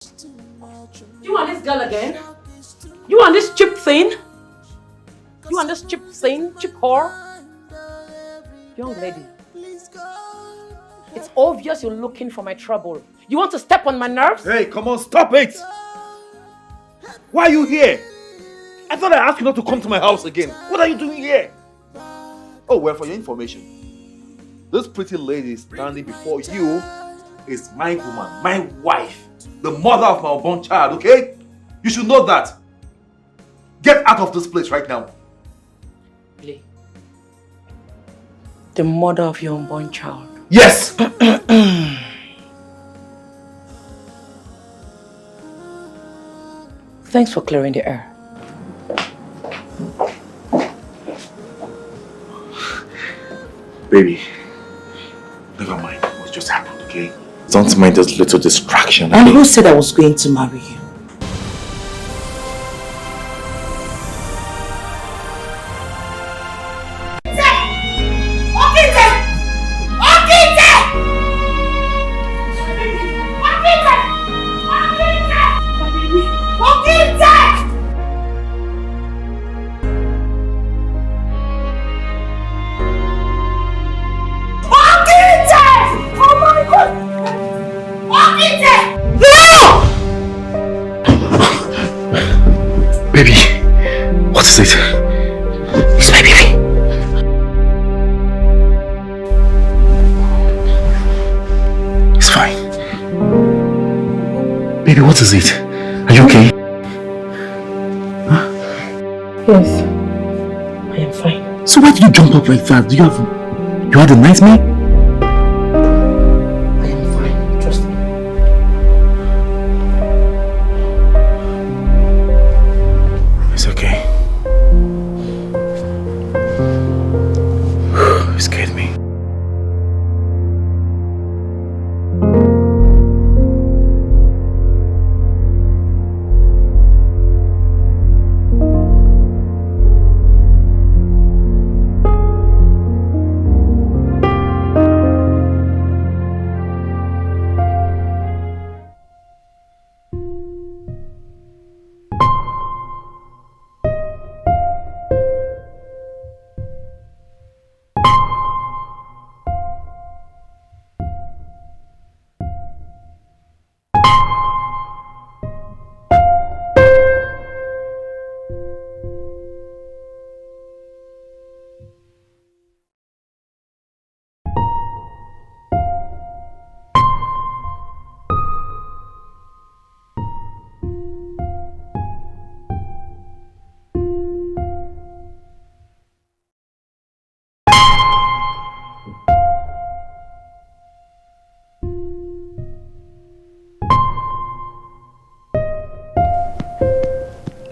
You want this girl again? You want this cheap thing? You want this cheap thing? Cheap whore? Young lady, it's obvious you're looking for my trouble. You want to step on my nerves? Hey, come on, stop it! Why are you here? I thought I asked you not to come to my house again. What are you doing here? Oh, well, for your information, this pretty lady standing before you is my woman, my wife, the mother of my unborn child, okay? You should know that. Get out of this place right now. Really? The mother of your unborn child? Yes! Thanks for clearing the air. Baby, never mind what just happened, okay? Don't mind this little distraction, okay? And who said I was going to marry you? Baby, what is it? It's my baby. It's fine. Baby, what is it? Are you okay? Huh? Yes, I am fine. So why did you jump up like that? You had a nightmare? I am fine, trust me. It's okay. You scared me.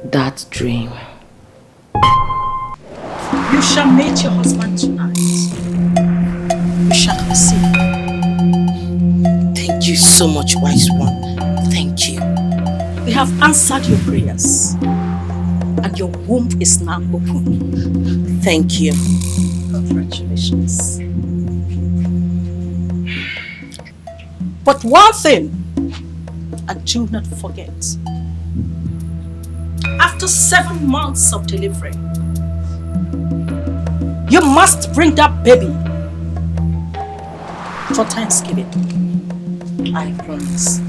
That dream. You shall meet your husband tonight. You shall receive. Thank you so much, wise one. Thank you. We have answered your prayers. And your womb is now open. Thank you. Congratulations. But one thing, and do not forget. After 7 months of delivery, you must bring that baby for Thanksgiving. I promise.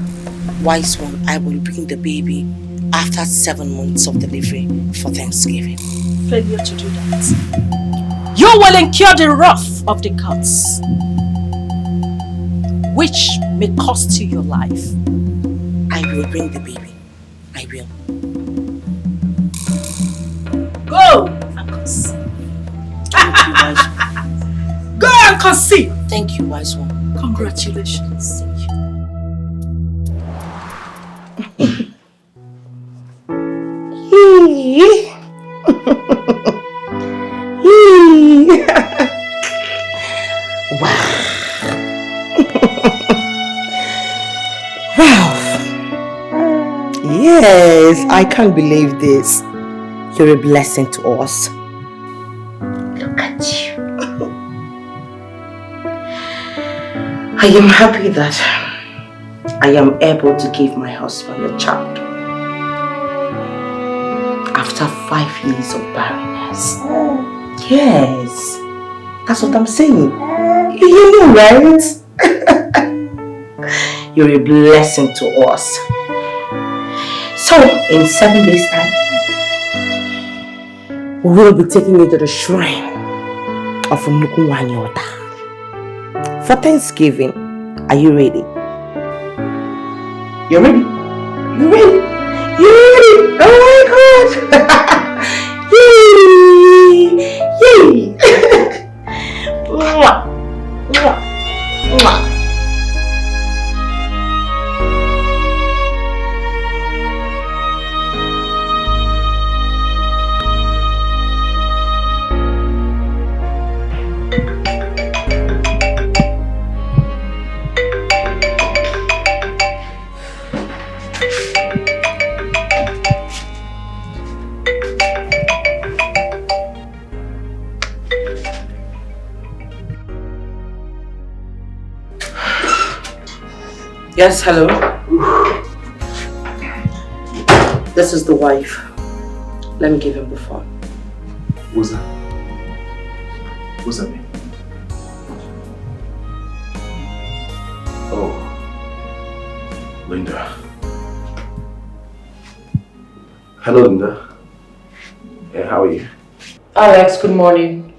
Wise one, I will bring the baby after 7 months of delivery for Thanksgiving. Failure to do that, you will incur the wrath of the gods, which may cost you your life. I will bring the baby. I will. Go and conceive. Thank you, wise one. Go and conceive. Thank you, wise one. Congratulations. Thank you. Yes, I can't believe this. You're a blessing to us. Look at you. I am happy that I am able to give my husband a child after 5 years of barrenness. Yes, that's what I'm saying. You know, right? You're a blessing to us. So, in 7 days' time, we will be taking you to the shrine of Nukuwanyota for Thanksgiving. Are you ready? You're ready? You ready? You ready? Oh my God! Yay! Yay! Mwah! Mwah! Mwah! Yes, hello. This is the wife. Let me give him the phone. What's that? What's that mean? Oh, Linda. Hello, Linda. Yeah, how are you? Alex, good morning.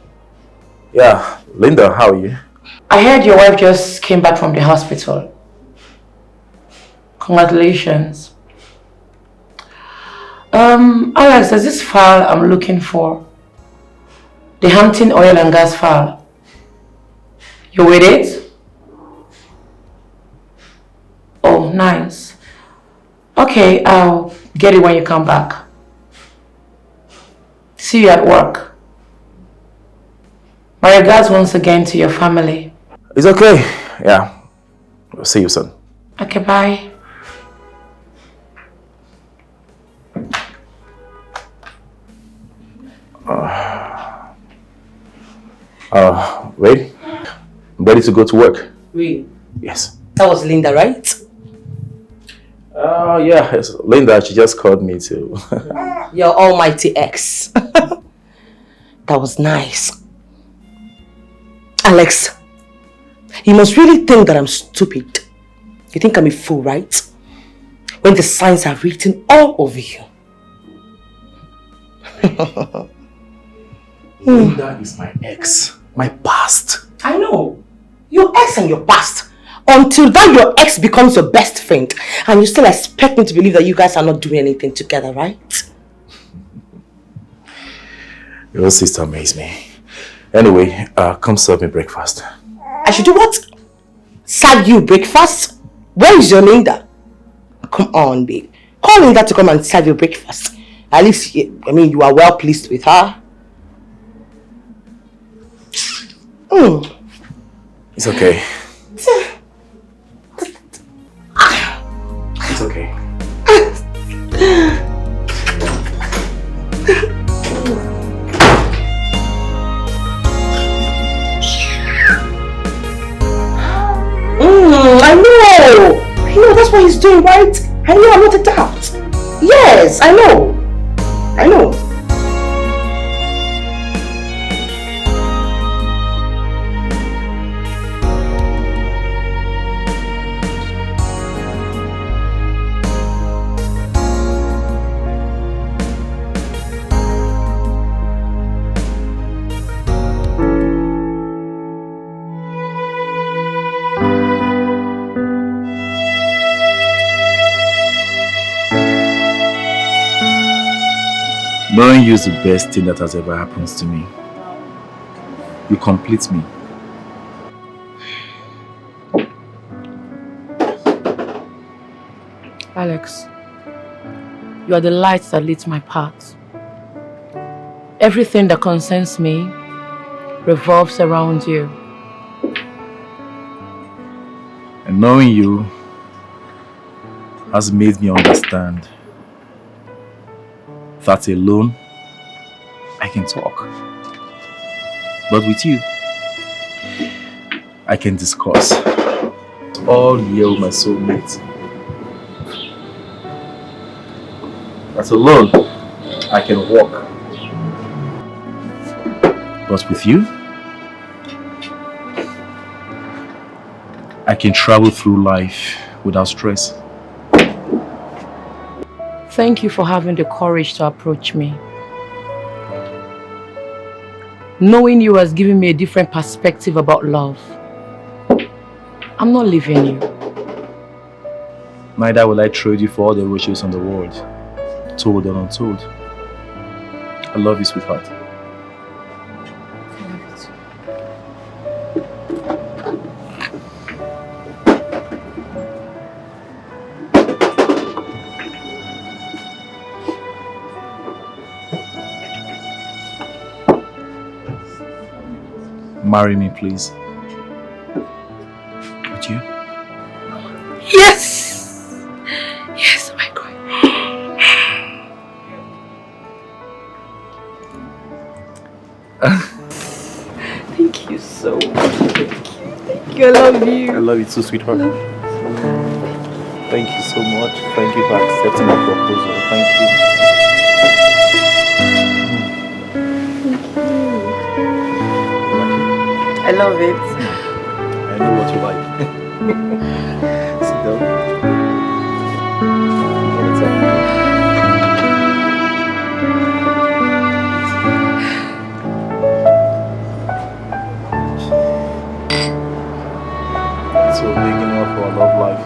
Yeah, Linda, how are you? I heard your wife just came back from the hospital. Congratulations. Alex, there's this file I'm looking for. The Hampton Oil and Gas file. You with it? Oh, nice. Okay, I'll get it when you come back. See you at work. My regards once again to your family. It's okay. Yeah. I'll see you soon. Okay, bye. Ready? I'm ready to go to work. Wait, Yes. that was Linda, right? Yeah, it's Linda, she just called me to... Your almighty ex. That was nice. Alex, you must really think that I'm stupid. You think I'm a fool, right? When the signs are written all over you. Linda is my ex. My past. I know. Your ex and your past. Until that your ex becomes your best friend. And you still expect me to believe that you guys are not doing anything together, right? Your sister amazed me. Anyway, come serve me breakfast. I should do what? Serve you breakfast? Where is your Linda? Come on, babe. Call Linda to come and serve you breakfast. At least, you are well pleased with her. It's okay. It's okay. I know that's what he's doing, right? I know, I'm not a doubt. Yes, I know. Knowing you is the best thing that has ever happened to me. You complete me. Alex, you are the light that leads my path. Everything that concerns me revolves around you. And knowing you has made me understand that alone I can talk. But with you, I can discuss. All year with my soulmate. That alone, I can walk. But with you, I can travel through life without stress. Thank you for having the courage to approach me. Knowing you has given me a different perspective about love. I'm not leaving you. Neither will I trade you for all the riches in the world, told and untold. I love you, sweetheart. I love you too. Marry me, please. Would you? Yes! Yes, oh my God. Thank you so much. Thank you. I love you. I love you too, sweetheart. Thank you so much. Thank you for accepting my proposal. Thank you. I love it. I know what you like. Sit down. So making up for our love life.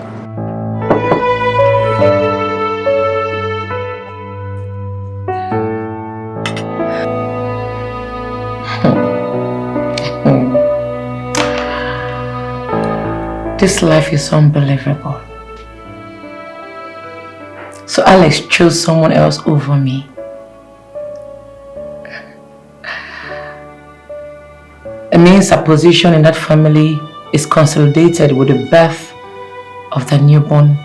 This life is unbelievable. So Alex chose someone else over me. It means a position in that family is consolidated with the birth of the newborn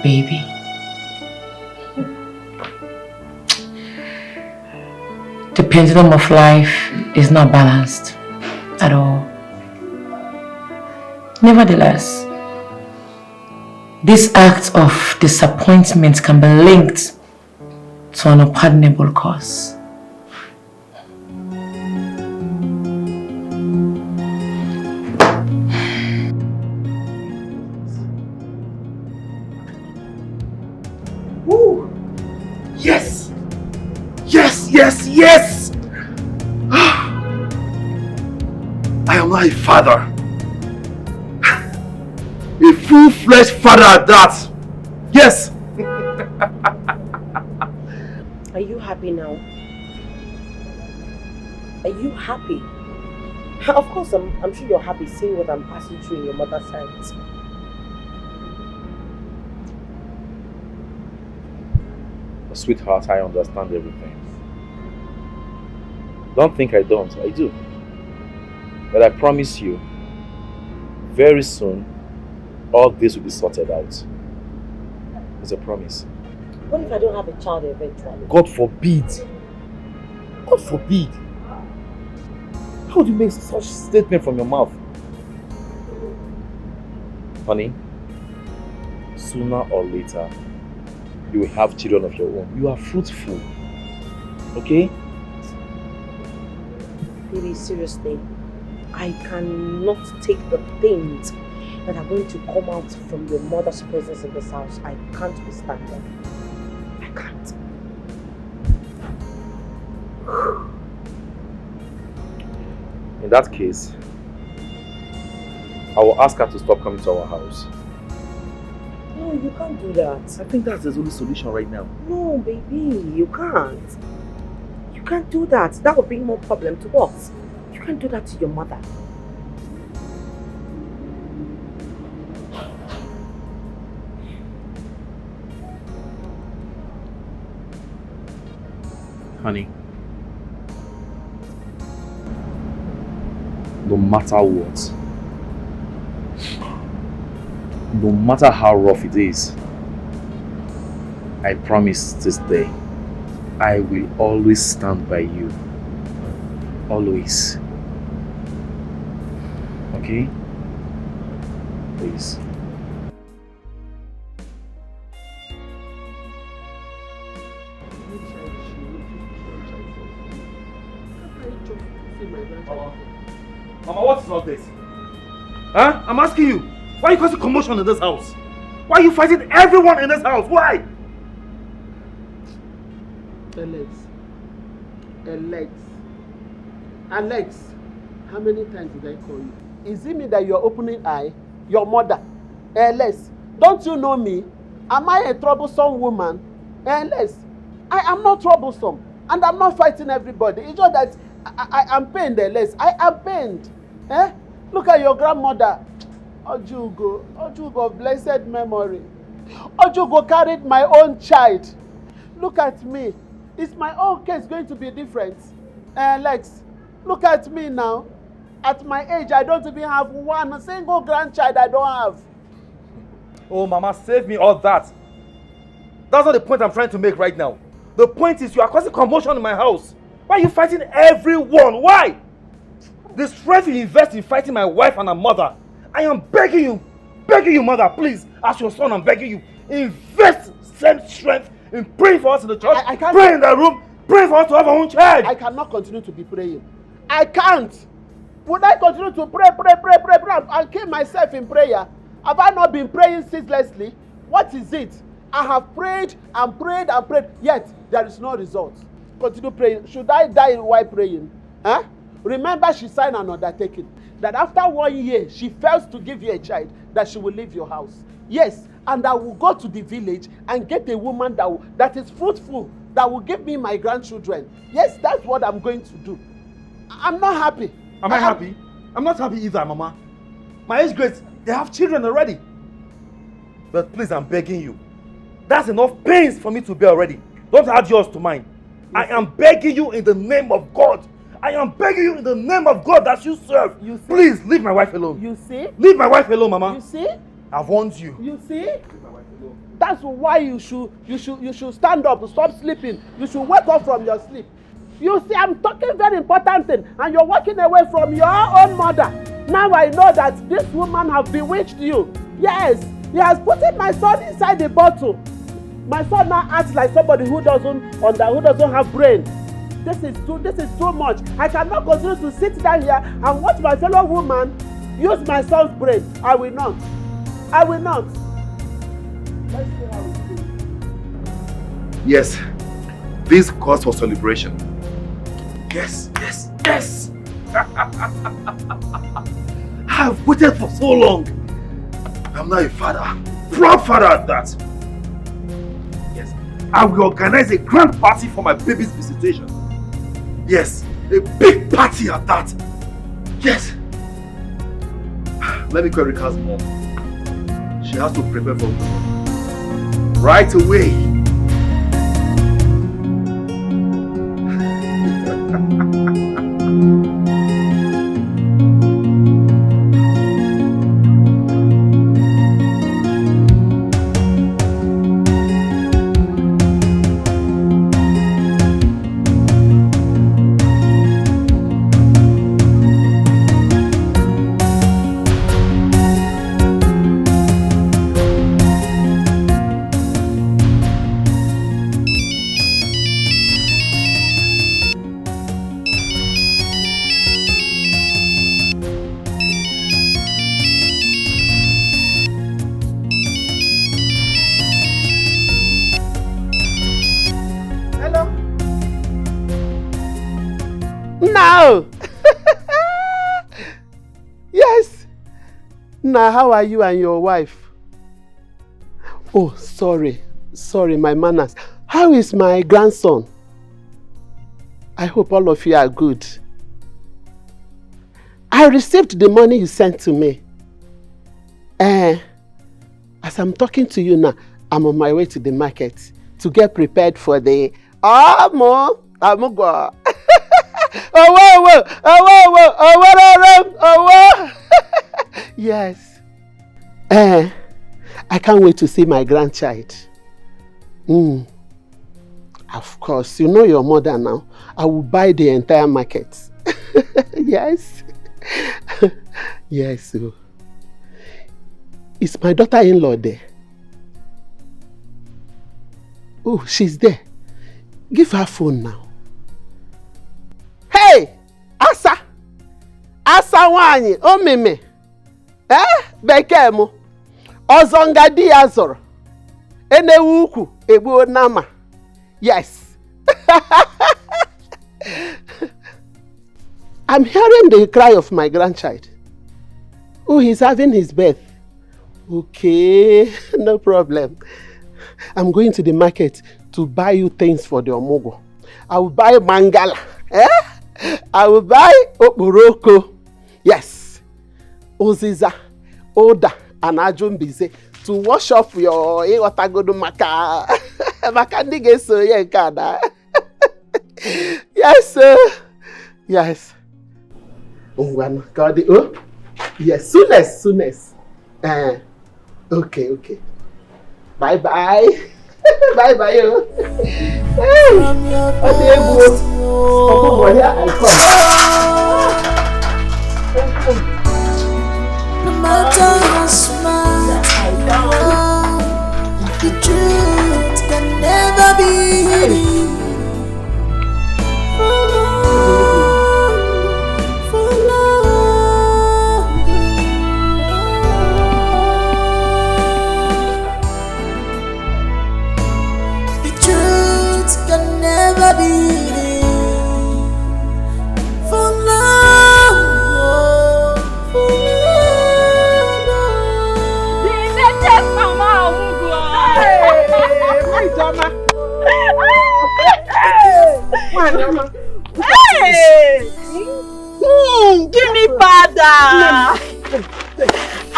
baby. The pendulum of life is not balanced at all. Nevertheless, this act of disappointment can be linked to an unpardonable cause. Woo! Yes! Yes, yes, yes! I am my father. A full-fledged father at that. Yes! Are you happy now? Are you happy? Of course, I'm sure you're happy seeing what I'm passing through in your mother's side. Sweetheart, I understand everything. Don't think I don't. I do. But I promise you, very soon, all this will be sorted out. It's a promise. What if I don't have a child eventually? God forbid. God forbid. How would you make such statement from your mouth? Honey, sooner or later, you will have children of your own. You are fruitful. Okay? Baby, seriously, I cannot take the things that are going to come out from your mother's presence in this house. I can't withstand them. I can't. In that case, I will ask her to stop coming to our house. No, you can't do that. I think that's the only solution right now. No, baby, you can't. You can't do that. That will bring more problem to us. You can't do that to your mother. Honey, no matter what, no matter how rough it is, I promise this day, I will always stand by you. Always. Okay? Please. see my grandchild. Mama, what is all this? Huh? I'm asking you. Why are you causing commotion in this house? Why are you fighting everyone in this house? Why? Alex, how many times did I call you? Is it me that you're opening eye? Your mother? Alex, don't you know me? Am I a troublesome woman? Alex, I am not troublesome. And I'm not fighting everybody. It's just that I am pained, Alex. I am pained. Eh? Look at your grandmother. Ojugo of blessed memory. Ojugo carried my own child. Look at me. Is my own case going to be different? Alex, look at me now. At my age, I don't even have one single grandchild I don't have. Oh, Mama, save me all that. That's not the point I'm trying to make right now. The point is you are causing commotion in my house. Why are you fighting everyone? Why? The strength you invest in fighting my wife and her mother. I am begging you, mother, please, as your son, I'm begging you, invest same strength in praying for us in the church, I can't pray in the room, pray for us to have our own child. I cannot continue to be praying. I can't. Would I continue to pray and kill myself in prayer? Have I not been praying ceaselessly? What is it? I have prayed and prayed and prayed, yet there is no result. Continue praying. Should I die while praying? Huh? Remember, she signed an undertaking that after 1 year she fails to give you a child, that she will leave your house. Yes, and I will go to the village and get a woman that is fruitful, that will give me my grandchildren. Yes, that's what I'm going to do. I'm not happy. Am I happy? I'm not happy either, Mama. My age grades, they have children already. But please, I'm begging you. That's enough pains for me to bear already. Don't add yours to mine. I am begging you in the name of God. I am begging you in the name of God that you serve. You see? Please, leave my wife alone. You see? Leave my wife alone, Mama. You see? I've warned you. You see? Leave my wife alone. That's why you should stand up, stop sleeping. You should wake up from your sleep. You see, I'm talking very important thing, and you're walking away from your own mother. Now I know that this woman has bewitched you. Yes, he has put my son inside the bottle. My son now acts like somebody who doesn't have brain. This is too much. I cannot continue to sit down here and watch my fellow woman use my son's brain. I will not. Let's see how it goes. Yes, this calls for celebration. Yes. I've waited for so long. I'm now a father, proud father at that. Yes, I will organize a grand party for my baby's visitation. Yes, a big party at that. Yes. Let me call Rika's mom. She has to prepare for me right away. Yes. Now, how are you and your wife? Oh, sorry, my manners. How is my grandson? I hope all of you are good. I received the money you sent to me. As I'm talking to you now, I'm on my way to the market to get prepared for the Yes. I can't wait to see my grandchild. Of course, you know your mother now. I will buy the entire market. Yes. Yes. Is my daughter-in-law there? Oh, she's there. Give her phone now. Hey! Asa! wanyi, omeme. Bekemo. Ozonga di azor. Ene wuku, ebu nama. Yes. I'm hearing the cry of my grandchild. Oh, he's having his birth. Okay, no problem. I'm going to the market to buy you things for the omogo. I will buy mangala. I will buy okporoko. Yes. Oziza, Oda, and Ajumbize to wash off your otagodo maka. Makandige so yenkada. Yes, sir. Yes. Oh, yes, soonest. Okay. Bye-bye. Bye-bye, yo. Hey, no matter how smart the truth can never be hidden. For long. The truth can never be hidden. For long. Give me father.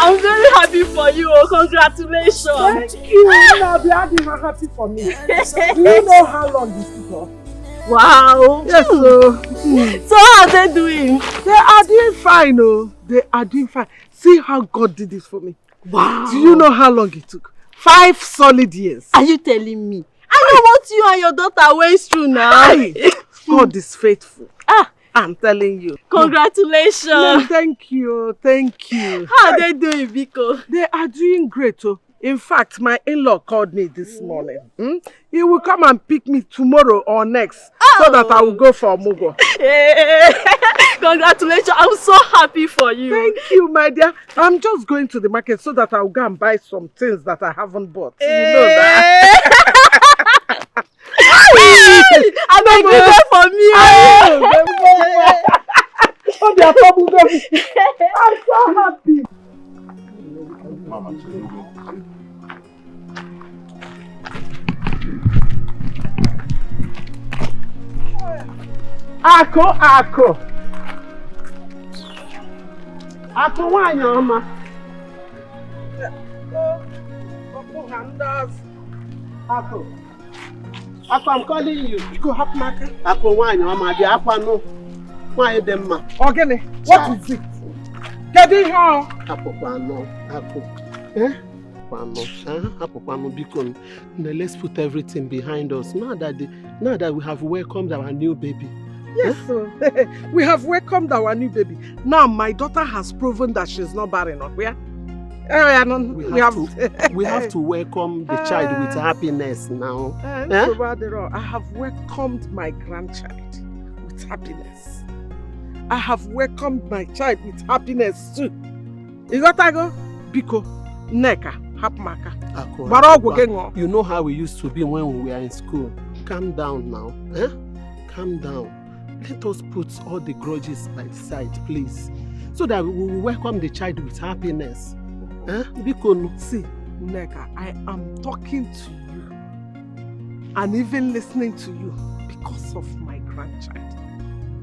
I'm very happy for you. Congratulations. Thank you. Now be happy for me. Do you know how long this took us? Wow. Yes, So how are they doing? They are doing fine, oh. They are doing fine. See how God did this for me. Wow. Do you know how long it took? 5 solid years. Are you telling me? I know what you and your daughter went through now. God is faithful. I'm telling you. Congratulations. No, thank you. How are they doing, Biko? They are doing great, oh. In fact, my in-law called me this morning. He will come and pick me tomorrow or next so that I will go for Mugo. Congratulations. I'm so happy for you. Thank you, my dear. I'm just going to the market so that I will go and buy some things that I haven't bought. You know that. I'm a good for me. I'm so happy. Mama, Ako wanyi oma. Ako, I'm calling you. Go help Maka. Ako wanyi oma di akwa no. Wanyi dem ma. Ogene, what is it? Get in here. Ako. Apopano Bikon. Let's put everything behind us. Now that we have welcomed our new baby. Yes, sir. We have welcomed our new baby. Now my daughter has proven that she's not bad enough. We have to welcome the child with happiness now. I have welcomed my grandchild with happiness. I have welcomed my child with happiness too. You got to go? Biko, Neka, Hapmaka. You know how we used to be when we were in school. Calm down now. Calm down. Let us put all the grudges by the side, please. So that we will welcome the child with happiness. Biko, see, Neka, I am talking to you and even listening to you because of my grandchild.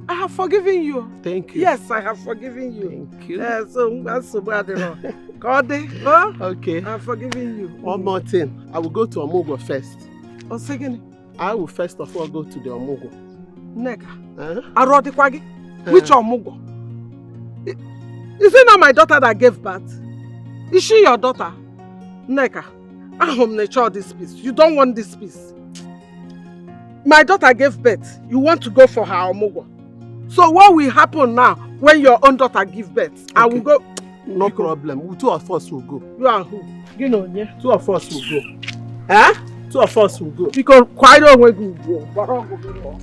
I have forgiven you. Thank you. Yes, I have forgiven you. Thank you. So that's so bad. Okay. I'm forgiving you. One more thing. I will go to Omugo first. Oh, second. I will first of all go to the Omugo. Neka. Arodikwagi. Which Omugo? Is it not my daughter that gave birth? Is she your daughter? Neka. I home nature this piece. You don't want this piece. My daughter gave birth. You want to go for her Omugo. So what will happen now when your own daughter gives birth? Okay. I will go. No problem. 2 of us will go. You and who? You know, yeah. 2 of us will go. 2 of us will go. Because quite don't we go.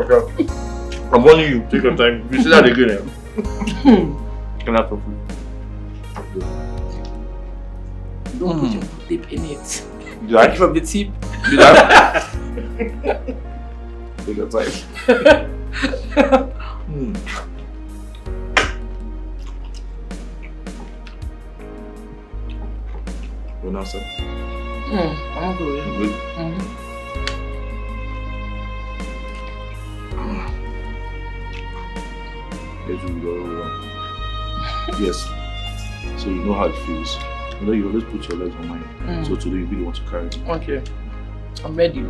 God. I'm warning you, take your time. If you say that again, you can have to food. Don't put your tip in it. Like From the tip. Take your time. Well, now, sir. I'm good. Good. Yes. So you know how it feels. You know you always put your legs on mine. So today you really want to carry me. Okay. I'm ready.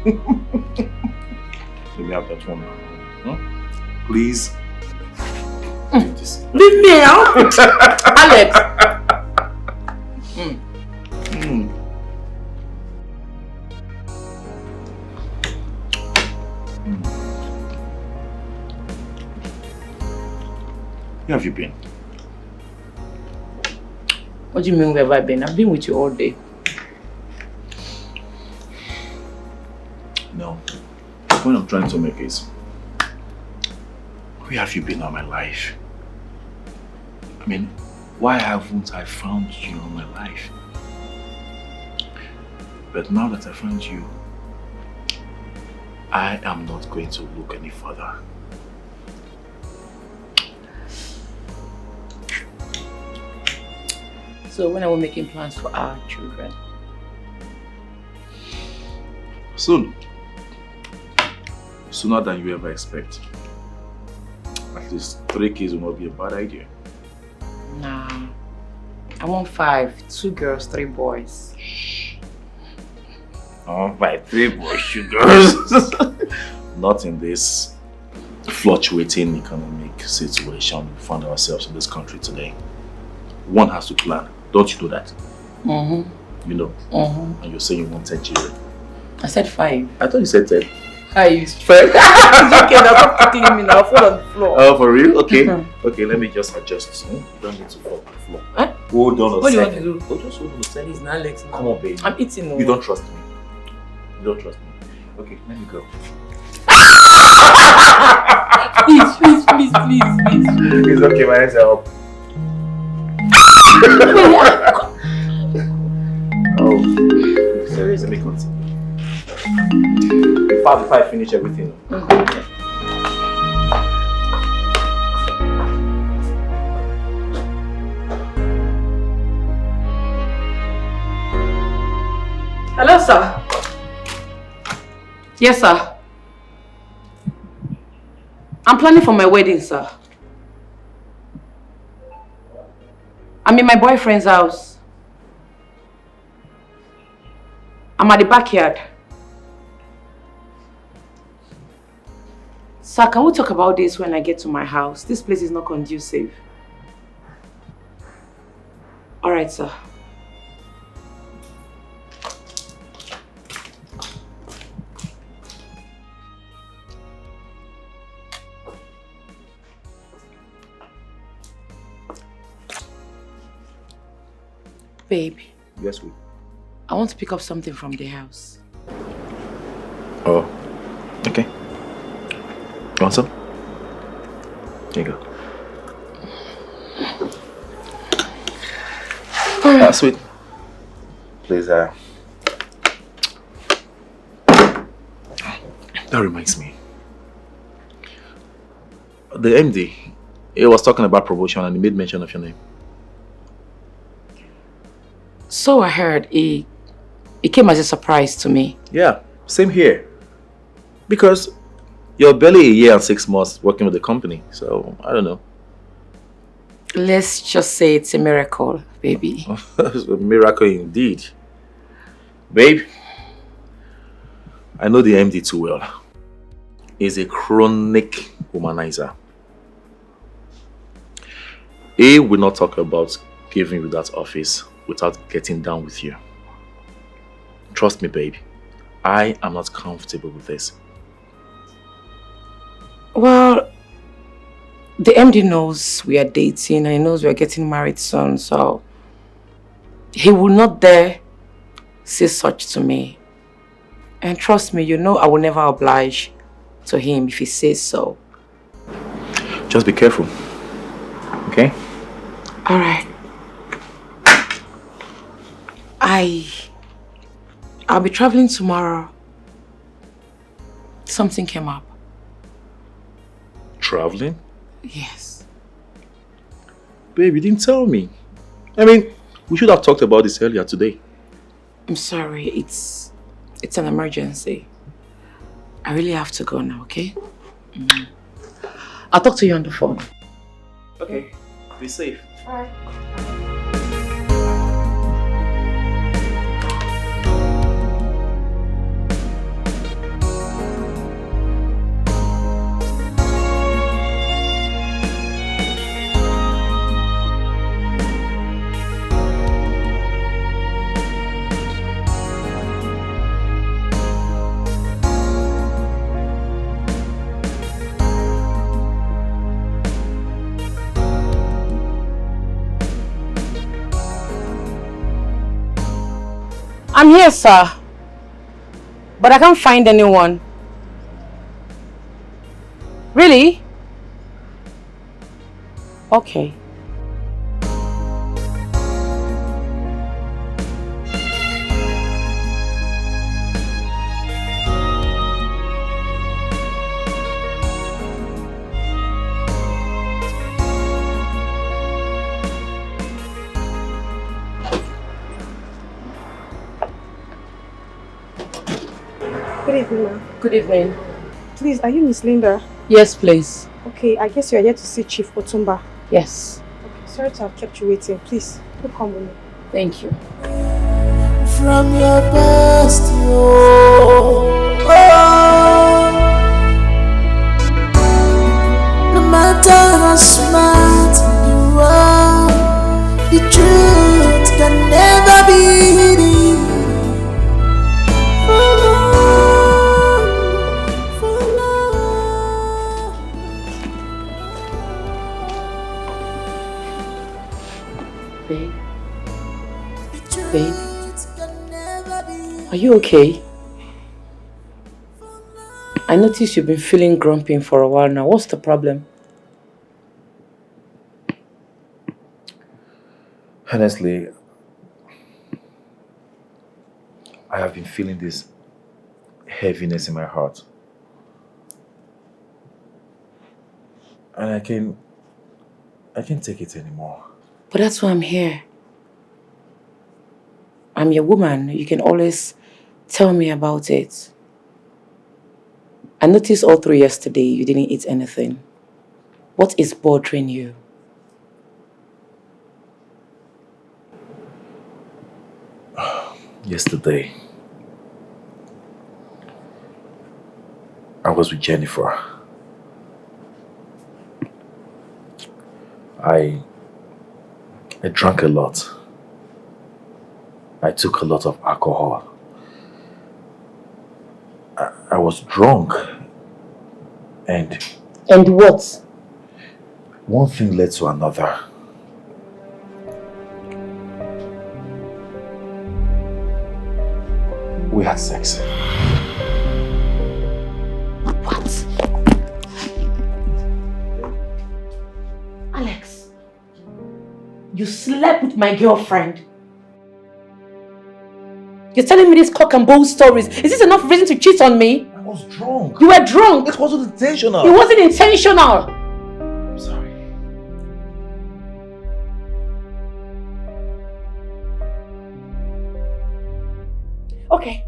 Let me have that one. Please. Take this. Leave me out! Alex! Where have you been? What do you mean where have I been? I've been with you all day. No. The point I'm trying to make is, where have you been all my life? I mean, why haven't I found you all my life? But now that I found you, I am not going to look any further. So when are we making plans for our children? Soon. Sooner than you ever expect. At least 3 kids will not be a bad idea. Nah. I want 5. 2 girls, 3 boys. Oh, by 3 boys, 2 girls. Not in this fluctuating economic situation we find ourselves in this country today. One has to plan. Don't you know that? You know? And you're saying you want 10 children. I said 5. I thought you said 10. 5. It's okay, now stop tickling me now. I'll fall on the floor. Oh, for real? Okay. Okay, let me just adjust. You don't need to fall on the floor. Hold on a second. What do you want to do? Oh, just hold on a second. It's not Alex now. Come on, baby. I'm eating. You don't trust me. You don't trust me. Okay, let me go. Please. It's okay, my hands are up. Oh, serious? Let me continue. If I finish everything. Hello, sir. Yes, sir. I'm planning for my wedding, sir. I'm in my boyfriend's house. I'm at the backyard. Sir, can we talk about this when I get to my house? This place is not conducive. Alright, sir. Babe. Yes, we. I want to pick up something from the house. Oh, okay. You want some? Here you go. Sweet. Please, that reminds me. The MD, he was talking about promotion and he made mention of your name. So I heard. It came as a surprise to me. Yeah, same here. Because you're barely a year and 6 months working with the company, so I don't know. Let's just say it's a miracle, baby. It's a miracle indeed. Babe, I know the MD too well. He's a chronic womanizer. He will not talk about giving you that office without getting down with you. Trust me, babe. I am not comfortable with this. Well, the MD knows we are dating and he knows we are getting married soon, so he will not dare say such to me. And trust me, you know I will never oblige. to him if he says so. Just be careful. Okay? Alright. I'll be traveling tomorrow. Something came up. Traveling? Yes. Babe, you didn't tell me. I mean, we should have talked about this earlier today. I'm sorry, it's an emergency. I really have to go now, okay? I'll talk to you on the phone. Okay, be safe. Alright. I'm here, sir. But I can't find anyone. Really? Okay. Good evening, ma'am. Good evening. Please, are you Miss Linda? Yes, please. Okay, I guess you are here to see Chief Otumba. Yes. Okay, sorry to have kept you waiting. Please, do come with me. Thank you. From your past, no matter how smart you are, the truth can never be hidden. Babe, are you okay? I noticed you've been feeling grumpy for a while now. What's the problem? Honestly, I have been feeling this heaviness in my heart. And I can't take it anymore. But that's why I'm here. I'm your woman. You can always tell me about it. I noticed all through yesterday you didn't eat anything. What is bothering you? Yesterday, I was with Jennifer. I drank a lot. I took a lot of alcohol. I was drunk. And what? One thing led to another. We had sex. What? Alex, you slept with my girlfriend. You're telling me these cock and bull stories. Is this enough reason to cheat on me? I was drunk. You were drunk. It wasn't intentional. It wasn't intentional. I'm sorry. Okay.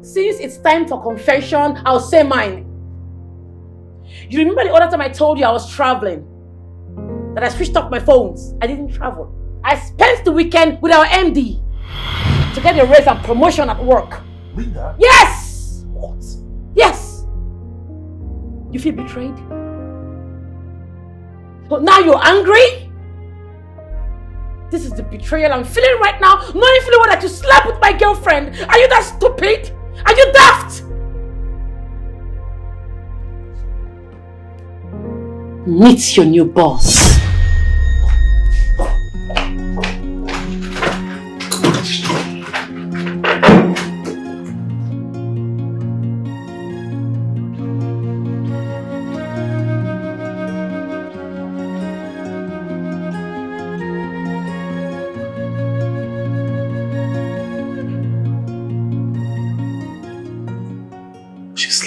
Since it's time for confession, I'll say mine. You remember the other time I told you I was traveling? That I switched off my phones. I didn't travel. I spent the weekend with our MD to get a raise and promotion at work. Linda? Yes! What? Yes! You feel betrayed? So now you're angry? This is the betrayal I'm feeling right now, not even feeling what I to slept with my girlfriend. Are you that stupid? Are you daft? Meet your new boss.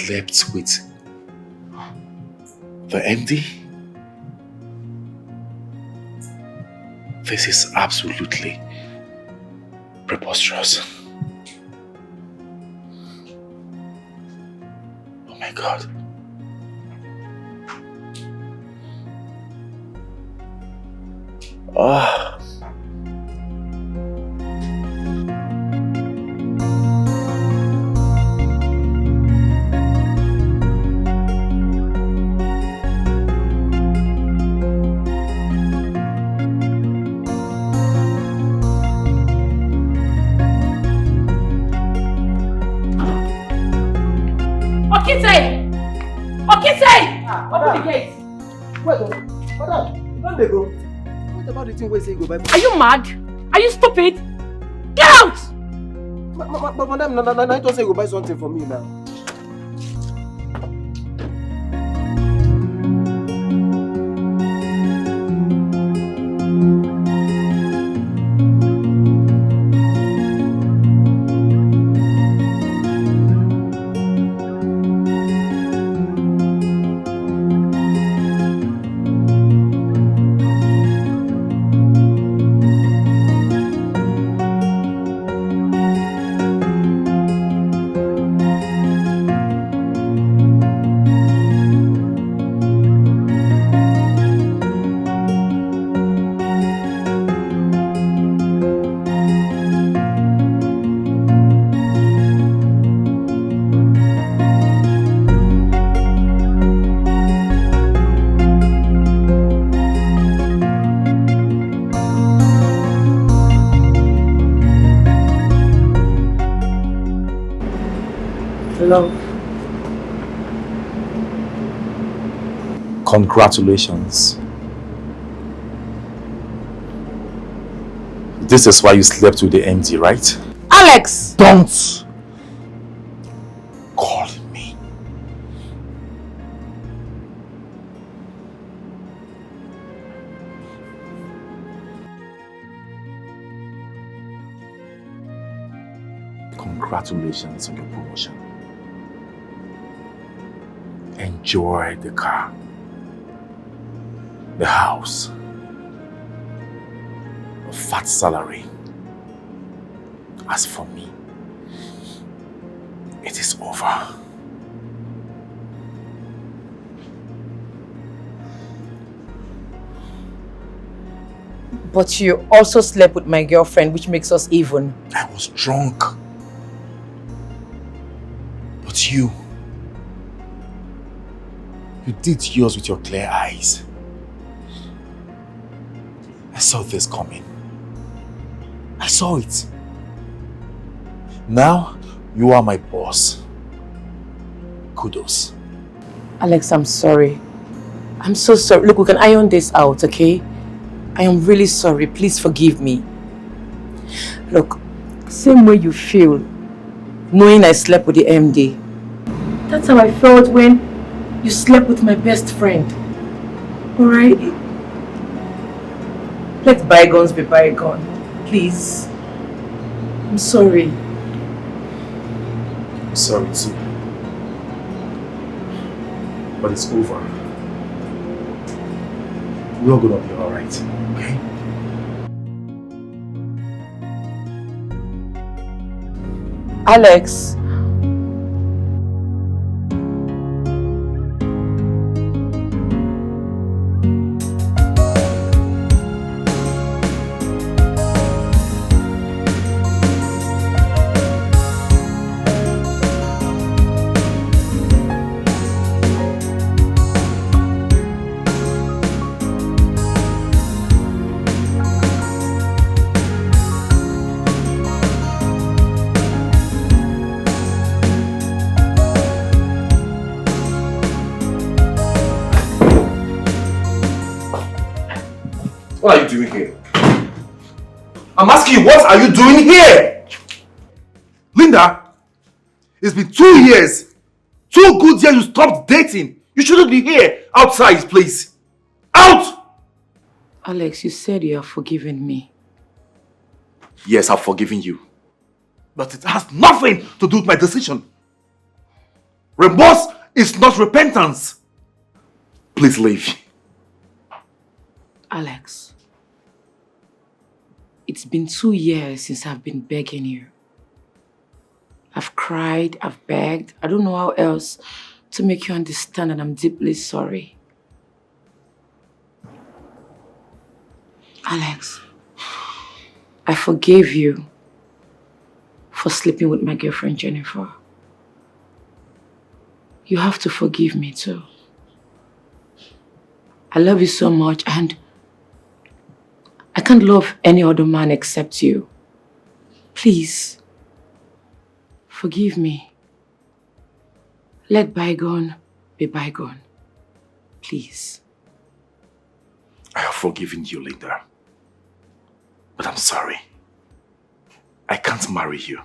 slept with the MD? This is absolutely preposterous. Oh my God. Ah. Open the gate! Wait, madam, don't they go? What about the thing where say you go buy? Are you mad? Are you stupid? Get out! But madam, I don't say you go buy something for me now. Love. Congratulations. This is why you slept with the MD, right? Alex! Don't call me. Congratulations on your promotion. Enjoy the car, the house, a fat salary. As for me, it is over. But you also slept with my girlfriend, which makes us even. I was drunk. But you did yours with your clear eyes. I saw this coming. I saw it. Now, you are my boss. Kudos. Alex, I'm sorry. I'm so sorry. Look, we can iron this out, okay? I am really sorry. Please forgive me. Look, same way you feel knowing I slept with the MD. That's how I felt when you slept with my best friend. Alright? Let bygones be bygone. Please. I'm sorry. I'm sorry too. But it's over. We're all gonna be alright, okay? Alex. What are you doing here? I'm asking you, what are you doing here? Linda, it's been 2 years. 2 good years you stopped dating. You shouldn't be here. Outside, please. Out! Alex, you said you have forgiven me. Yes, I've forgiven you. But it has nothing to do with my decision. Remorse is not repentance. Please leave. Alex, it's been 2 years since I've been begging you. I've cried, I've begged. I don't know how else to make you understand that I'm deeply sorry. Alex, I forgave you for sleeping with my girlfriend Jennifer. You have to forgive me too. I love you so much and I can't love any other man except you. Please, forgive me. Let bygone be bygone. Please. I have forgiven you, Linda. But I'm sorry. I can't marry you.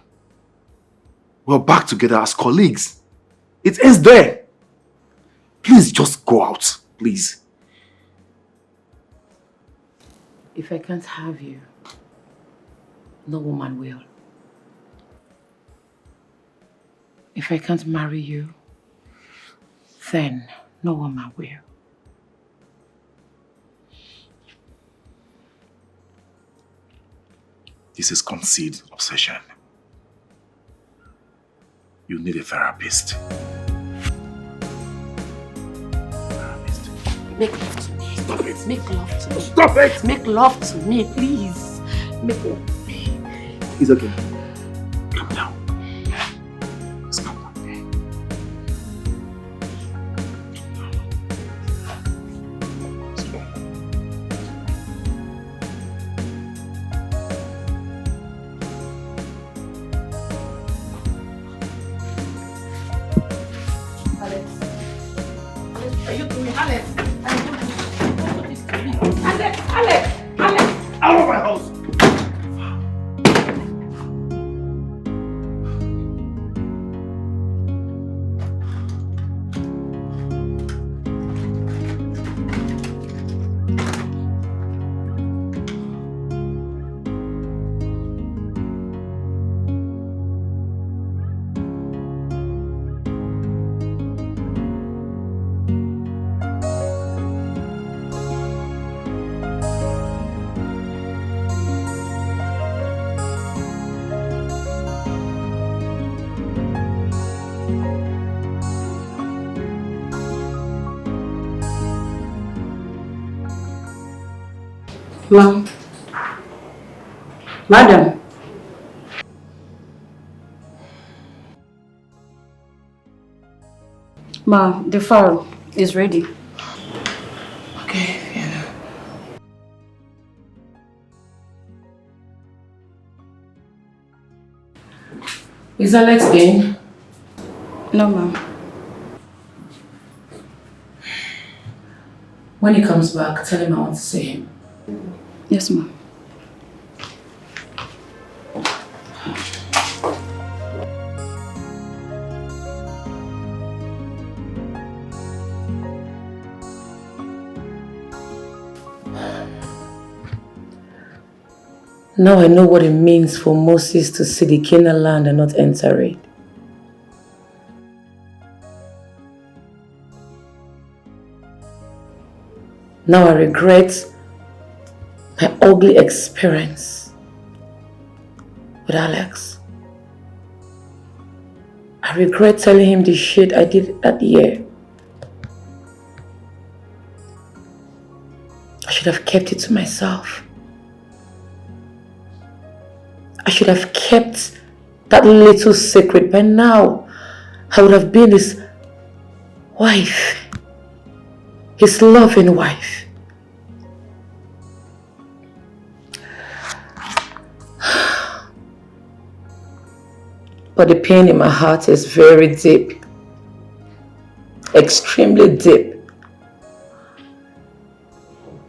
We're back together as colleagues. It ends there. Please just go out, please. If I can't have you, no woman will. If I can't marry you, then no woman will. This is concealed obsession. You need a therapist. Make love to me. Stop it. Make love to me. Stop it! Make love to me, please. Make love to me. It's okay. Calm down. Just calm down. Let's go. Alex. Alex, are you doing Alex? Don't do this to me. Alex! Alex! Alex! Out of my house! Ma'am. Madam. Ma, the file is ready. Okay, yeah. Is Alex in? No, ma'am. When he comes back, tell him I want to see him. Yes, ma'am. Now I know what it means for Moses to see the Canaan land and not enter it. Now I regret my ugly experience with Alex. I regret telling him the shit I did that year. I should have kept it to myself. I should have kept that little secret. By now, I would have been his wife. His loving wife. But the pain in my heart is very deep. Extremely deep.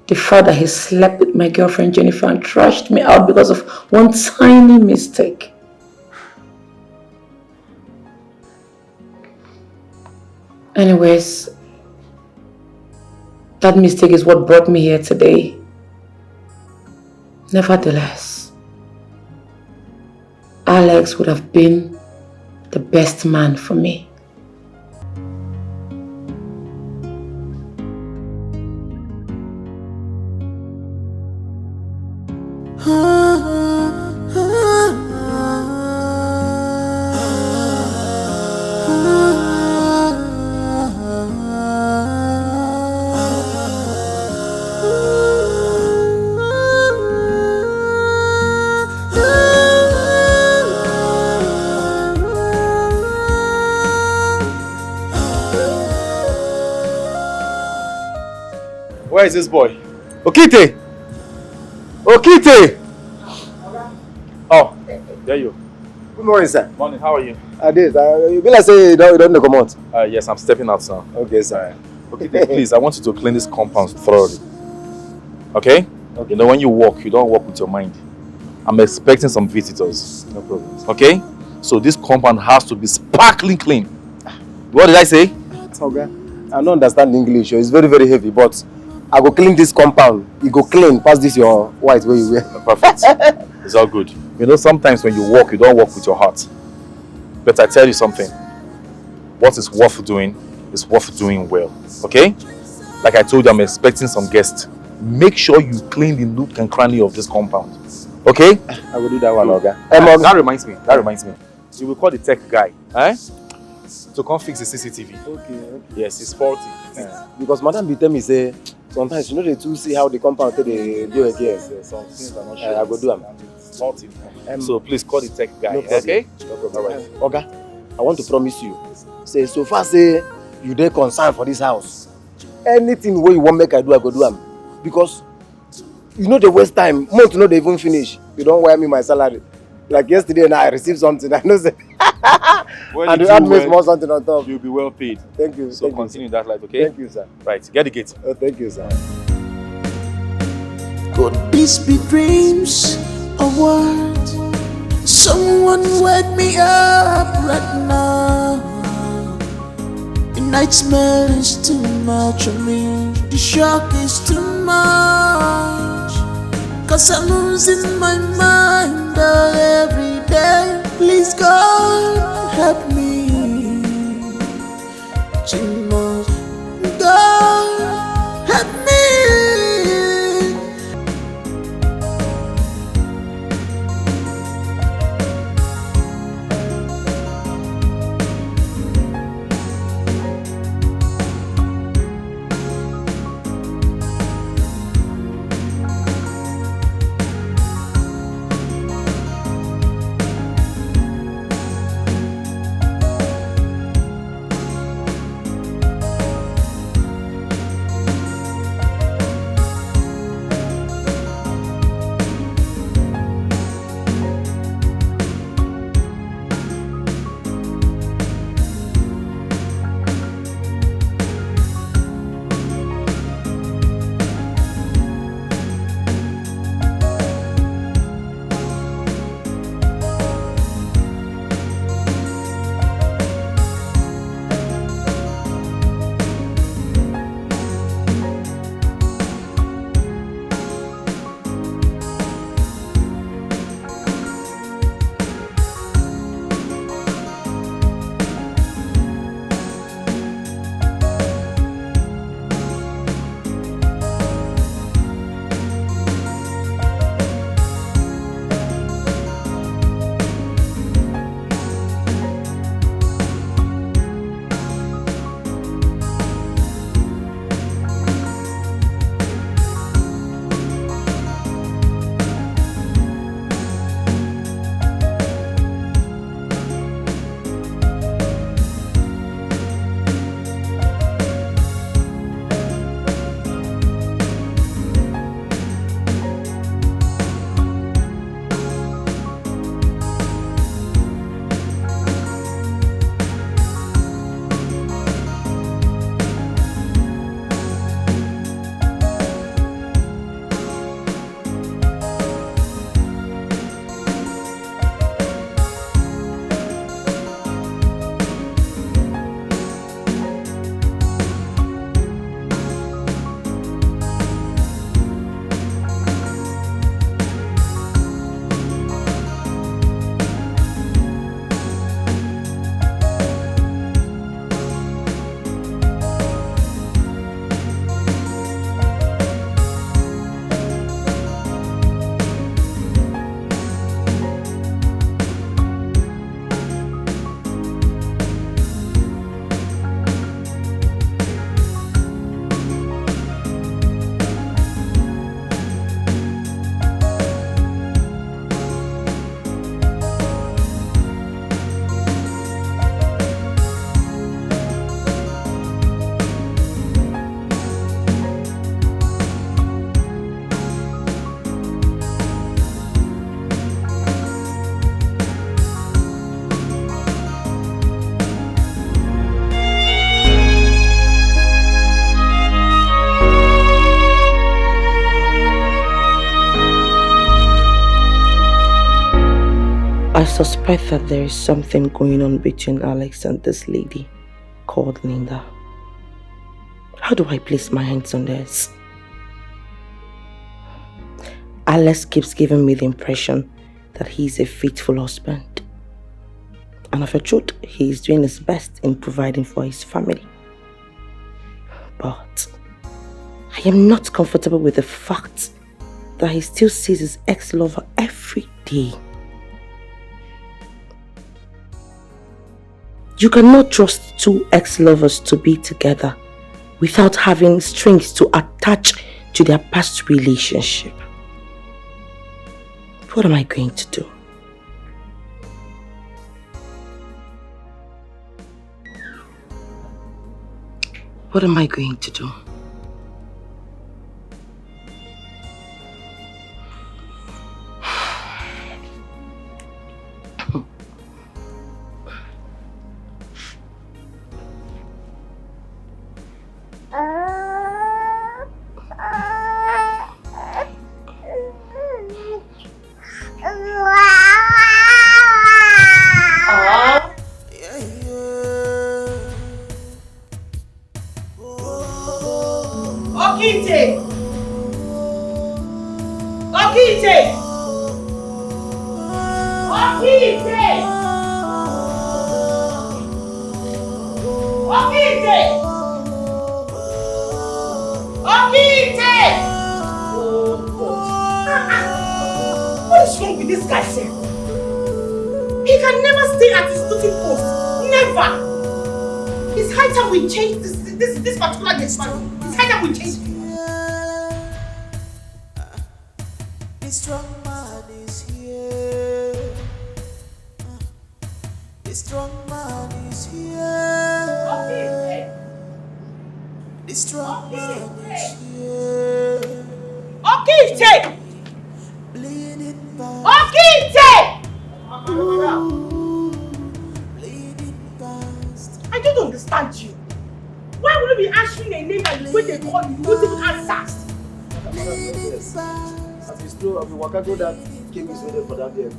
The fact that he slept with my girlfriend Jennifer and trashed me out because of one tiny mistake. Anyways, that mistake is what brought me here today. Nevertheless, Alex would have been the best man for me. Where is this boy? Okite! Okite! Oh, there you. Good morning, sir. Morning, how are you? This. You be like say you don't come out. Yes, I'm stepping out, sir. Okay, sir. Okite, please, I want you to clean this compound thoroughly. Okay? You know, when you walk, you don't walk with your mind. I'm expecting some visitors. No problem. Okay? So this compound has to be sparkling clean. What did I say? Okay. I don't understand English. It's very, very heavy, but I go clean this compound. You go clean past this your white way you wear. Perfect. It's all good. You know, sometimes when you walk, you don't walk with your heart. But I tell you something. What is worth doing is worth doing well. Okay? Like I told you, I'm expecting some guests. Make sure you clean the nook and cranny of this compound. Okay? I will do that one, Oga. That reminds me. You will call the tech guy. To come fix the CCTV. Okay. Yes, it's faulty. Because madam be tell me say sometimes you know they too see how the compound they do again. Yes, some things are not sure. I go do them. It's faulty. So please call the tech guy. No problem. Okay? No problem. All right. Oga, I want to promise you. Say so far say you dey concerned for this house. Anything where you want make I do go do them. Because you know the waste time. Month no they even finish. You don't wire me my salary. Like yesterday now I received something. I know say and you add me small something on top. You'll be well paid. Thank you. So continue that life, okay? Thank you, sir. Right, get the gate. Oh, thank you, sir. Could this be dreams or what? Someone wake me up right now. The nightmare is too much for me. The shock is too much. Cause I'm losing my mind every day. Please God help me. Jesus, God help me. I suspect that there is something going on between Alex and this lady called Linda. How do I place my hands on this? Alex keeps giving me the impression that he's a faithful husband. And of a truth, he is doing his best in providing for his family. But I am not comfortable with the fact that he still sees his ex-lover every day. You cannot trust two ex-lovers to be together without having strings to attach to their past relationship. What am I going to do? What am I going to do?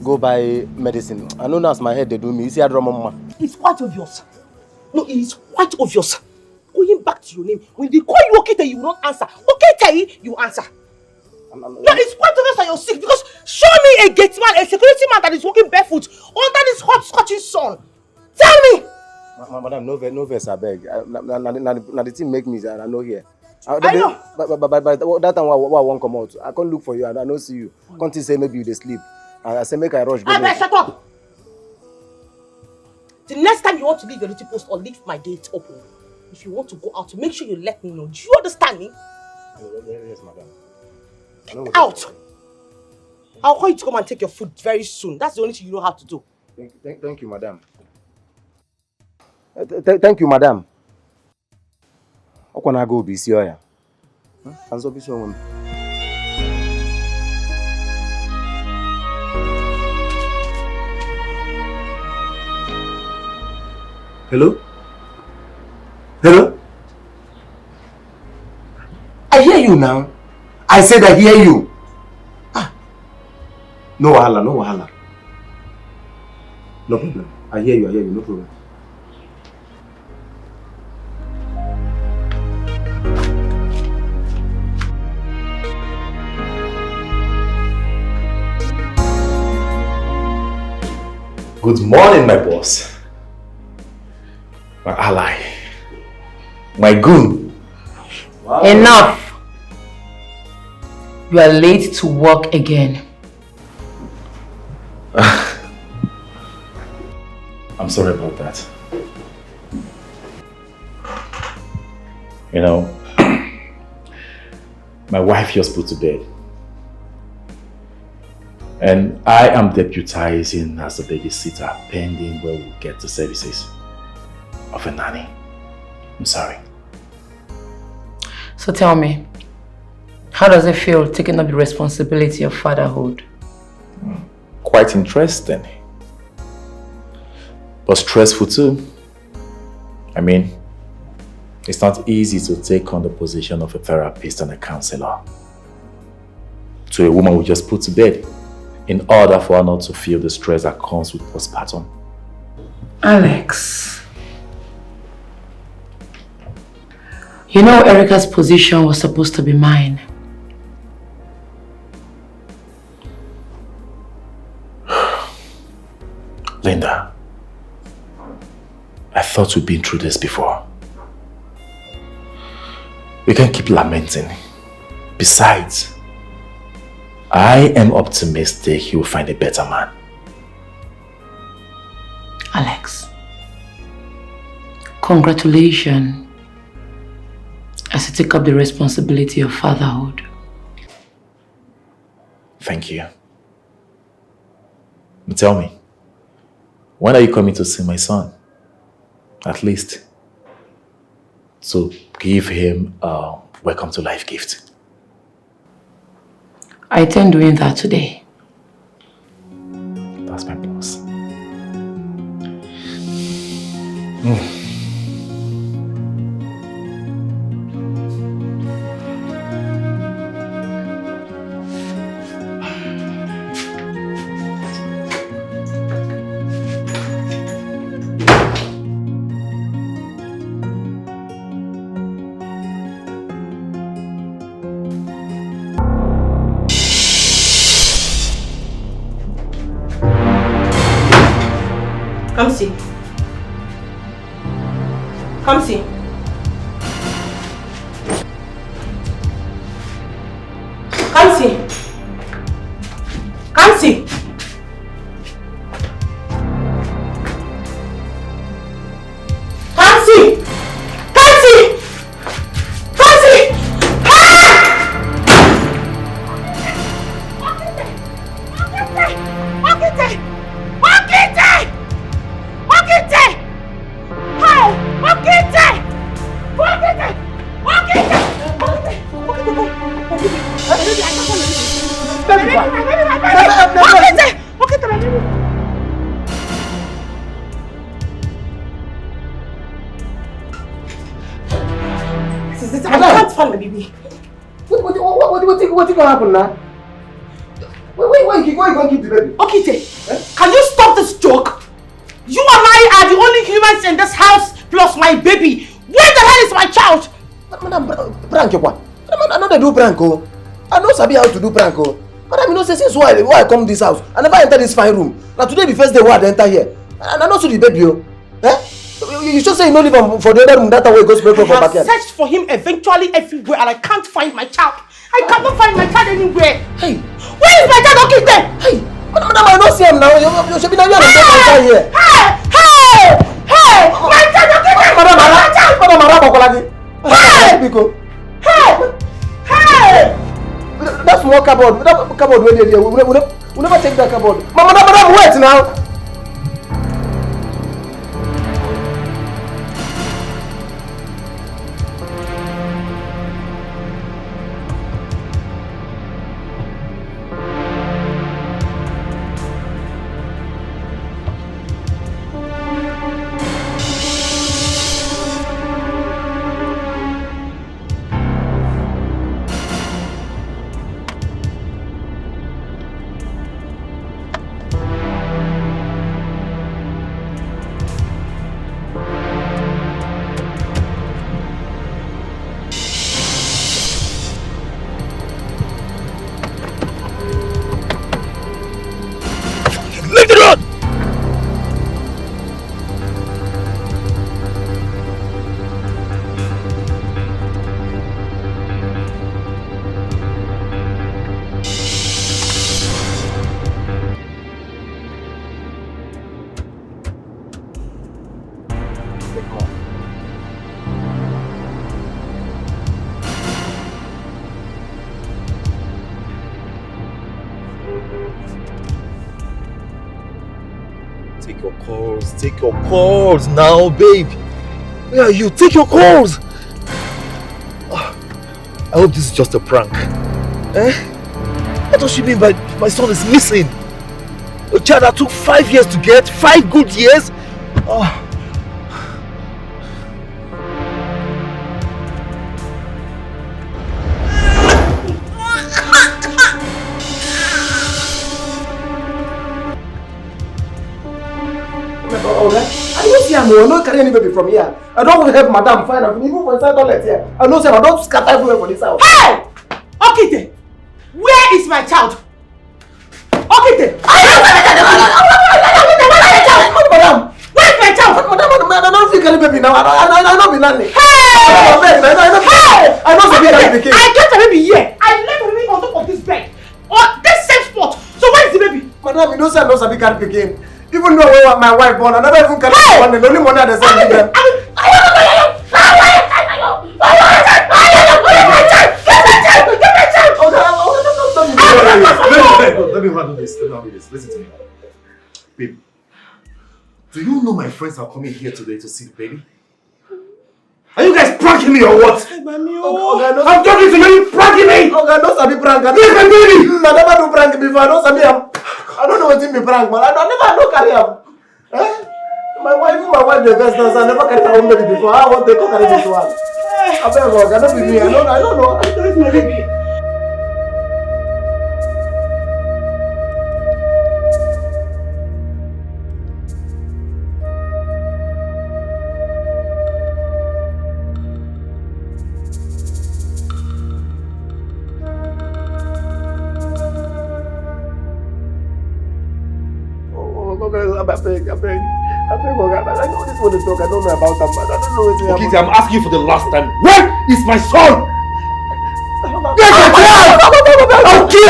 Go buy medicine. I know that's my head they do me. You see, I draw mama. It's quite obvious. No, it is quite obvious. Going back to your name, when they call you Okite, you will not answer. Okite, you answer. No, it's quite obvious that you're sick because show me a gate man, a security man that is walking barefoot under this hot scorching sun. Tell me! Madam, no verse, I beg. Now the thing make me, I know here. I know. But that time I won't come out. I can't look for you and I don't see you. Can't you say maybe you sleep? I say make I rush. Shut up! The next time you want to leave your little post or leave my gate open, if you want to go out, make sure you let me know. Do you understand me? Yes, madam. Out! I'll call you to come and take your food very soon. That's the only thing you know how to do. Thank you, madam. Thank you, madam. How can I go be see you? Hello? Hello? I hear you now. I said I hear you. No wahala, no wahala. No problem. I hear you, no problem. Good morning, my boss. My ally. My goon. Wow. Enough! You are late to work again. I'm sorry about that. You know, my wife just put to bed. And I am deputizing as a babysitter pending where we get the services of a nanny. I'm sorry. So tell me, how does it feel taking up the responsibility of fatherhood? Quite interesting. But stressful too. I mean, it's not easy to take on the position of a therapist and a counselor to a woman who just put to bed. in order for her not to feel the stress that comes with postpartum. Alex, you know Erica's position was supposed to be mine. Linda, I thought we'd been through this before. We can't keep lamenting. Besides, I am optimistic he will find a better man. Alex, congratulations as you take up the responsibility of fatherhood. Thank you. But tell me, when are you coming to see my son? At least to give him a welcome to life gift. I intend doing that today. That's my boss. Come see. Come see. Come see. Come see. Come see. Come see. Come see. What's going to happen now? Where you going to keep the baby? Okite, can you stop this joke? You and I are the only humans in this house plus my baby. Where the hell is my child? Madam, prank what? I know they do prank. I know sabi how to do prank. Madam, you know, since why I come to this house, I never enter this fine room. Now today be first day why I enter here. And I know see the baby. You should say you no leave for the other room. That way goes break for back here. I have searched for him eventually everywhere and I can't find my child. I cannot find my child anywhere. Hey, where is my child? Okay, then. Hey, madam, I don't see him now. You should be now here. Hey, my child. Okay, then. Madam, hey, that's more cupboard. That cupboard where they we never take that cupboard. Madam, wait now. Take your calls now, babe. Where are you? Take your calls. I hope this is just a prank. What does she mean by my son is missing? A child that took 5 years to get, 5 good years? madam, we will not carry any baby from here. I don't want to help madam find out. Even for inside toilet here. I know, sir, I don't scatter everywhere for this house. Hey! Okite! Where is my child? Okite! Madam! Where is my child? Madam, I don't feel carry baby now. I don't be nanny. Hey! I don't see baby again. I get the baby here. I left the baby on top of this bed. On this same spot. So where is the baby? Madam, you know say I don't sabi carry again. Even though when my wife born, I never even carry one. The only money I dey send them. Let me handle this. Listen to me. Babe, do you know my friends are coming here today to see the baby? Are you guys pranking me or what? I'm talking to you, you pranking me! Okay, no sabi prank. Leave my baby! I never do prank before. I don't sabi am. I don't know what be prank, man. I never carry am. My wife the best now, so I never carry my own baby before. I want to go carry this one. I beg God, I don't be me. I don't know. Where is my baby? I beg, I know this one is talk. I don't know about that, but I don't know what Okay, I'm asking you for the last time. Where is my son? Get your child! I'll kill you!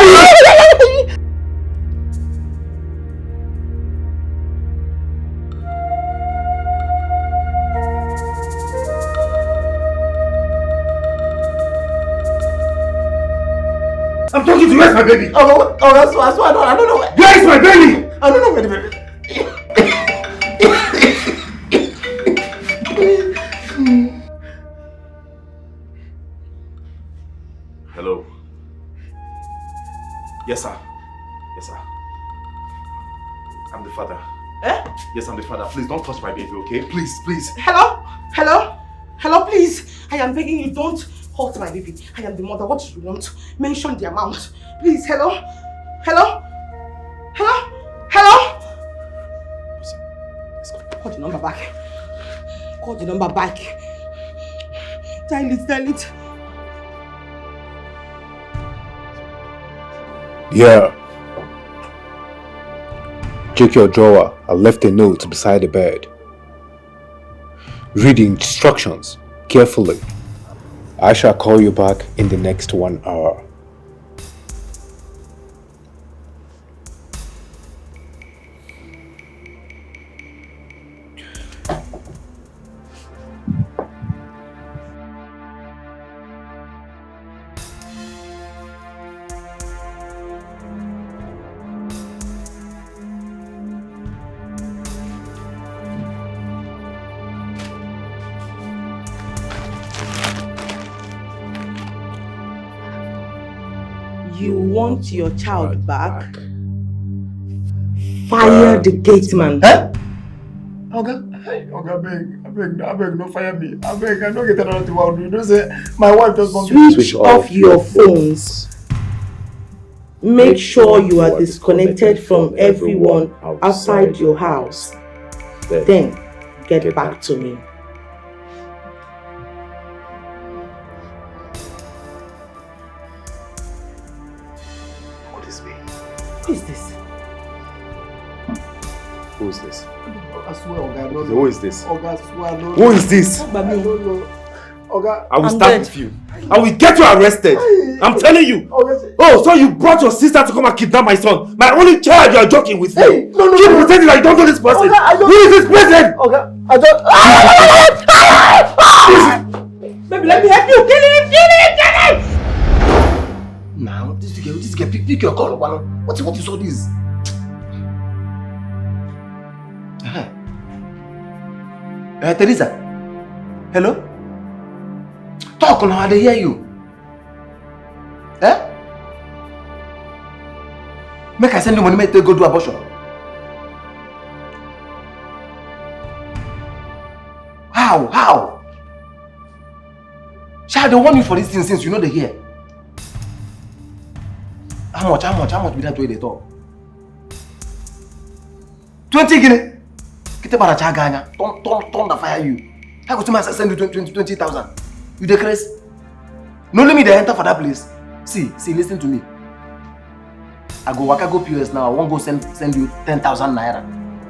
I'm talking to you. Where's my baby? That's why I don't know. Where is my baby? I don't know where the baby is. Hello. Yes, sir. Yes, sir. I'm the father. Eh? Yes, I'm the father. Please don't touch my baby, okay? Please. Hello, please. I am begging you, don't hurt my baby. I am the mother. What do you want? Mention the amount. Please, hello. Call the number back. Dial it. Yeah. Check your drawer. I left a note beside the bed. Read the instructions carefully. I shall call you back in the next 1 hour. You want your child back? Fire the gate man. Oga, I beg, no fire me. I beg, I don't get another thing to do. You don't say my wife just wants to Switch off your phones. Make sure you are disconnected from everyone outside your house. Then get back to me. Who is this? Who is this? I swear, Oga, no. Who is this? Oga, I swear, no. Who is this? I don't know. Oga, I will start with you. I will get you arrested. I'm telling you. Oh, so you brought your sister to come and kidnap my son. My only child, you are joking with me. Hey, no. Keep pretending that you don't know this person. Oga, Who is this person? Oga, I don't... Baby, let me help you. Kill him. Now, this girl, pick your call. What is all this? Teresa. Hello? Talk now, I hear you. Make I send you money, make you go do abortion. How? Child, they want you for this thing since you know they hear. How much be that way they talk? 20 guinea? Kita baracha ganya. Don't fire you. I go to my send you 20,000. You the crazy? No let me dey enter for that place. See, listen to me. I go POS now. I won't go send you 10,000 naira.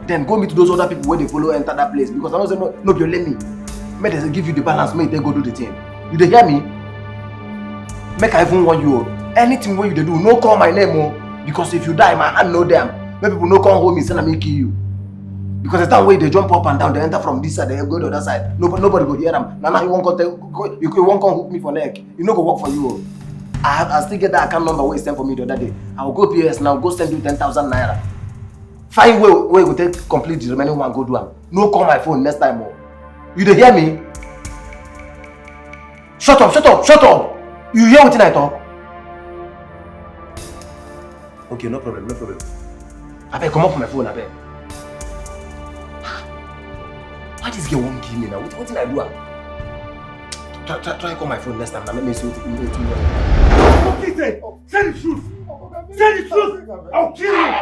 Then go meet those other people where they follow enter that place because I don't say no you let me. Make they give you the balance, make they go do the thing. You dey hear me? Make I even warn you. Anything where you dey do, no call my name oh. Because if you die, my hand know them. Make people no come home me send me kill you. Because the time where they jump up and down, they enter from this side, they go to the other side. Nobody go hear them. Now you won't come hook me for neck. You no go work for you. I still get that account number where you sent for me the other day. I will go PS now, go send you 10,000 naira. Find where we take complete the remaining one, go do am. No call my phone next time more. You dey hear me? Shut up! You hear what I talk? Okay, no problem. I beg, come up from my phone, I beg. Why this girl won't give me now? What did I do? Try call my phone next time. Now let me see what you do. Okay, say the truth. Say the truth. I'll kill you.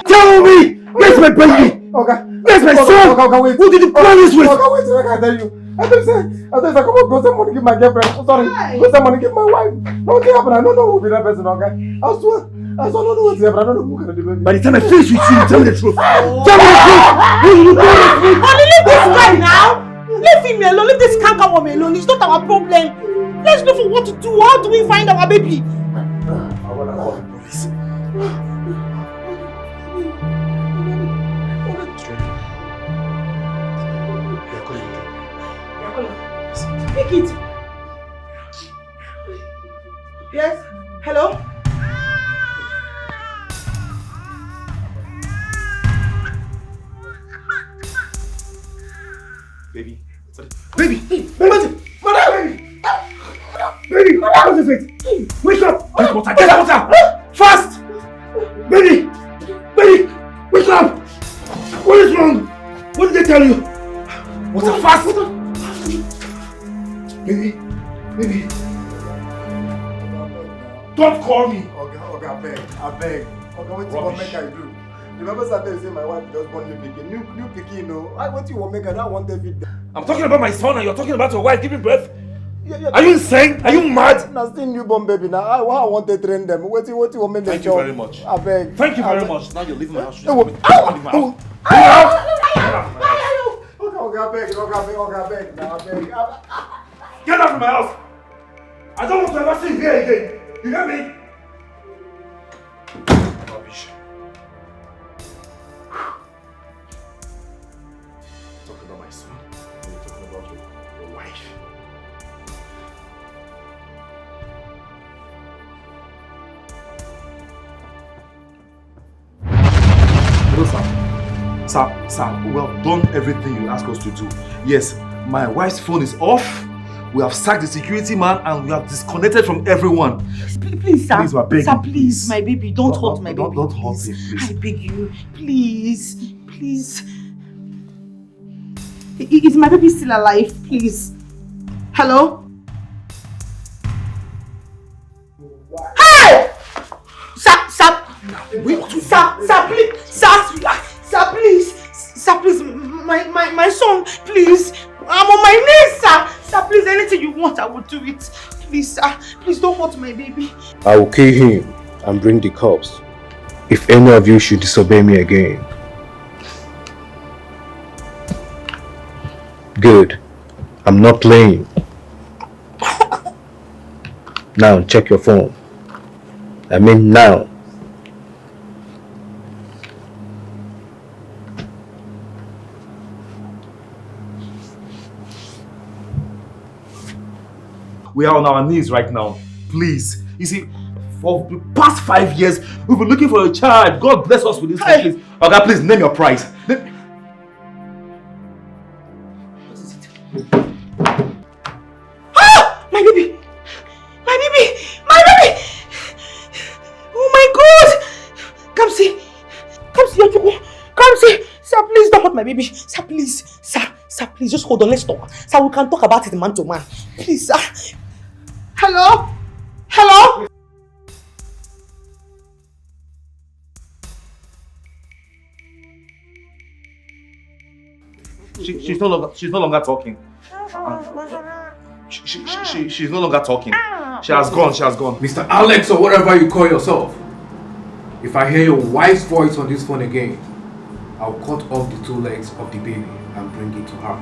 Tell me! Where's my baby? Okay. Where's my son? Wait. Who did you plan this with? Okay, wait, I tell you. I thought you said, come on, go send money, give my girlfriend. Oh, sorry. Go send money, give my wife. Nothing happened. I don't know who will be that person, okay? I swear. I don't know what's happened. I don't know who can do it. By the time I finish with you, tell me the truth. Tell me the truth. Who did you plan this with? Honey, leave this guy now. Leave him alone. Leave this canker woman alone. It's not our problem. Let's look for what to do. How do we find our baby? I wanna call the police. Pick it. Yes? Hello? Baby. What is it? Wake up! Get water! Fast! Baby! Wake up! What is wrong? What did they tell you? Water, fast! Baby! Don't call me! Okay, I beg. Okay, what you want make I do? Remember Saturday say my wife just born new pikin. New pikin, you know. What you want make I don't want to feed them. I'm talking about my son and you're talking about your wife giving birth? Are you insane? Are you mad? Now still newborn baby now. I want to train them. What you want make them Thank you very much. I beg. Thank you very much. Now you're leaving my house. Get out of my house! I don't want to ever see you here again. You hear me? Rubbish. Talking about my son. You're talking about your wife. Hello, sir. Sir, we have done everything you asked us to do. Yes, my wife's phone is off. We have sacked the security man and we have disconnected from everyone. Please, sir. Please, we're begging. Sir, please, my baby, don't hurt my baby. Don't hurt him, please. I beg you, please. Is my baby still alive? Please. Hello? Hey! Sir, please, my son, please. I'm on my knees, sir. Sir, please, anything you want, I will do it. Please, sir, please don't hurt my baby. I will kill him and bring the cops if any of you should disobey me again. Good. I'm not playing. Now check your phone. I mean now. We are on our knees right now. Please. You see, for the past 5 years, we've been looking for a child. God bless us with this. Hey. Please. Okay, please name your price. My baby! Oh my God! Come see, Ojuku. Come see. Sir, please don't hurt my baby. Sir, please. Sir, please, just hold on. Let's talk. Sir, we can talk about it man to man. Please, sir. Hello? She's no longer talking. She's no longer talking. She has gone. Mr. Alex or whatever you call yourself. If I hear your wife's voice on this phone again, I'll cut off the 2 legs of the baby and bring it to her.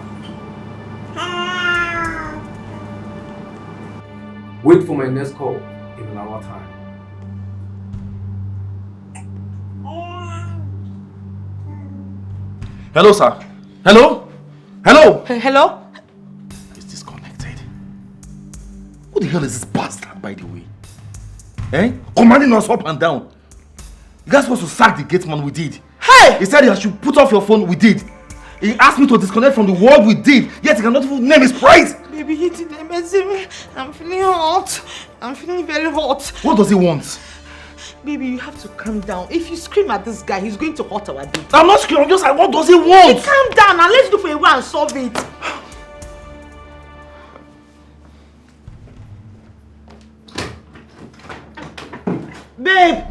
Wait for my next call in an hour time. Hello, sir. Hello? Hello? It's disconnected. Who the hell is this bastard, by the way? Commanding us up and down. You guys supposed to sack the gate man, we did. Hey! He said I should put off your phone, we did. He asked me to disconnect from the world, we did. Yet he cannot even name his price. Baby, he didn't message me. I'm feeling hot. I'm feeling very hot. What does he want? Baby, you have to calm down. If you scream at this guy, he's going to hurt our day. I'm not screaming, I'm just like, what does he want? Hey, calm down and let's look for a way and solve it. Babe!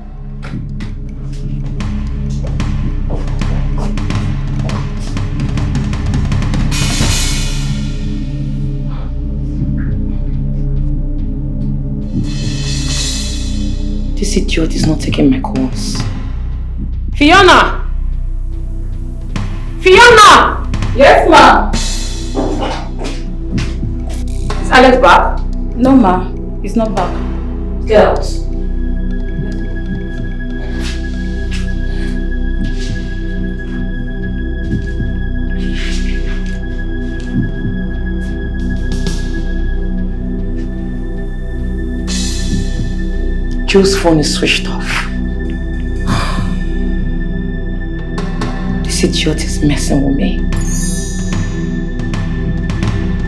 This idiot is not taking my calls. Fiona! Fiona! Yes, ma. Is Alex back? No, ma. He's not back. Girls. Joe's phone is switched off. This idiot is messing with me.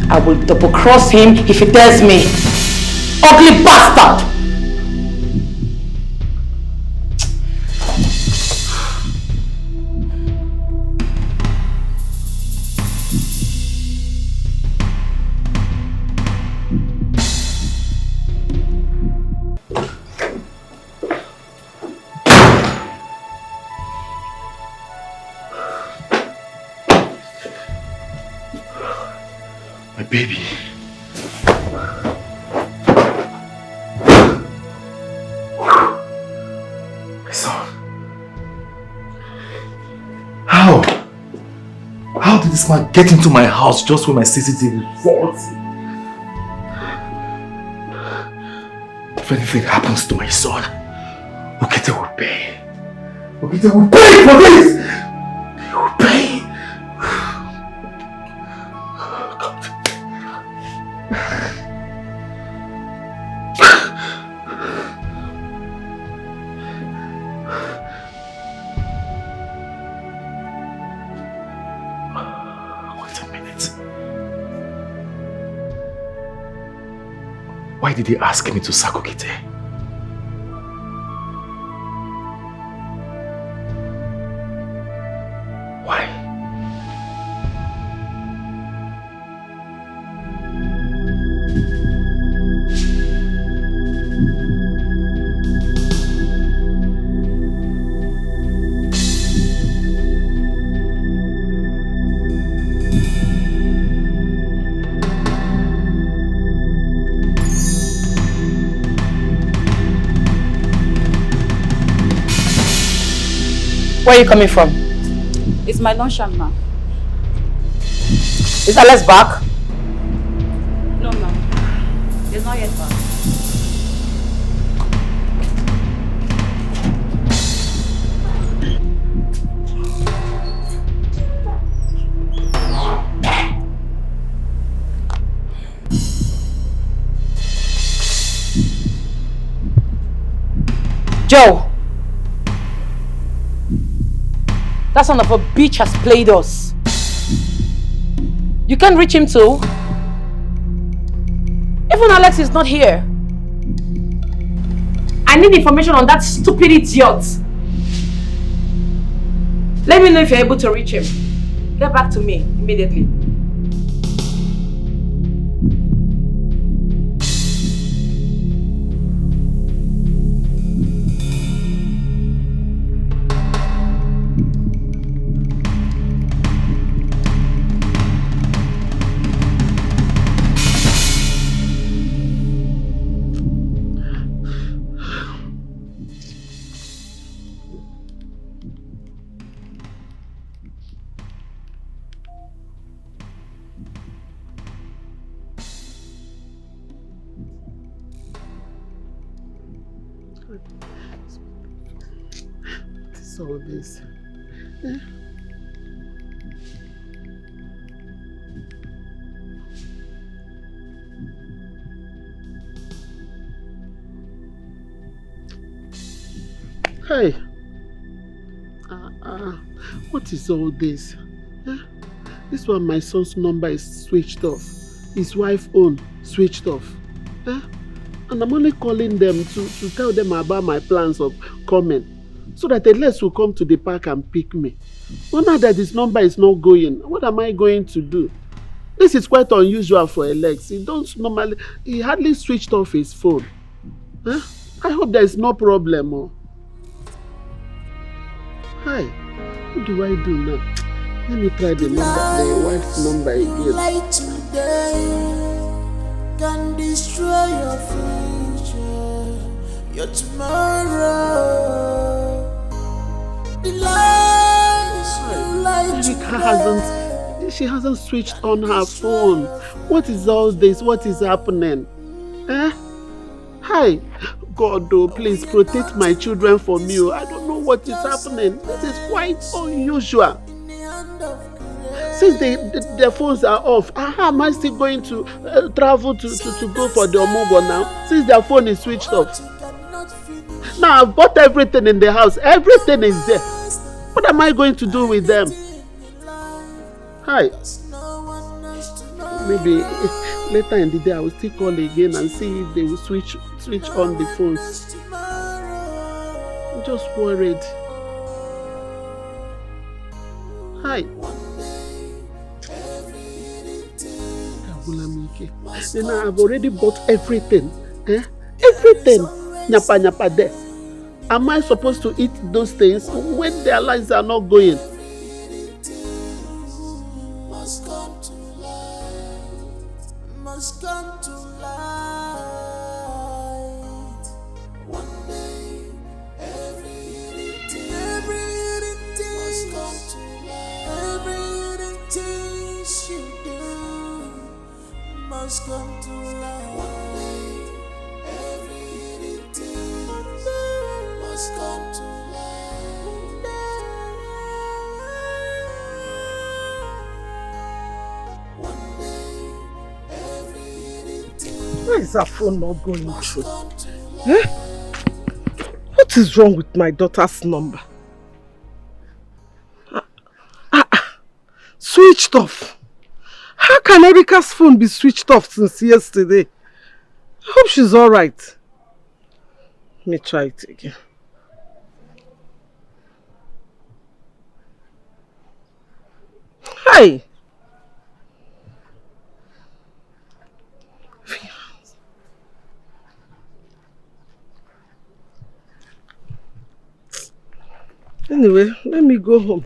I will double cross him if he dares me. Ugly bastard! Baby. My son. How did this man get into my house just when my CCTV is faulty? If anything happens to my son, Okete will pay. Okete will pay for this! He will pay! Why did he ask me to sack Okete? Why? Where are you coming from? It's my lunch time, ma. Is Alex back? No, ma. He's not yet back. Joe! That son of a bitch has played us. You can't reach him too. Even Alex is not here. I need information on that stupid idiot. Let me know if you're able to reach him. Get back to me immediately. What is all this? Hey, what is all this? This one, my son's number is switched off. His wife's own switched off. And I'm only calling them to tell them about my plans of coming, so that Alex will come to the park and pick me. Well, now that his number is not going, what am I going to do? This is quite unusual for Alex. He hardly switched off his phone. I hope there is no problem. Oh. Hi, what do I do now? Let me try the wife's number again. Light today can destroy your future, your tomorrow. The lies you light today. She hasn't switched on her phone. What is all this? What is happening? Hi. God, oh, please protect my children for me. I don't know what is happening. This is quite unusual. Since their phones are off, how am I still going to travel to go for the Omugo now? Since their phone is switched off. Now I've bought everything in the house. Everything is there. What am I going to do with them? Hi. Maybe later in the day I will still call again and see if they will switch on the phones. I'm just worried. Hi. Then I've already bought everything. Everything. Nyapa nyapa there. Am I supposed to eat those things when their lives are not going? Come to light. Everything must come to light. One day, everything. Why is her phone not going through? What is wrong with my daughter's number? Switched off. How can Erica's phone be switched off since yesterday? I hope she's alright. Let me try it again. Hi! Anyway, let me go home.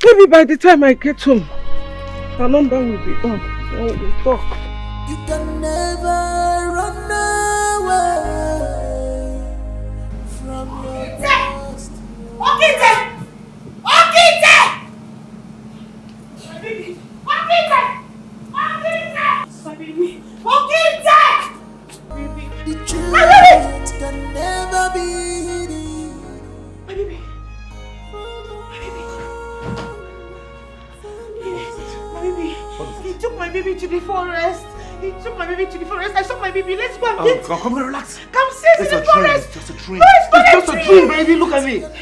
Maybe by the time I get home, her number will be on and we'll talk. You can never run away from your past. Okite! Okite! My baby! Okite! Okite! My baby! Okite! The truth can never be hidden. My baby! He took my baby to the forest. I saw my baby. Let's go and get. Come on, relax. Come see in the forest. It's just a dream. No, it's just a dream, baby. Look at me. Not a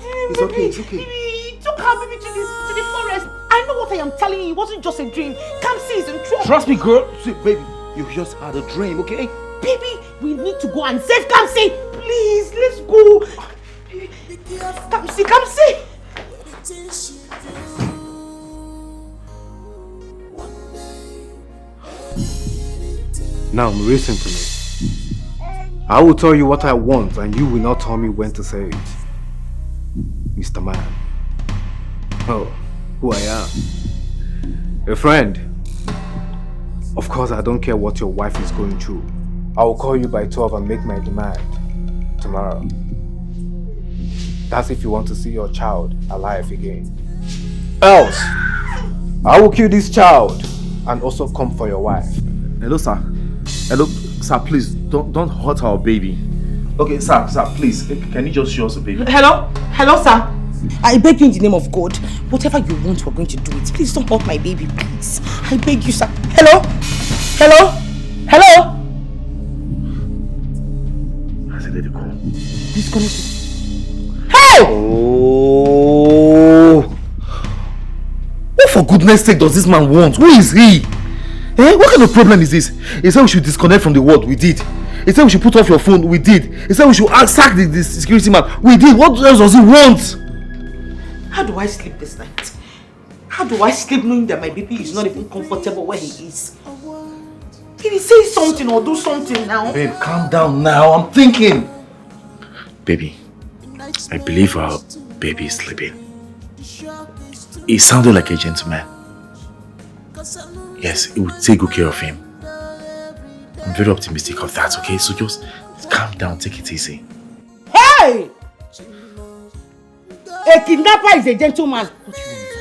dream. It's okay. It's okay. He took her baby to the forest. I know what I am telling you. It wasn't just a dream. Come see, it's in trouble. Trust me, girl. See, baby, you just had a dream, okay? Baby, we need to go and save Kamsi. Please, let's go. Kamsi, Kamsi. Now listen to me. I will tell you what I want and you will not tell me when to say it. Mr. Man. Oh, who I am. A friend. Of course I don't care what your wife is going through. I will call you by 12 and make my demand tomorrow. That's if you want to see your child alive again. Else, I will kill this child and also come for your wife. Hello, sir. Hello. Sir, please, don't hurt our baby. Okay, sir, please, can you just show us the baby? Hello? Hello, sir? I beg you in the name of God. Whatever you want, we're going to do it. Please don't hurt my baby, please. I beg you, sir. Hello? Hello? Hello? I said, let it go. Disconnected. Hey! Oh! What for goodness sake does this man want? Who is he? Eh? What kind of problem is this? He said we should disconnect from the world. We did. He said we should put off your phone. We did. He said we should sack the security man. We did. What else does he want? How do I sleep this night? How do I sleep knowing that my baby is not even comfortable where he is? Can he say something or do something now? Babe, calm down now. I'm thinking. Baby, I believe our baby is sleeping. He sounded like a gentleman. Yes, he would take good care of him. I'm very optimistic of that, okay? So just calm down, take it easy. Hey! A kidnapper is a gentleman. What do you want me to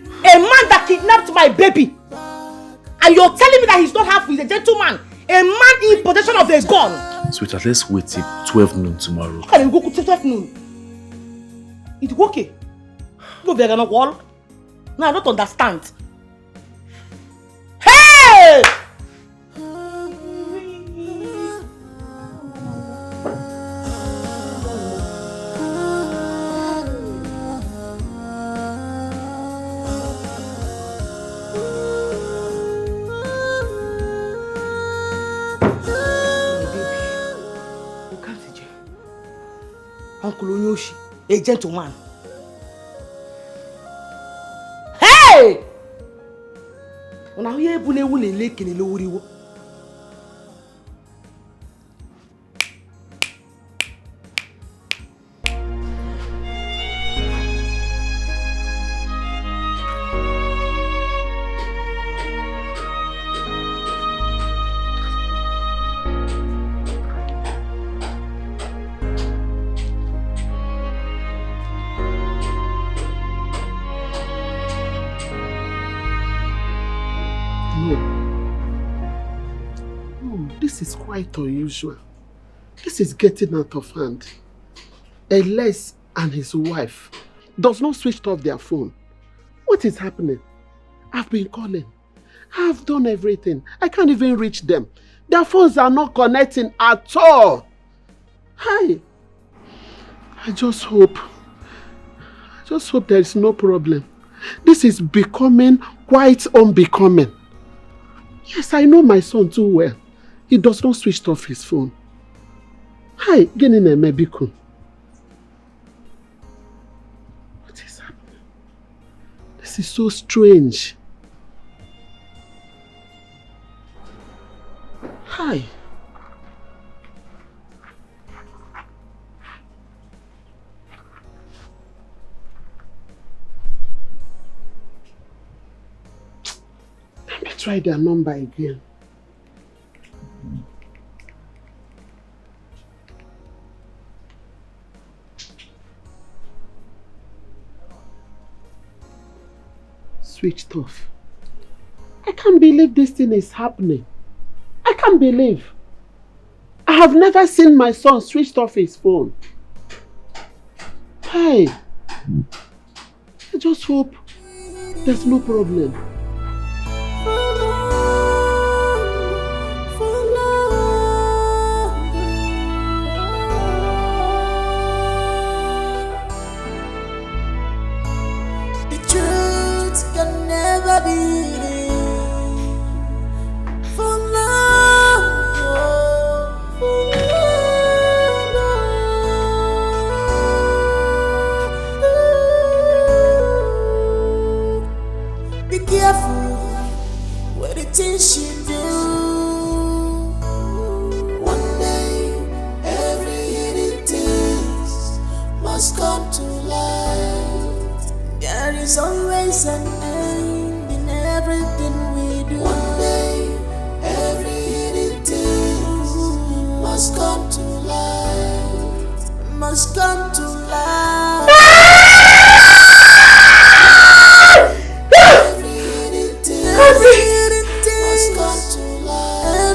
say? A man that kidnapped my baby. And you're telling me that he's not half with a gentleman. A man in possession of a gun. Sweetheart, let's wait till 12 noon tomorrow. How can you go to 12 noon? It's okay. No, they're gonna wall. No, I don't understand. Hey! Uncle Onyoshi, a gentleman. Hey! When I hear Bune Wule Lake in the Lowriwo. This is quite unusual. This is getting out of hand. Elias and his wife does not switch off their phone. What is happening? I've been calling. I've done everything. I can't even reach them. Their phones are not connecting at all. Hi. I just hope there is no problem. This is becoming quite unbecoming. Yes, I know my son too well. He does not switch off his phone. Hi, Genine Mebiku. What is happening? This is so strange. Hi. Let me try their number again. Switched off. I can't believe this thing is happening. I can't believe. I have never seen my son switched off his phone. Hey, I just hope there's no problem. Be careful with the things you do. One day, every hidden thing must come to light. There is always an end in everything we do. One day, every hidden thing must come to light. Must come to light. Every hidden thing must come to light.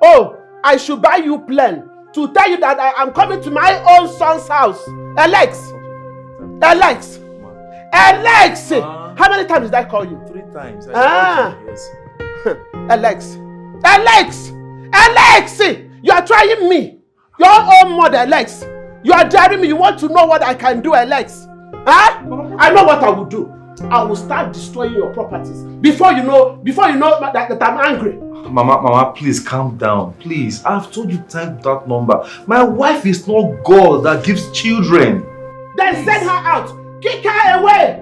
Oh, I should buy you plane to tell you that I am coming to my own son's house. Alex! How many times did I call you? 3 times. Yes. Alex! You are trying me. Your own mother, Alex. You are daring me. You want to know what I can do, Alex? Huh? I know what I will do. I will start destroying your properties before you know that I'm angry. Mama, please calm down. Please, I've told you time that number. My wife is not God that gives children. Then send her out. Kick her away.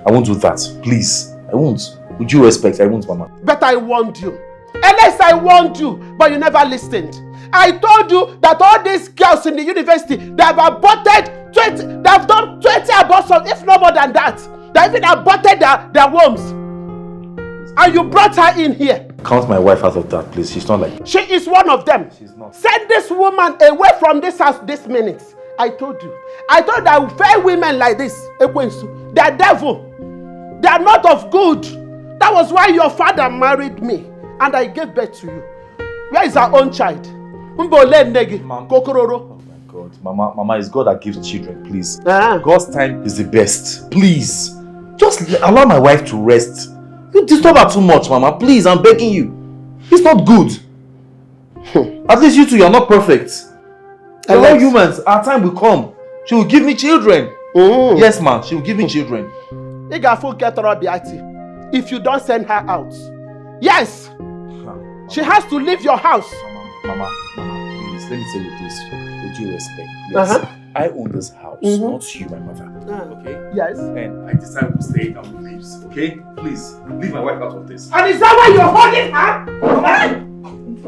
I won't do that. Please, I won't. With due respect, I won't, Mama. But I warned you. Unless I warned you, but you never listened. I told you that all these girls in the university, they have aborted 20, they have done 20 abortions, if no more than that. They even aborted their wombs. And you brought her in here. Count my wife out of that, please. She's not like that. She is one of them. She's not. Send this woman away from this house this minute. I told you. I told that fair women like this, they are devil. They are not of good. That was why your father married me. And I gave birth to you. Where is our own child? Oh my God. Mama, it's God that gives children, please. God's time is the best. Please. Just allow my wife to rest. You disturb her too much, Mama. Please, I'm begging you. It's not good. At least you two, you're not perfect. We're all humans. Our time will come. She will give me children. Yes, ma. She will give me children. If you don't send her out. Yes. She has to leave your house. Mama, please, let me tell you this with due respect, please. I own this house, not you, my mother. Okay? Yes. And I decided to stay and we leave. Okay? Please, leave my wife out of this. And is that why you're holding her?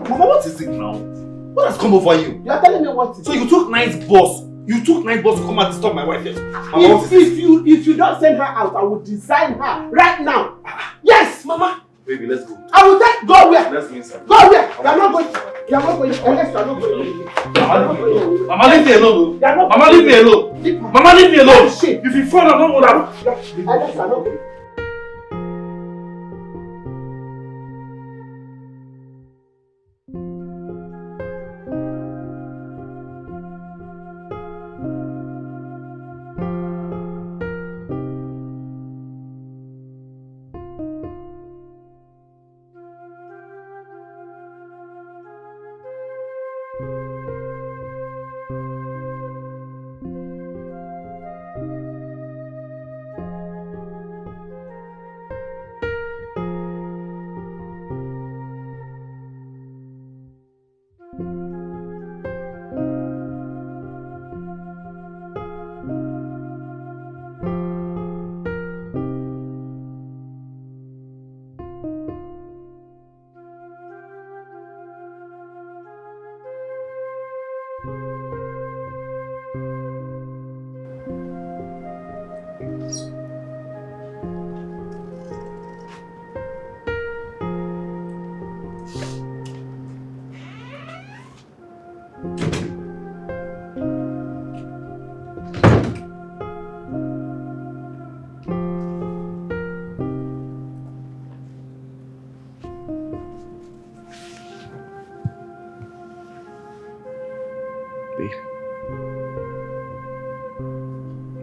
Mama, what is it now? What has come over you? You're telling me what? So you took night bus. You took night bus to come and disturb my wife here. If you don't send her out, I will design her right now. Yes, Mama. Baby, let's go. I will take. Go where? Let's go inside. Go where? You're not going. You're not going. Unless you're not going. Mama, leave me alone. Mama, leave me alone. Mama, leave me alone. If you fall, I don't know that. Unless you're not going.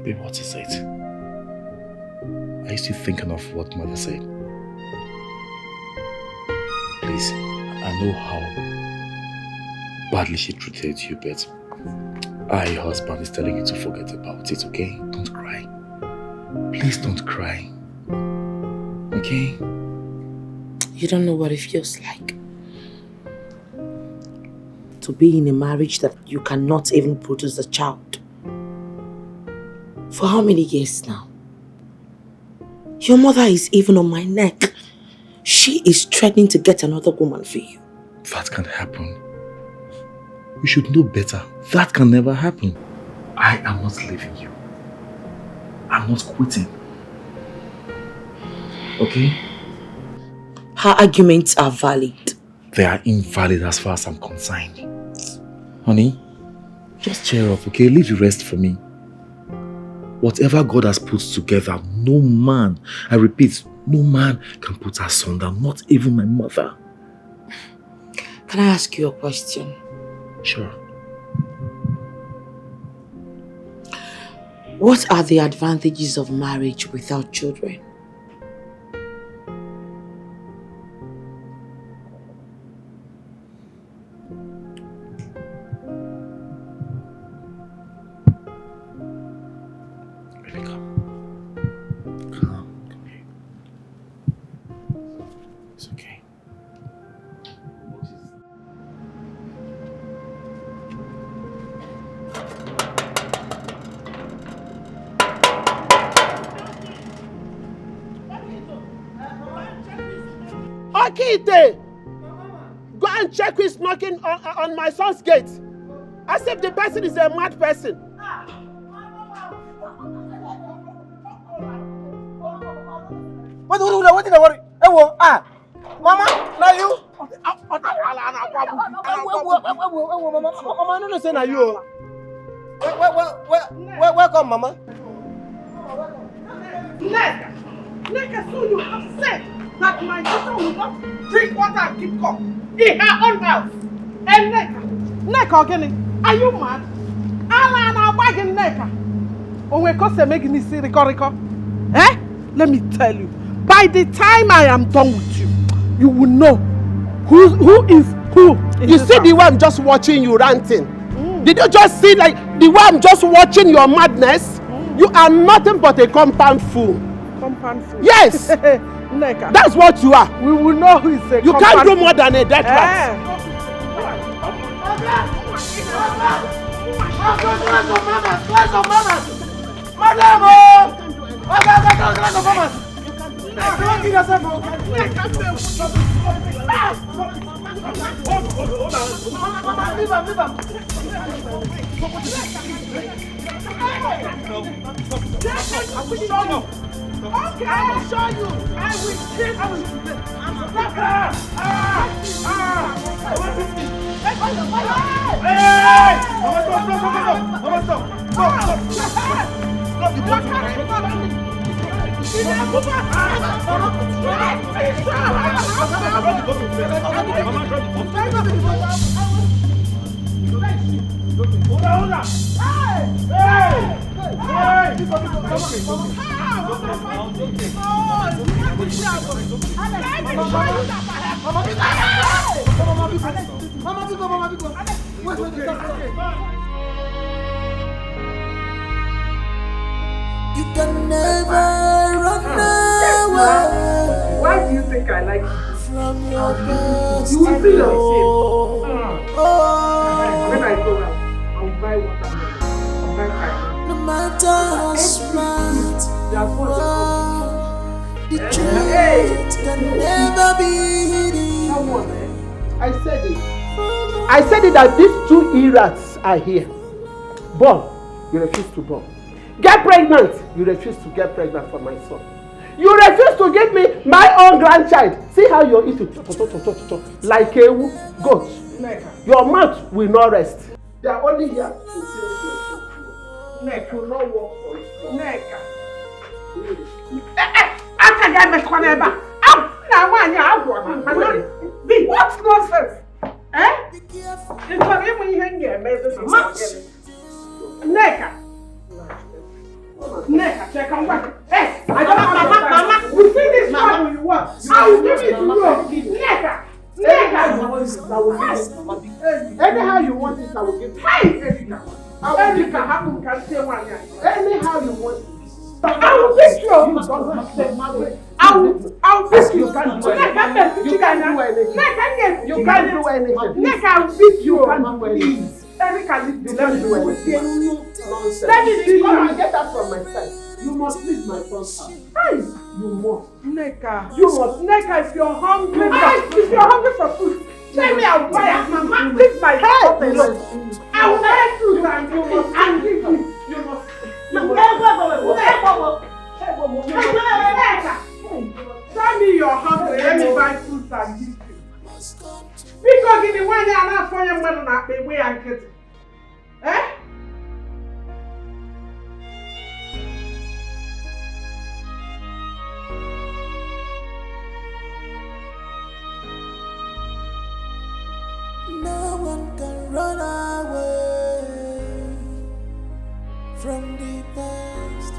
Babe, what is it? Are you still thinking of what Mother said? Please, I know how badly she treated you, but your husband is telling you to forget about it, okay? Don't cry. Please don't cry. Okay? You don't know what it feels like to be in a marriage that you cannot even produce a child. For how many years now? Your mother is even on my neck. She is threatening to get another woman for you. That can happen. You should know better. That can never happen. I am not leaving you. I'm not quitting. Okay? Her arguments are valid. They are invalid as far as I'm concerned. Honey, just cheer up, okay? Leave the rest for me. Whatever God has put together, no man, I repeat, no man can put asunder, not even my mother. Can I ask you a question? Sure. What are the advantages of marriage without children? It's okay. Okite! Go and check who's knocking on my son's gate. As if the person is a mad person. What did I worry? Mama, now you? Mama, no, say now you. Welcome, Mama. Neka, so you have said that my daughter will not drink water and keep cup in her own house. And Neka, again, are you mad? Allah na bagin Neka. Onwe ko se make me see riko. Eh? Let me tell you. By the time I am done with you, you will know who is who. You see the way I'm just watching you ranting? Did you just see like the way I'm just watching your madness? You are nothing but a compound fool. Compound fool? Yes! Neka. That's what you are. We will know who is a You can't do more than a dead rat. Okay, I will show you. I will kill you. Stop her! Hey! Mama, stop the bottle. You can never run away. Why do you think I like you? From your best. You will feel yourself. When I go out, I'll buy water. I'll buy fire. No matter how smart you are, the truth can never be hidden. Come on, I said it. I said it that these two errats are here. Born, you refuse to born. Get pregnant, you refuse to get pregnant for my son. You refuse to give me my own grandchild. See how you're eating like a goat. Your mouth will not rest. They are only here to say Neka, will not work for it. Neka. I can't get my corner. What nonsense? Eh? It's not even here, Neka. Neka, check on what? Hey, I don't know, Mama. You see this one you want? I will give it to you. Neka. Anyhow you want it, I will give it. Hey, Erika, how can say one? Anyhow you want it. I will beat you. I'll beat you. You can't do anything. You can't do anything. I will beat you. You can't do anything. Erika, you can't do anything. Let me see. Come and get that from my side. You must please my son's house. You must. Neka. You must. Neka, if you're hungry, if you're hungry for food, tell me I'll buy it. Mama, leave my house alone. I will buy food and give you. You must. Tell me you're hungry, let me buy food and give you. Because in the one year, I'm not for your mother, not the way I get it. Eh? run away from the past.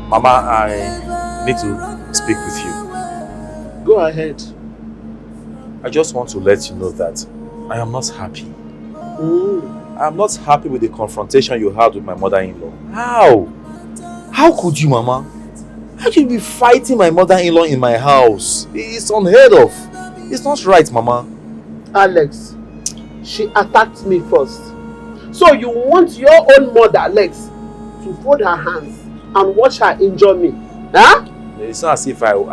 Mama, I need to speak with you. Go ahead. I just want to let you know that I am not happy. I am not happy with the confrontation you had with my mother-in-law. How? How could you, Mama? How could you be fighting my mother-in-law in my house? It's unheard of. It's not right, Mama. Alex, she attacked me first. So you want your own mother, Alex, to fold her hands and watch her injure me? Huh? It's not as if I want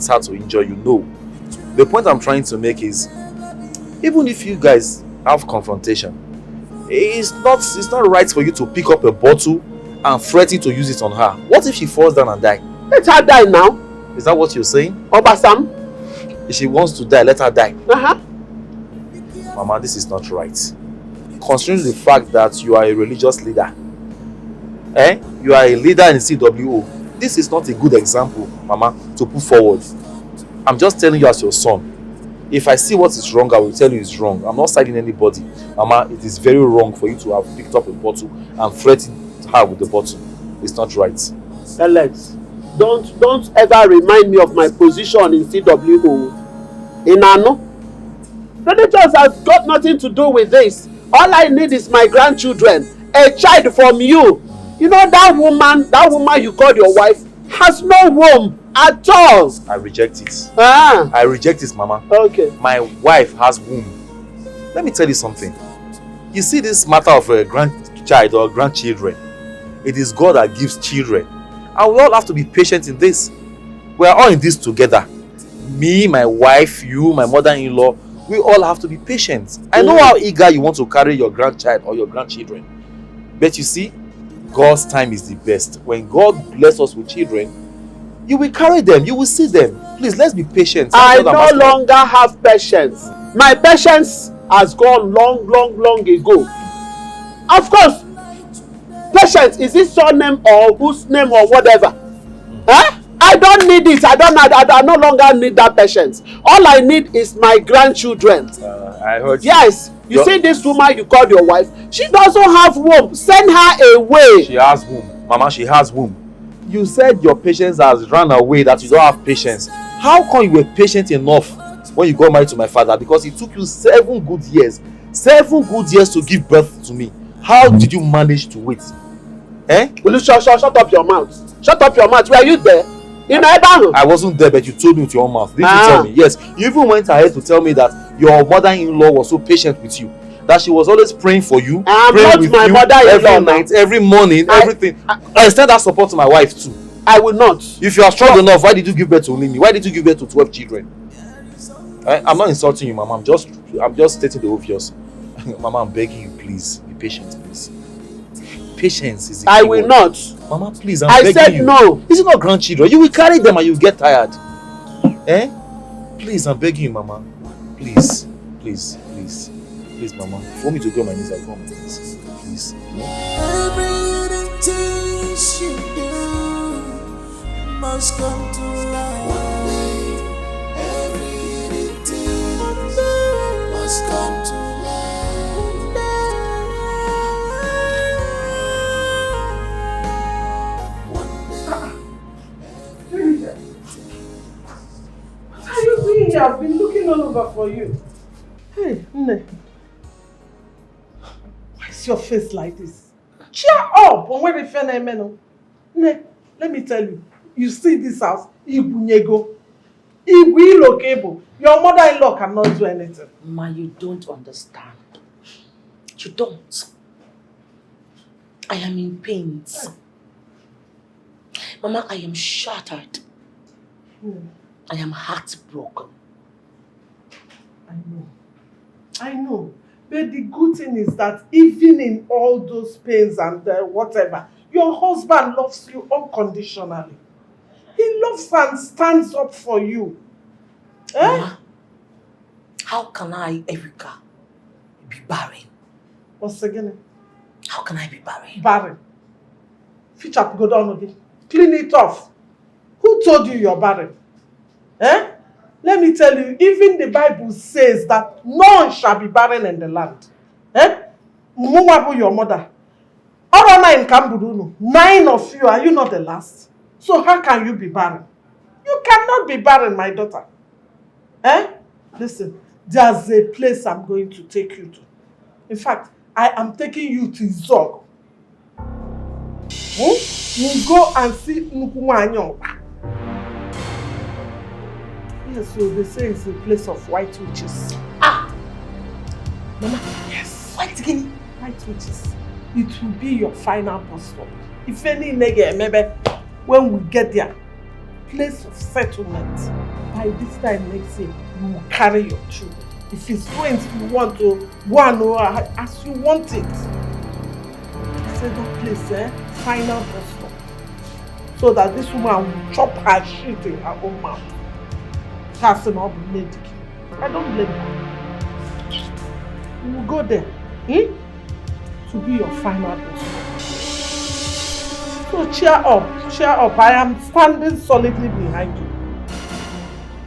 her to injure you, no. The point I'm trying to make is, even if you guys have confrontation, it's not right for you to pick up a bottle and threaten to use it on her. What if she falls down and die? Let her die now. Is that what you're saying? Obasam? If she wants to die, let her die. Uh-huh. Mama, this is not right. Considering the fact that you are a religious leader, you are a leader in CWO, this is not a good example, Mama, to put forward. I'm just telling you as your son. If I see what is wrong, I will tell you it's wrong. I'm not siding anybody. Mama, it is very wrong for you to have picked up a bottle and threatened her with the bottle. It's not right. Alex, don't ever remind me of my position in CWO. Inano. Religious has got nothing to do with this. All I need is my grandchildren. A child from you. You know that woman you called your wife has no womb at all. I reject it. Ah. I reject it, Mama. Okay. My wife has womb. Let me tell you something. You see this matter of a grandchild or grandchildren. It is God that gives children. And we all have to be patient in this. We are all in this together. Me, my wife, you, my mother-in-law. We all have to be patient. I know how eager you want to carry your grandchild or your grandchildren. But you see, God's time is the best. When God bless us with children, you will carry them, you will see them. Please, let's be patient. I no longer have patience. My patience has gone long ago. Of course, patience, is it surname or whose name or whatever? Huh? I don't need it. I no longer need that patience. All I need is my grandchildren. I heard yes. You see this woman you called your wife? She doesn't have womb. Send her away. She has womb. Mama, she has womb. You said your patience has run away, that you don't have patience. How come you were patient enough when you got married to my father? Because it took you 7 good years. 7 good years to give birth to me. How did you manage to wait? Will you shut up your mouth? Shut up your mouth. Were you there? I wasn't there, but you told me with your own mouth. Didn't you tell me? Yes. You even went ahead to tell me that your mother-in-law was so patient with you. That she was always praying for you. I'm not my mother-in-law every night, every morning, everything. I extend that support to my wife too. I will not. If you are strong enough, why did you give birth to Lizzy? Why did you give birth to 12 children? I'm not insulting you, Mama. I'm just stating the obvious. Mama, I'm begging you, please. Be patient, please. Patience is the key I will word. not. Mama, please, I'm begging you. I said no. This is not grandchildren. You will carry them and you will get tired. Please, I'm begging you, Mama. Please, please, please. Please, Mama. If you want me to go on my knees, I'll go on my knees. Please. Every little thing you do must come to light. Every little thing must come to light. What are you doing here? I've been looking all over for you. Hey, Nne. Why is your face like this? Cheer up! Nne, let me tell you. You see this house? Ibunyego. Ibuilokebo. Your mother-in-law cannot do anything. Ma, you don't understand. You don't. I am in pain. Mama, I am shattered. I am heartbroken. I know. But the good thing is that even in all those pains and whatever, your husband loves you unconditionally. He loves and stands up for you. Mama, how can I, Erica, be barren? What's again? How can I be barren? Barren. Fitch up, go down again. Clean it off. Who told you you're barren? Eh? Let me tell you, even the Bible says that none shall be barren in the land. Eh? Mwabu your mother. All 9 Kambuduno. 9 of you, are you not the last? So how can you be barren? You cannot be barren, my daughter. Eh? Listen, there's a place I'm going to take you to. In fact, I am taking you to Zog. You go and see Nukuwanyo. Yes, so they say it's a place of white witches. Ah! Mama, yes. White guinea. White witches. It will be your final bus stop. If any nigga, maybe when we get there, place of settlement, by this time next year, you will carry your children. If it's twins, you want to go and as you want it. Say that place, final bus stop. So that this woman will chop her shit in her own mouth. That's not medic. I don't blame her. You will go there, to be your final bus stop. So cheer up, cheer up. I am standing solidly behind you.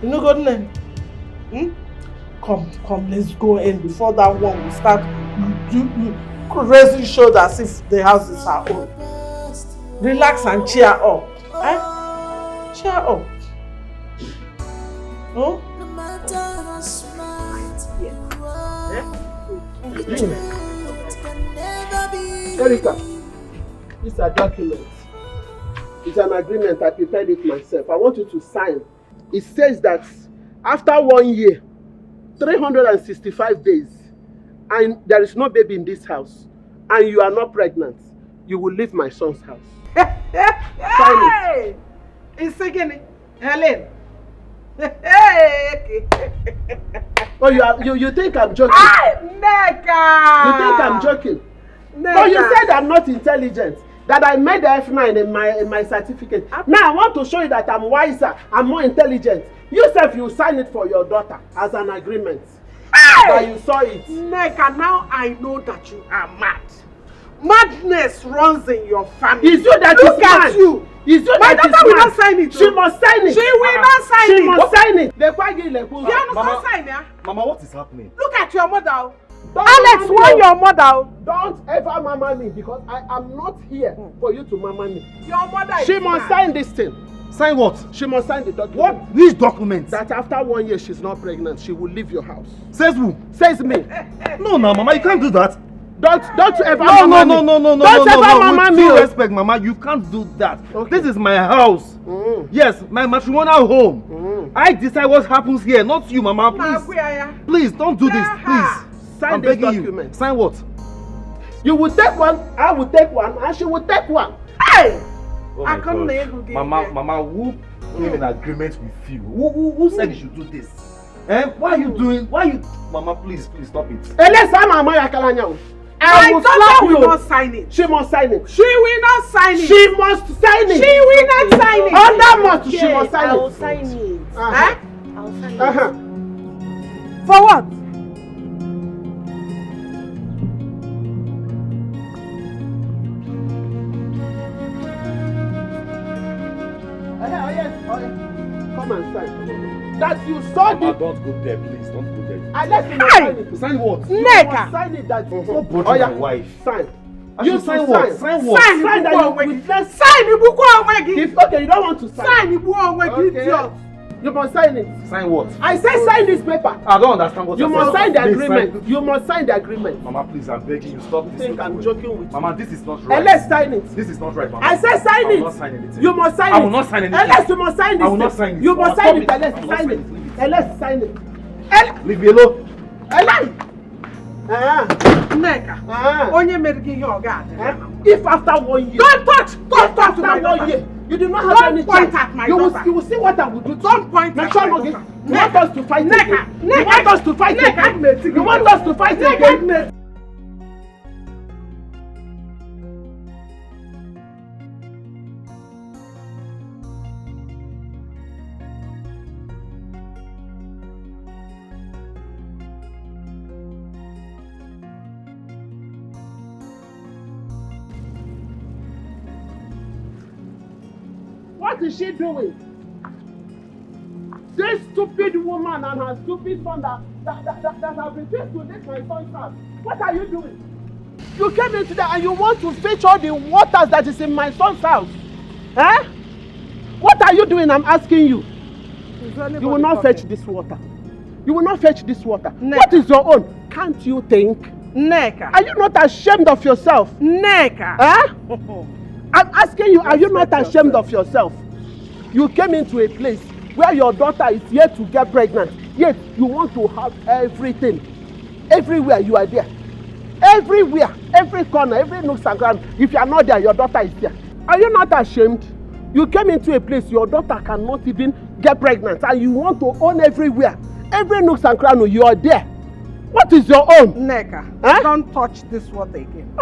You know good name? Come, let's go in before that one will start raising shoulders if the house is her own. Relax and cheer up. Cheer up. No? Erika, these are documents. It's an agreement. I prepared it myself. I want you to sign. It says that after 1 year, 365 days, and there is no baby in this house, and you are not pregnant, you will leave my son's house. Sign it. It's again, Helen. Oh, you think I'm joking? Neka! You think I'm joking? Neka. But you said I'm not intelligent. That I made the F9 in my certificate. Now I want to show you that I'm wiser, I'm more intelligent. Yourself, you sign it for your daughter as an agreement. Hey! But you saw it. Neka, now I know that you are mad. Madness runs in your family. It's you that Look is at mad. you. It's you My that is daughter will mad. not sign it. She must sign it. She will not sign it. She must sign it. Mama, sign it. Mama, what is happening? Look at your mother. Don't Alex, warn your mother. Don't ever mama me because I am not here for you to mama me. Your mother is She must sign this thing. Sign what? She must sign the document. What? Which document? That after 1 year she's not pregnant, she will leave your house. Says who? Says me. No, Mama, you can't do that. Don't ever No, mama me. Don't ever mama me. With due respect, Mama, you can't do that. Okay. This is my house. Yes, my matrimonial home. I decide what happens here, not you, Mama. Please, please don't do this. Please, sign this document. You. Sign what? You will take one, I will take one, and she will take one. Hey! Oh my God. Mama, who came in agreement with you? Who said you should do this? Why are you doing? Mama, please stop it. Unless I'm a Maya Kalanya. My daughter will not sign it. She must sign it. She will not sign it. She must sign it. She will not sign it. Under must she must sign it. I will sign it. I'll sign it. For what? Come and sign. That you saw the... Mama, don't go there, please. Don't go there. Unless you must sign it. Sign what? You must sign it that... Don't bother my wife. Sign. You sign what? Sign what? Sign that you witness. Sign the book on Okay, you don't want to sign. Sign the book on idiot. You must sign it. Sign what? I said sign this paper. I don't understand what you must sign the agreement. You must sign the agreement. Mama, please, I'm begging you, stop this. I'm joking with you. Mama, this is not right. And let's sign it. This is not right, Mama. I said sign it. I will not sign anything. You must sign it. I will not sign anything. Unless you must sign this. I will not sign it. You must sign it. Unless sign it. Unless sign it. Leave me alone. Neka. Onye merigi your God. If after 1 year. Don't touch my daughter. You do not have any point chance. at my daughter. You will see what I will do. Don't point at my daughter. You want us to fight again? You want us to fight again? You want us to fight again? What is she doing? This stupid woman and her stupid son that have refused to leave my son's house. What are you doing? You came into there and you want to fetch all the waters that is in my son's house. Eh? What are you doing? I'm asking you. You will not fetch this water. You will not fetch this water. Neka. What is your own? Can't you think? Neka. Are you not ashamed of yourself? Neka. Eh? I'm asking you, are you not ashamed of yourself? You came into a place where your daughter is yet to get pregnant, yet you want to have everything. Everywhere you are there. Everywhere, every corner, every nook and cranny. If you are not there, your daughter is there. Are you not ashamed? You came into a place your daughter cannot even get pregnant and you want to own everywhere. Every nook and cranny, you are there. What is your own? Neka, don't touch this water again.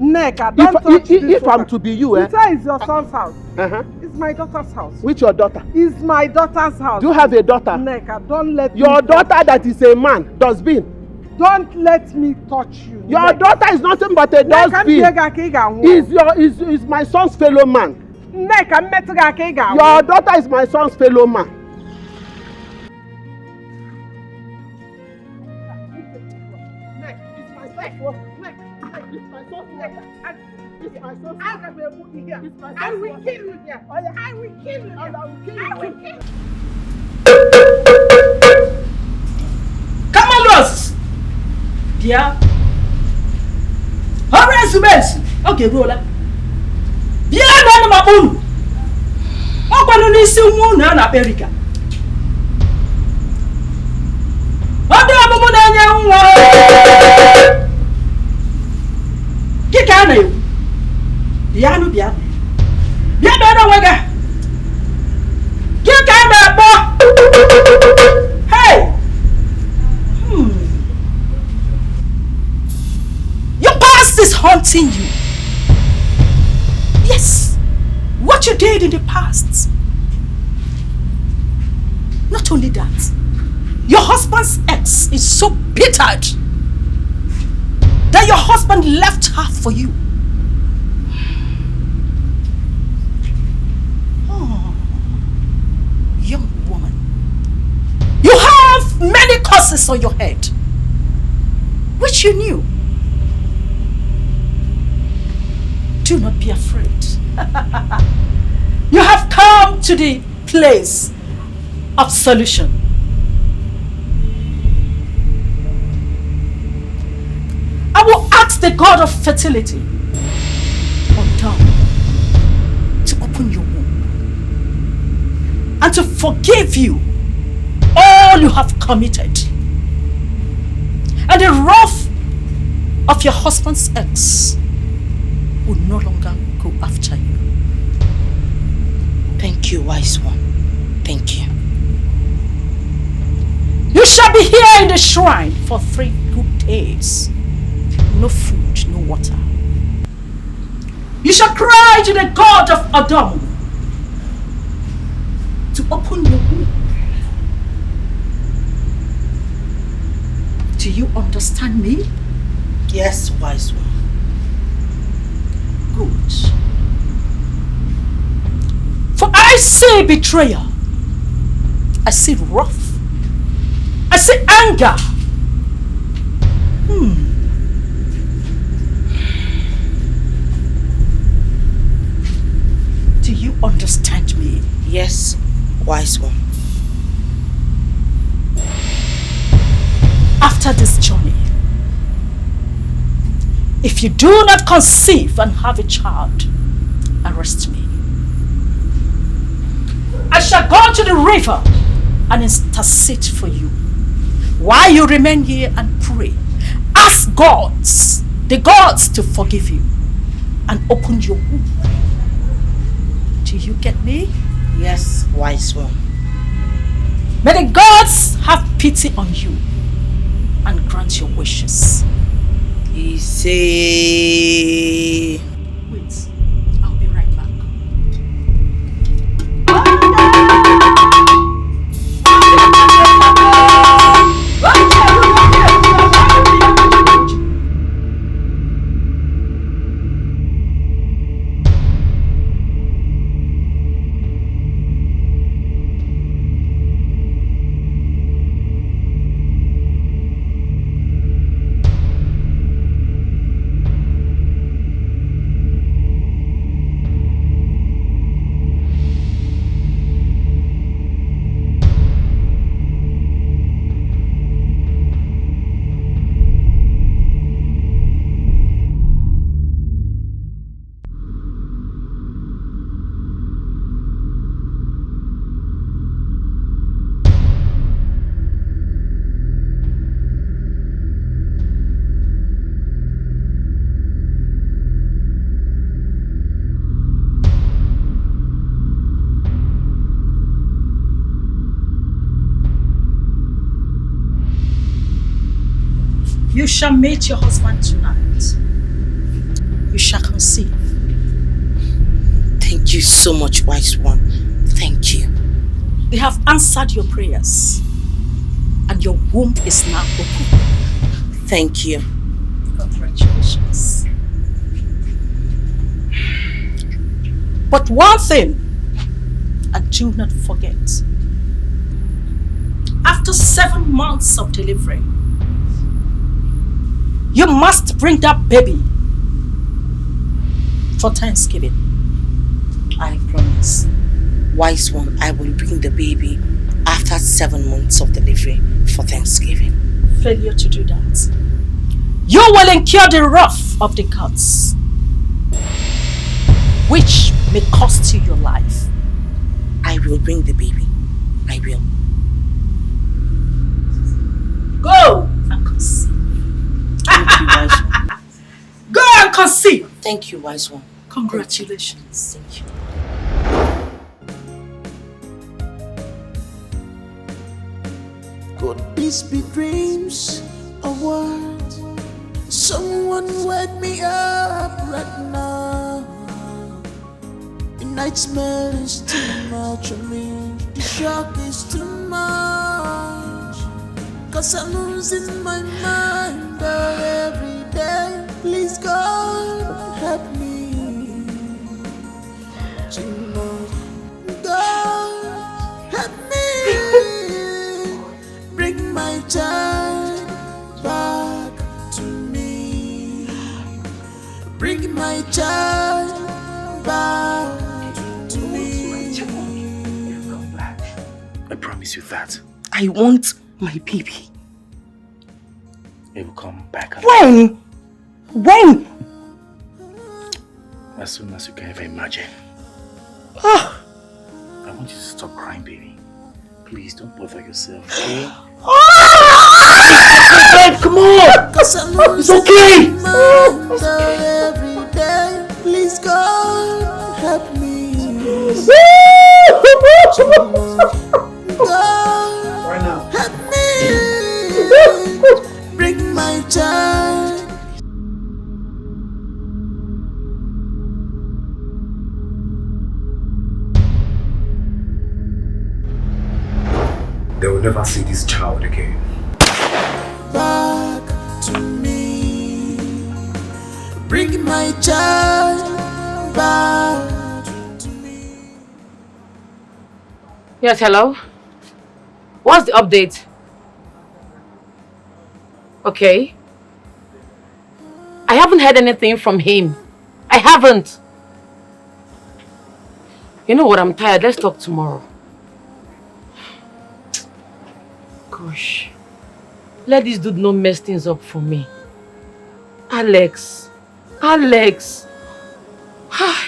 Neka, don't touch this water. If I'm to be you, It's your son's house. It's my daughter's house. Which your daughter? It's my daughter's house. Do you have a daughter? Neka, don't let your daughter that is a man, dustbin. Don't let me touch you. Your Neka. Daughter is nothing but a dustbin. Is my son's fellow man. Neka, your daughter is my son's fellow man. I will kill you here. I will kill you. I will kill you. Come on, Los! Dear. Hurry, Subens! Okay, roll up. Dear, no, my own. I'm going to see you now in America. What do you want? Get down here. Diano, Diano. Diano, Wega. Get down there, boy. Hey! Your past is haunting you. Yes. What you did in the past. Not only that, your husband's ex is so bittered that your husband left her for you. Oh, young woman, you have many curses on your head, which you knew. Do not be afraid. You have come to the place of solution. I will ask the God of fertility to open your womb and to forgive you all you have committed, and the wrath of your husband's ex will no longer go after you. Thank you, wise one. Thank you. You shall be here in the shrine for 3 good days. No food, no water. You shall cry to the God of Adam to open your womb. Do you understand me? Yes, wise one. Good. For I see betrayal. I see wrath. I see anger. Do you understand me? Yes, wise one. After this journey, if you do not conceive and have a child, arrest me. I shall go to the river and intercede for you. While you remain here and pray, ask gods, the gods, to forgive you and open your womb. Do you get me? Yes, wise one. May the gods have pity on you and grant your wishes. Easy. Wait, I'll be right back. You shall meet your husband tonight. You shall conceive. Thank you so much, wise one. Thank you. They have answered your prayers. And your womb is now open. Thank you. Congratulations. But one thing, and do not forget. After 7 months of delivery, you must bring that baby for Thanksgiving. I promise. Wise one, I will bring the baby after 7 months of delivery for Thanksgiving. Failure to do that, you will incur the wrath of the gods, which may cost you your life. I will bring the baby. I will. Go and conceive. Thank you, wise one. Go and conceive. Thank you, wise one. Congratulations. Thank you. Could this be dreams or what? Someone wake me up right now. The nightmare is too much for me. The shock is too much. Cause I'm losing my mind every day. Please God help me. Too much. God help me. Bring my child back to me. Bring my child back to me. Come back. I promise you that. I want my baby. It will come back. When? When? As soon as you can ever imagine. Ah. I want you to stop crying, baby. Please don't bother yourself, okay? Come on! It's okay! Every day, please God help me. God help me. Bring my child. They will never see this child again. Back to me. Bring my child back to me. Yes, hello? What's the update? Okay. I haven't heard anything from him. I haven't. You know what, I'm tired. Let's talk tomorrow. Gosh. Let this dude not mess things up for me. Alex. Alex. Hi.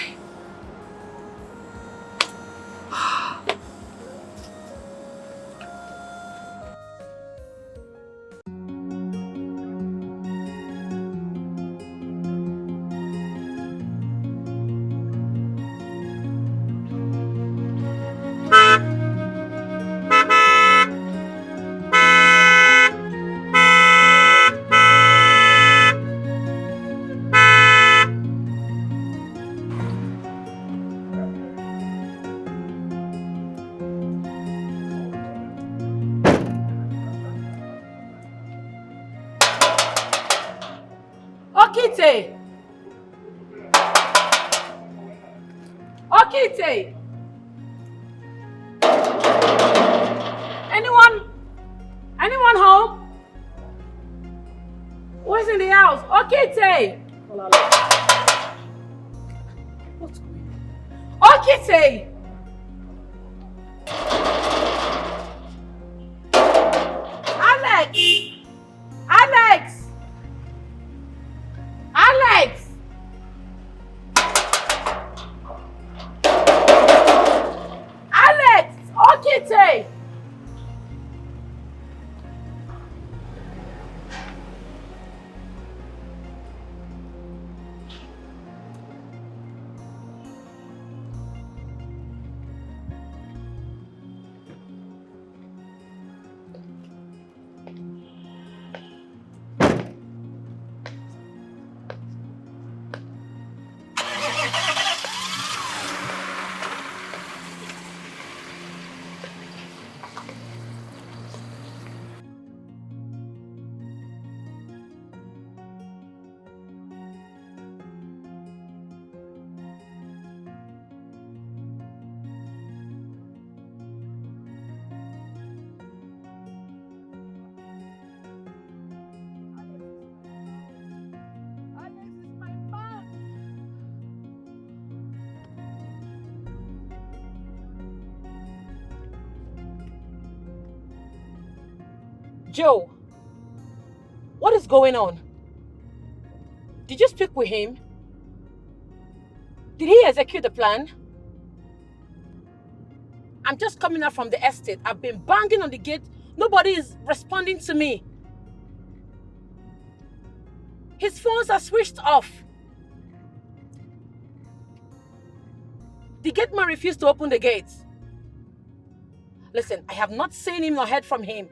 Okite! Okite! Anyone home? Who's in the house? Okite! What's going on? Okite! Alex! Alex! Alex! Alex! Okite! Joe, what is going on? Did you speak with him? Did he execute the plan? I'm just coming out from the estate. I've been banging on the gate. Nobody is responding to me. His phones are switched off. The gate man refused to open the gates. Listen, I have not seen him nor heard from him.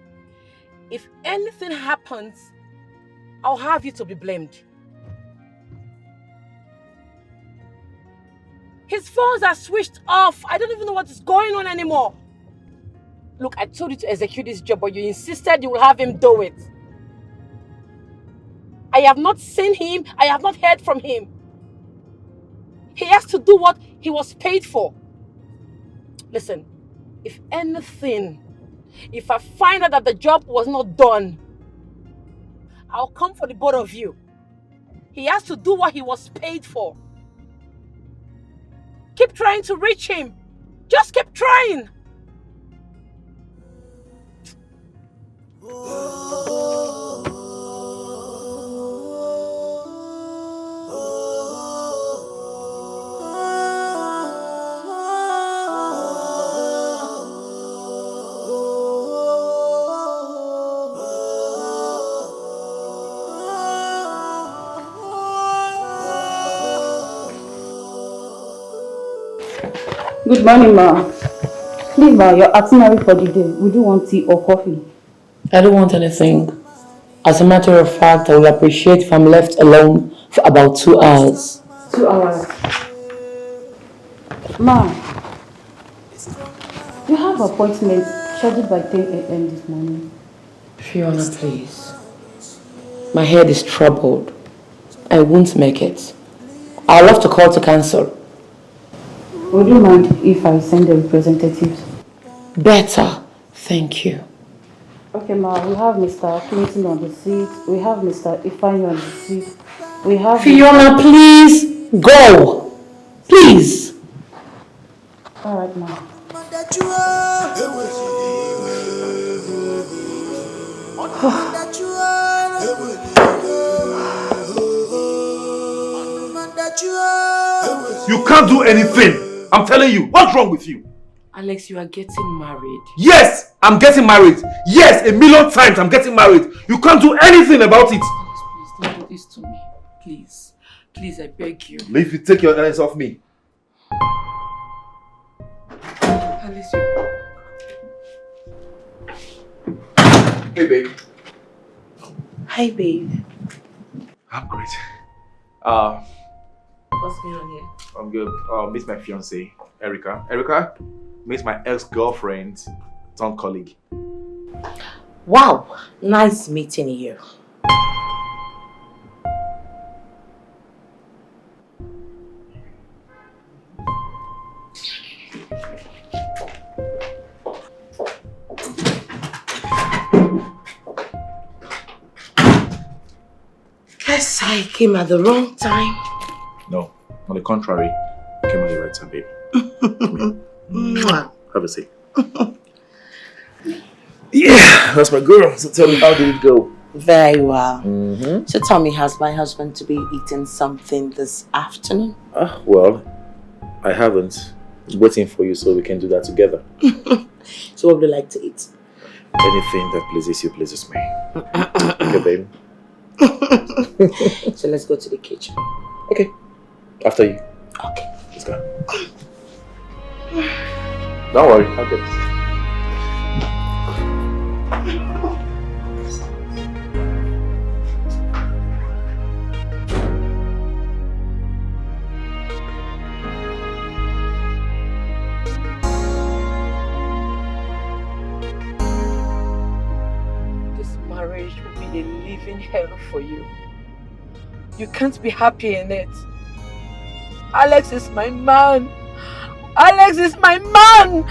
If anything happens, I'll have you to be blamed. His phones are switched off. I don't even know what is going on anymore. Look, I told you to execute this job, but you insisted you will have him do it. I have not seen him. I have not heard from him. He has to do what he was paid for. Listen, if anything, if I find out that the job was not done, I'll come for the both of you. He has to do what he was paid for. Keep trying to reach him. Just keep trying. Good morning, ma. Please, ma, your itinerary for the day. Would you want tea or coffee? I don't want anything. As a matter of fact, I will appreciate if I'm left alone for about 2 hours. 2 hours. Ma, you have appointment scheduled by 10 a.m. this morning. Fiona, please. My head is troubled. I won't make it. I'll have to call to cancel. Would you mind if I send the representatives? Better. Thank you. Okay, ma, we have Mr. Clinton on the seat. We have Mr. Ifeanyi on the seat. We have... Fiona, please go. Please. All right, ma. You can't do anything. I'm telling you. What's wrong with you? Alex, you are getting married. Yes, I'm getting married. Yes, 1,000,000 times I'm getting married. You can't do anything about it. Alex, please don't do this to me. Please. Please, I beg you. Leave you take your hands off me. Alex, you... Hey, babe. Hi, babe. I'm great. What's going on here? I'm good. Meet my fiance, Erica. Erica, meet my ex-girlfriend, turned colleague. Wow, nice meeting you. Guess I came at the wrong time. No, on the contrary, you came at the right time, baby. Come here. Have a seat. Yeah, that's my girl. So tell me, how did it go? Very well. So tell me, has my husband to be eating something this afternoon? Well, I haven't. I'm waiting for you so we can do that together. So what would you like to eat? Anything that pleases you pleases me. Okay, babe. So let's go to the kitchen. Okay. After you. Okay. Let's go. Don't worry, I'll get this. This marriage will be a living hell for you. You can't be happy in it. Alex is my man. Alex is my man.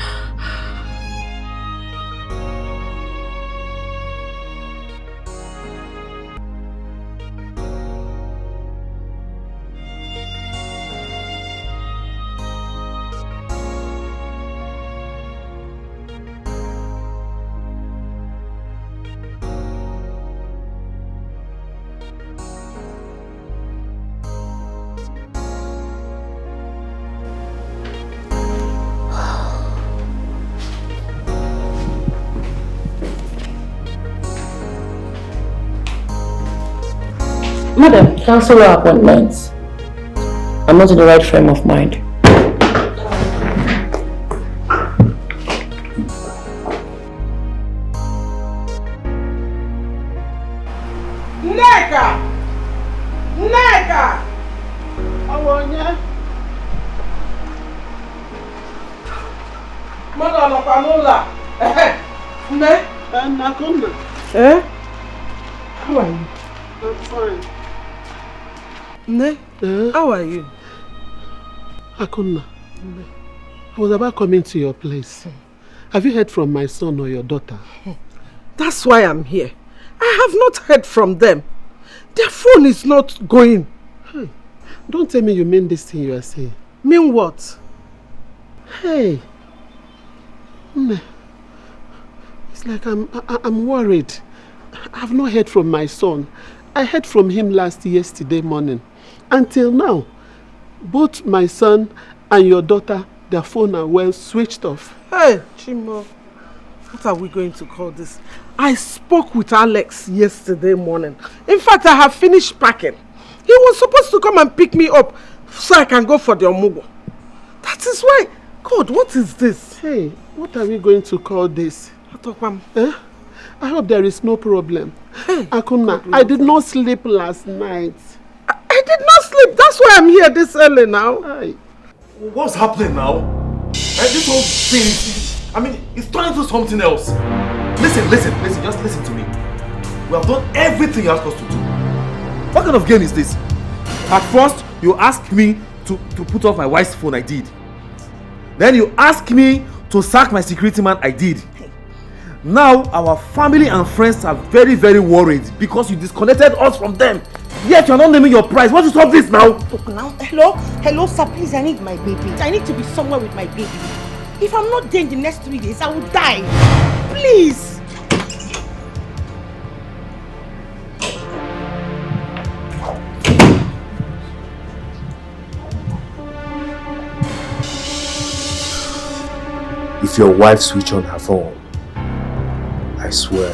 Madam, cancel our appointments. I'm not in the right frame of mind. Nneka! Nneka! Awonye? Mother nọkwa n'ụlọ a. Nne? Nakuna. Eh? How are you? I'm fine. Nne? How are you? Akuna, I was about coming to your place. Have you heard from my son or your daughter? That's why I'm here. I have not heard from them. Their phone is not going. Hey, don't tell me you mean this thing you are saying. Mean what? Hey, it's like I'm worried. I've not heard from my son. I heard from him yesterday morning. Until now, both my son and your daughter, their phone are well switched off. Hey, Chimo, what are we going to call this? I spoke with Alex yesterday morning. In fact, I have finished packing. He was supposed to come and pick me up so I can go for the omugo. That is why. God, what is this? Hey, what are we going to call this? I hope there is no problem. Hey, Akuna, I did not sleep last night. I did not sleep. That's why I'm here this early now. Aye. What's happening now? And this whole thing, I mean, it's turning into something else. Listen, just listen to me. We have done everything you asked us to do. What kind of game is this? At first, you asked me to put off my wife's phone, I did. Then you asked me to sack my security man, I did. Now, our family and friends are very, very worried because you disconnected us from them. Yet you are not naming your price. What is all this now? Look now. Hello, sir, please, I need my baby. I need to be somewhere with my baby. If I'm not there in the next 3 days, I will die. Please. If your wife switch on her phone, I swear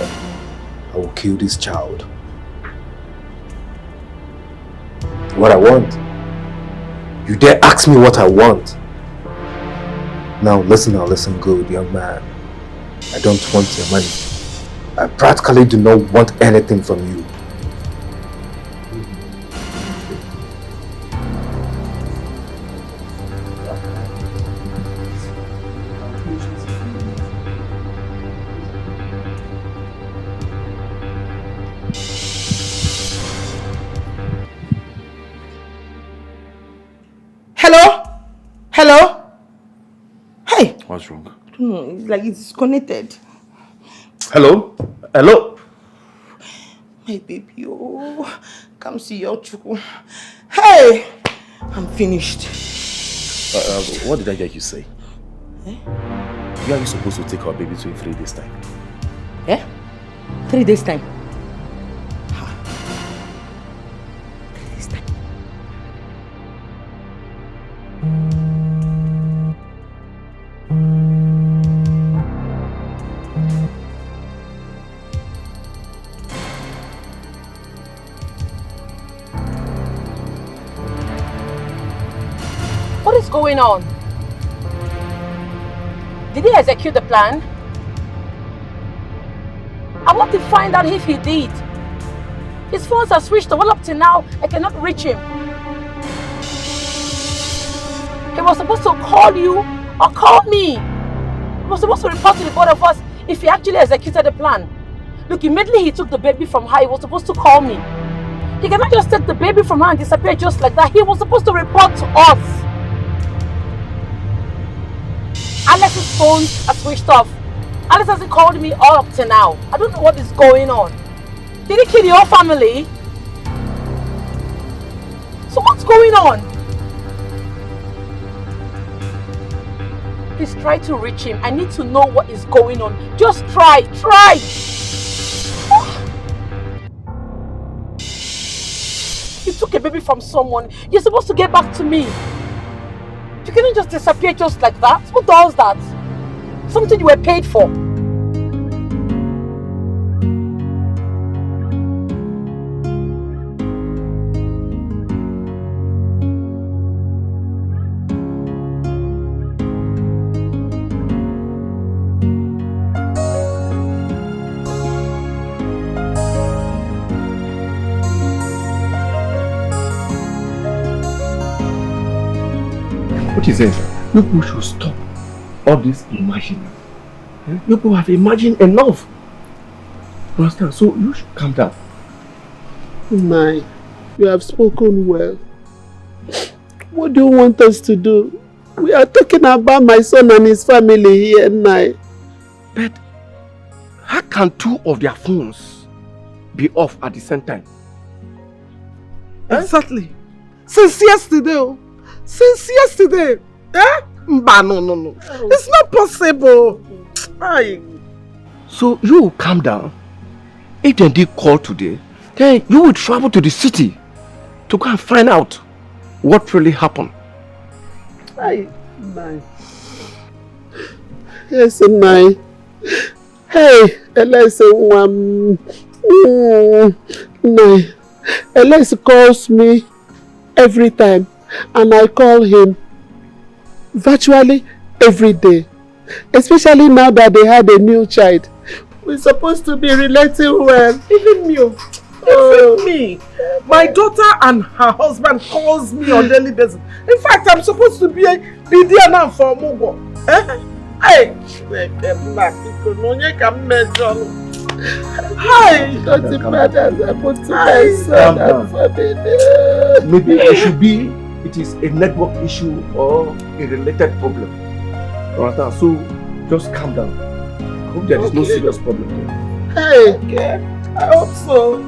I will kill this child. What I want? You dare ask me what I want? Now listen good, young man. I don't want your money. I practically do not want anything from you. Hello? Hey! What's wrong? It's like it's disconnected. Hello? Hello? My baby, oh, come see your chuku. Hey! I'm finished. What did I hear you say? You are supposed to take our baby to in 3 days' time? 3 days' time? What is going on? Did he execute the plan? I want to find out if he did. His phones are switched all up to now. I cannot reach him. He was supposed to call you or call me. He was supposed to report to the both of us if he actually executed the plan. Look, immediately he took the baby from her, he was supposed to call me. He cannot just take the baby from her and disappear just like that. He was supposed to report to us. Alex's phones are switched off. Alex hasn't called me all up to now. I don't know what is going on. Did he kill your family? So what's going on? Please try to reach him. I need to know what is going on. Just try. You took a baby from someone. You're supposed to get back to me. You cannot just disappear just like that. Who does that? Something you were paid for. point is this, people should stop all this imagining. People have imagined enough. Understand? So you should calm down. Nai, you have spoken well. What do you want us to do? We are talking about my son and his family here, Nai. But how can two of their phones be off at the same time? Exactly. Since yesterday. Since yesterday. Eh? No. It's not possible. So you will calm down. If they did call today, then you will travel to the city to go and find out what really happened. Nai. Yes, Nai. Hey, Elias, Nai. Elias calls me every time, and I call him virtually every day. Especially now that they had a new child. We're supposed to be relating well. Even me. Even me. My daughter and her husband calls me on daily basis. In fact, I'm supposed to be there now for Mugo. Hey! Hi! Nothing bad has happened to my son and family. Maybe it is a network issue or a related problem. Understand? So just calm down. I hope there is no serious problem there. Hey! Okay. I hope so.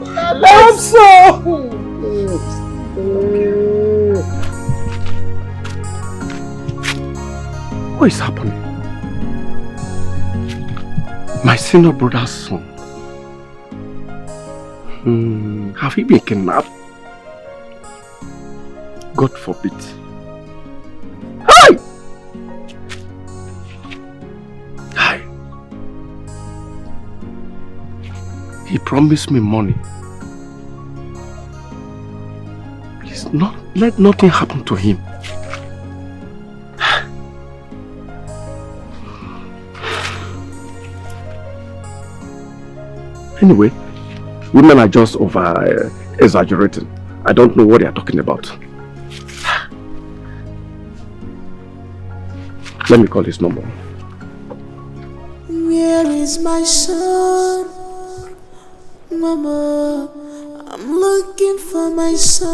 What is happening? My senior brother's son. Have he been kidnapped? God forbid. Hi! He promised me money. Please, let nothing happen to him. Anyway, women are just over exaggerating. I don't know what they are talking about. Let me call his number. Where is my son? Mama, I'm looking for my son.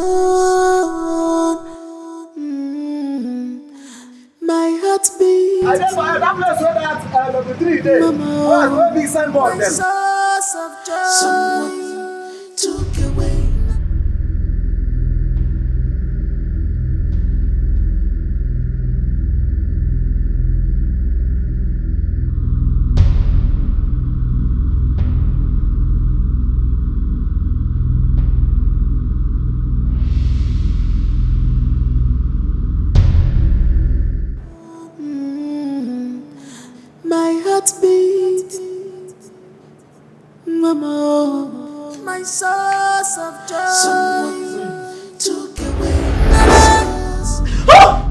My heart beats. I just want that place where that number 3 day. Mama, where big signboard them. Source of joy. Someone took away. Mama, my source of joy. Someone took away oh!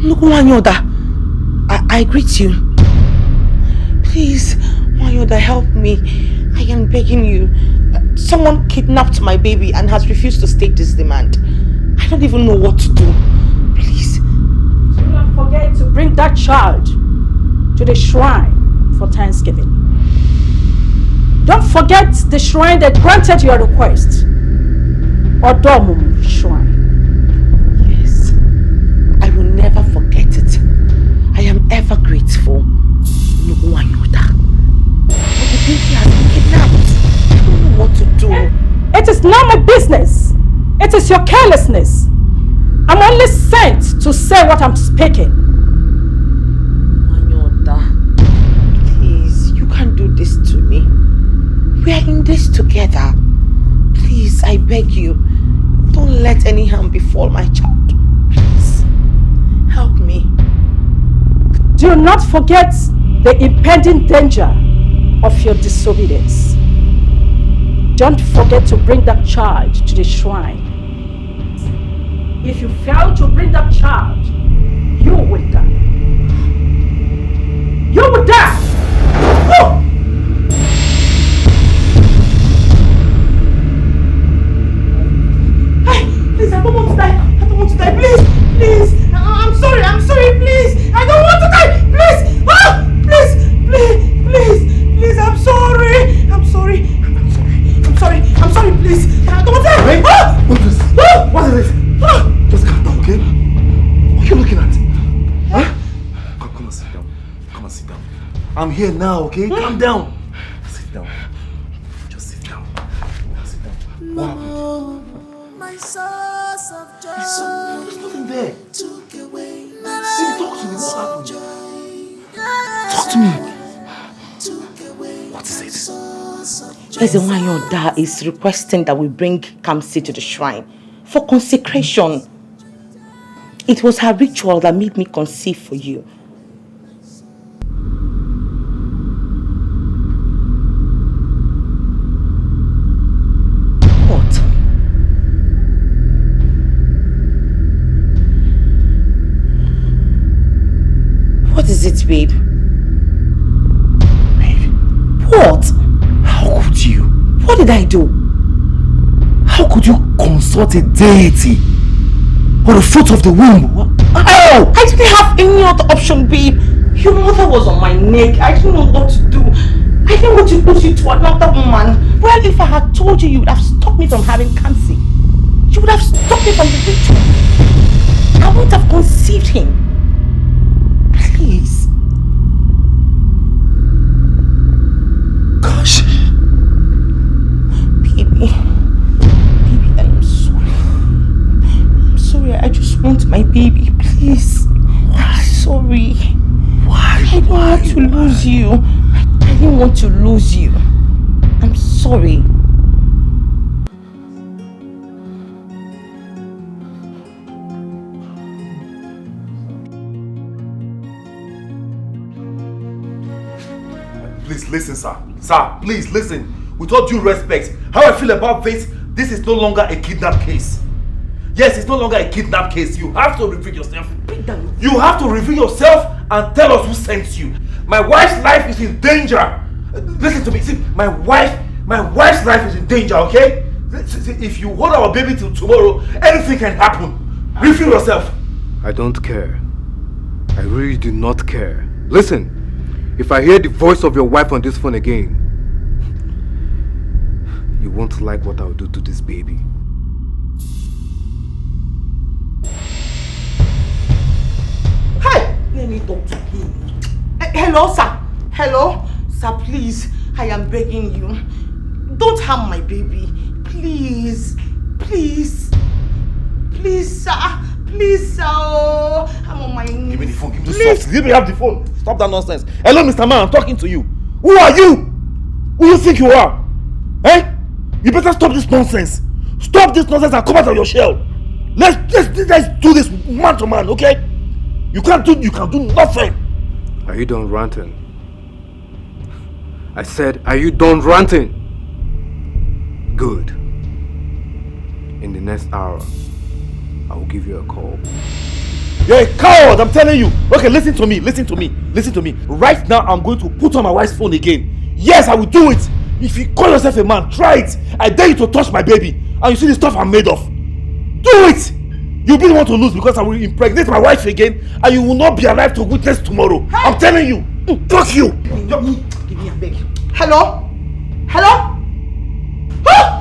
Look, Wanyoda, I greet you. Please, Wanyoda, help me. I am begging you. Someone kidnapped my baby and has refused to state this demand. I don't even know what to do. Please. Do not forget to bring that child to the shrine for Thanksgiving. Don't forget the shrine that granted your request. Odomum Shrine. Yes. I will never forget it. I am ever grateful. No one knew that. But the baby has been kidnapped. I don't know what to do. It is not my business. It is your carelessness. I'm only sent to say what I'm speaking. Wanyoda, please, you can't do this to me. We are in this together. Please, I beg you, don't let any harm befall my child. Please, help me. Do not forget the impending danger of your disobedience. Don't forget to bring that child to the shrine. If you fail to bring that child, you will die. You will die! Oh! Please, I don't want to die. I don't want to die. Please, Come on, sit down. I'm here now, okay? Calm down. Sit down. Just sit down. Sit down. What happened? My source of joy. There's nothing there. Took away Baby, talk to me. What happened? Talk to me. What is it? Ezewanyoda is requesting that we bring Kamsi to the shrine for consecration. It was her ritual that made me conceive for you. What? What is it, babe? Babe? What? How could you? What did I do? How could you consult a deity for the fruit of the womb? How? I didn't have any other option, babe. Your mother was on my neck. I didn't know what to do. I didn't want to lose you to another woman. Well, if I had told you, you would have stopped me from having Kamsi. You would have stopped me from the ritual. I would have conceived him. Please. Gosh. Baby, I'm sorry. I'm sorry. I just want my baby, please. I'm sorry. Why? I didn't want to lose you. I didn't want to lose you. I'm sorry. Please listen, sir. Sir, please listen. With all due respect, how I feel about this is no longer a kidnap case. Yes, it's no longer a kidnap case. You have to reveal yourself. You have to reveal yourself and tell us who sent you. My wife's life is in danger. Listen to me. See, my wife's life is in danger, okay? If you hold our baby till tomorrow, anything can happen. Reveal yourself. I don't care. I really do not care. Listen, if I hear the voice of your wife on this phone again, you won't like what I'll do to this baby. Hey! Let me talk to him. Hello, sir. Hello? Sir, please. I am begging you. Don't harm my baby. Please. Please. Please, sir. Please, sir. Oh, I'm on my knees. Give me the phone. Give me the phone. Let me have the phone. Stop that nonsense. Hello, Mr. Man. I'm talking to you. Who are you? Who do you think you are? Eh? You better stop this nonsense. Stop this nonsense and come out of your shell. Let's do this man to man, okay? You can do nothing. Are you done ranting? I said, are you done ranting? Good. In the next hour, I will give you a call. You're a coward, I'm telling you. Okay, listen to me. Right now, I'm going to put on my wife's phone again. Yes, I will do it. If you call yourself a man, try it. I dare you to touch my baby. And you see the stuff I'm made of. Do it. You really want to lose because I will impregnate my wife again and you will not be alive to witness tomorrow. Hey. I'm telling you. Fuck you. Give me a beg. Hello? Hello? Huh?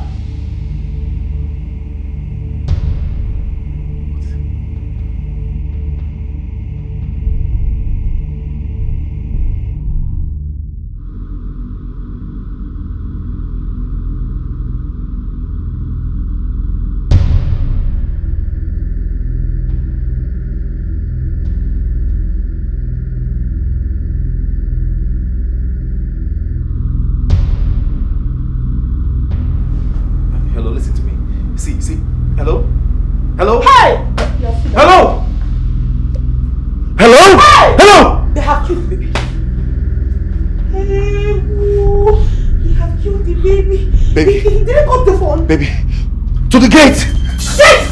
Hello? Hey! Hello? Hello? Hey! Hello? They have killed the baby. Hey, they have killed the baby. Baby. He didn't cut the phone. Baby. To the gate! Shit!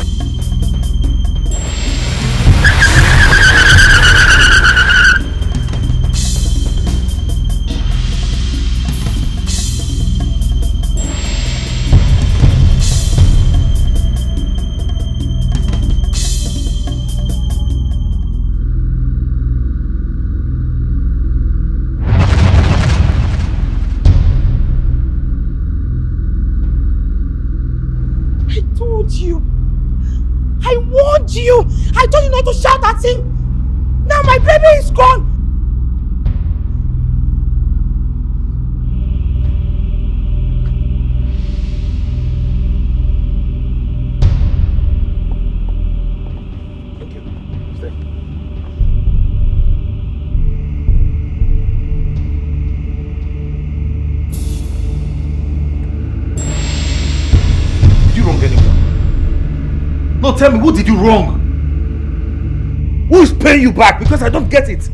I told you not to shout at him. Now my baby is gone. tell me, who did you wrong? Who is paying you back? Because I don't get it.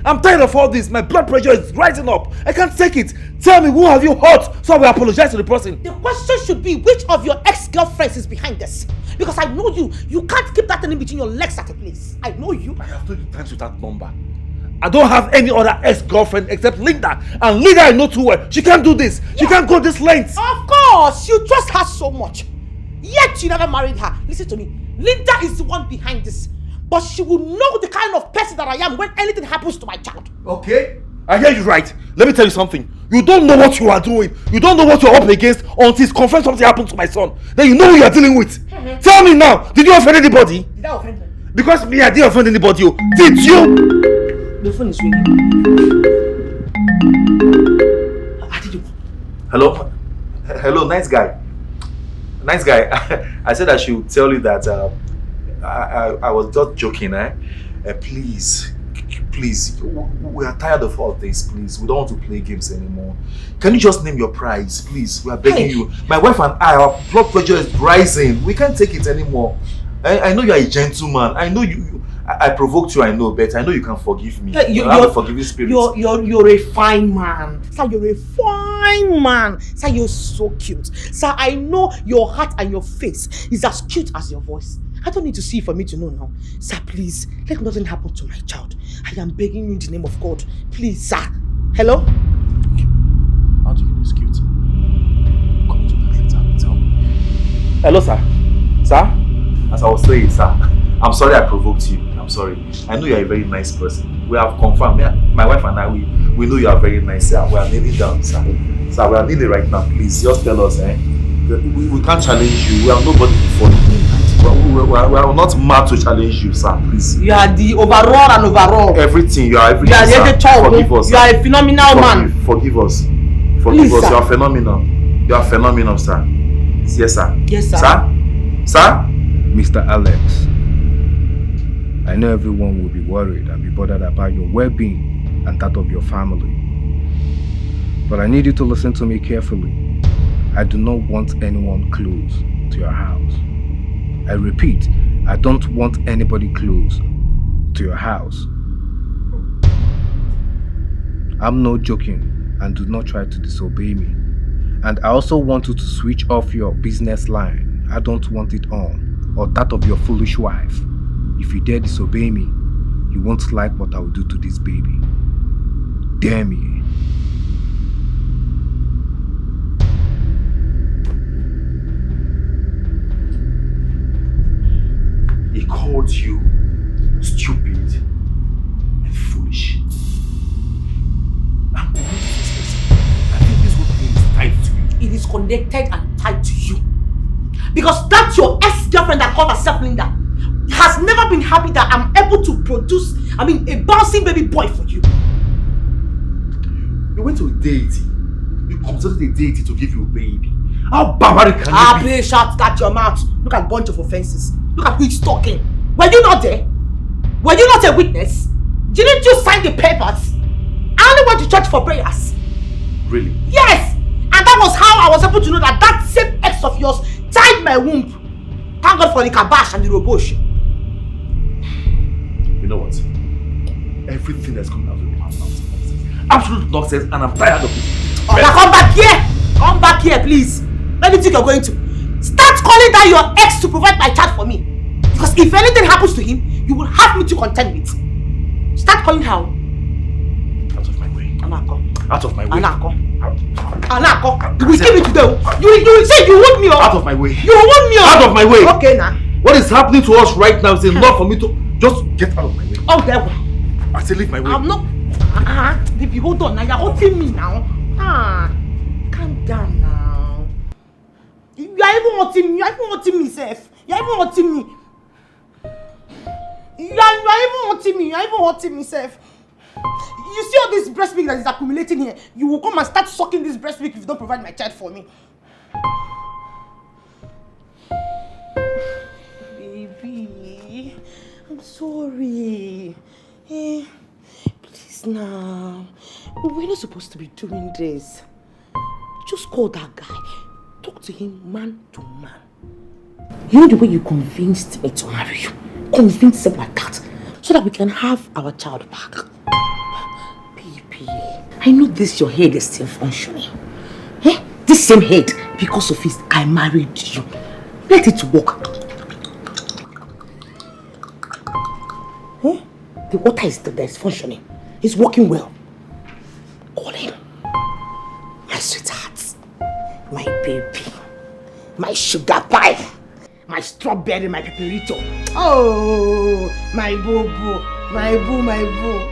I'm tired of all this. My blood pressure is rising up. I can't take it. Tell me, who have you hurt so I will apologize to the person? The question should be, which of your ex-girlfriends is behind this? Because I know you. You can't keep that thing in between your legs at a place. I know you. I have told you times with that number. I don't have any other ex-girlfriend except Linda. And Linda I know too well. She can't do this. Yeah. She can't go this length. Of course. You trust her so much. Yet you never married her. Listen to me. Linda is the one behind this. But she will know the kind of person that I am when anything happens to my child. Okay. I hear you right. Let me tell you something. You don't know what you are doing. You don't know what you are up against until it's confirmed something happened to my son. Then you know who you are dealing with. Tell me now. Did you offend anybody? Did I offend him? Because me, I didn't offend anybody. Did you? The phone is ringing. Hello? Hello, nice guy. Nice guy. I said I should tell you that I was just joking, please, we are tired of all this, please. We don't want to play games anymore. Can you just name your price, please? We are begging you. My wife and I, our blood pressure is rising. We can't take it anymore. I know you are a gentleman. I know I provoked you, I know, but I know you can forgive me. You have a forgiving spirit. You're a fine man. Sir, you're a fine man. Sir, you're so cute. Sir, I know your heart and your face is as cute as your voice. I don't need to see for me to know now. Sir, please, let nothing happen to my child. I am begging you in the name of God. Please, sir. Hello? How do you know it's cute? Come to that later. Tell me. Hello, sir. Sir? As I was saying, sir, I'm sorry I provoked you. I'm sorry. I know you're a very nice person. We have confirmed. My wife and I, we know you are very nice, sir. We are kneeling down, sir. Sir, we are kneeling right now. Please, just tell us, we can't challenge you. We have nobody before you. We are not mad to challenge you, sir. Please. You are the overall and overall. Everything. You are everything. You are the child. Forgive us. You are a phenomenal man. Forgive us. Forgive Please, us. Sir. You are phenomenal. You are phenomenal, sir. Yes, sir. Yes, sir. Sir? Sir? Mr. Alex, I know everyone will be worried and be bothered about your well-being and that of your family. But I need you to listen to me carefully. I do not want anyone close to your house. I repeat, I don't want anybody close to your house. I'm not joking, and do not try to disobey me. And I also want you to switch off your business line. I don't want it on. Or that of your foolish wife. If you dare disobey me, you won't like what I will do to this baby. Dare me. He called you stupid and foolish. I think this whole thing is tied to you. It is connected and tied to you. Because that's your ex-girlfriend that called herself Linda has never been happy that I'm able to produce, a bouncing baby boy for you. You went to a deity. You consulted a deity to give you a baby. How barbaric can you be? Please shut that your mouth. Look at a bunch of offenses. Look at who is talking. Were you not there? Were you not a witness? Didn't you sign the papers? I only went to church for prayers. Really? Yes! And that was how I was able to know that same ex of yours tied my womb. Thank God for the kabash and the robosh. You know what? Everything that's coming out of your mouth now is nonsense. Absolute nonsense, and I'm tired of it. Oh, now come back here! Come back here, please. Where do you think you're going to? Start calling down your ex to provide my child for me. Because if anything happens to him, you will have me to contend with. Start calling her. Out of my way. Anako. Out of my way. Anako. You will give me today. You will say you want me up. Out of my way. You want me up. Out of my way. Okay now. What is happening to us right now is enough for me to just get out of my way. Oh, there. I say leave my way. I'm not. Baby, hold on now. You're hurting me now. Calm down now. You are even hurting me. You are even hurting me, Seth. You are even hurting me. You are even hurting me. You are even hurting me, Seth. You see all this breast milk that is accumulating here? You will come and start sucking this breast milk if you don't provide my child for me. Baby, I'm sorry. Please now. We're not supposed to be doing this. Just call that guy. Talk to him man to man. You know the way you convinced me to marry you? Convinced me like that. So that we can have our child back. Baby, I know this your head is still functioning. Eh? This same head, because of it, I married you. Let it work. Eh? The water is still there, it's functioning. It's working well. Colin, my sweetheart, my baby, my sugar pie, my strawberry, my pepperito. Oh, my boo boo, my boo, my boo.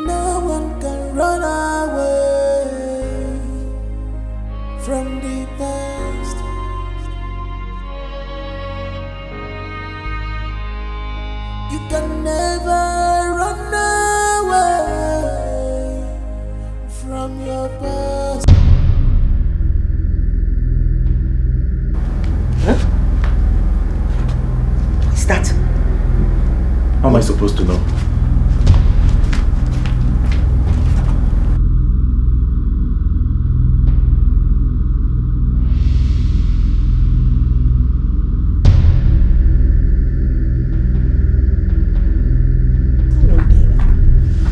No one can run away from the past. You can never run away from your past. Huh? What's that? How am I supposed to know?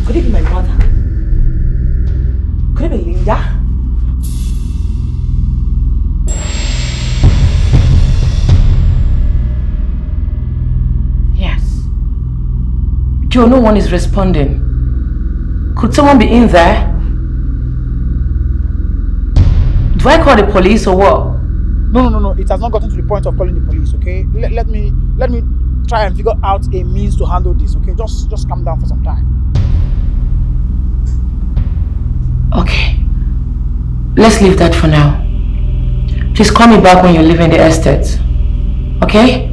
Could it be my mother? Could it be Linda? Yes. Joe, no one is responding. Could someone be in there? Do I call the police or what? No. It has not gotten to the point of calling the police, okay? Let me try and figure out a means to handle this, okay? Just calm down for some time. Okay. Let's leave that for now. Please call me back when you're leaving the estate. Okay?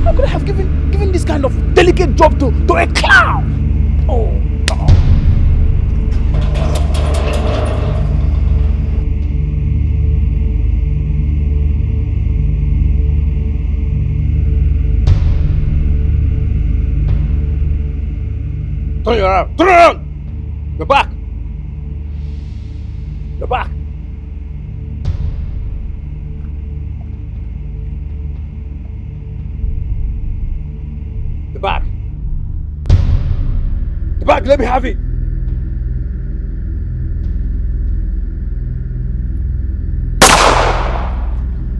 How could I have given this kind of delicate job to a clown? Oh. Turn around! Turn around! You're back! You're back! The back! The back! Let me have it!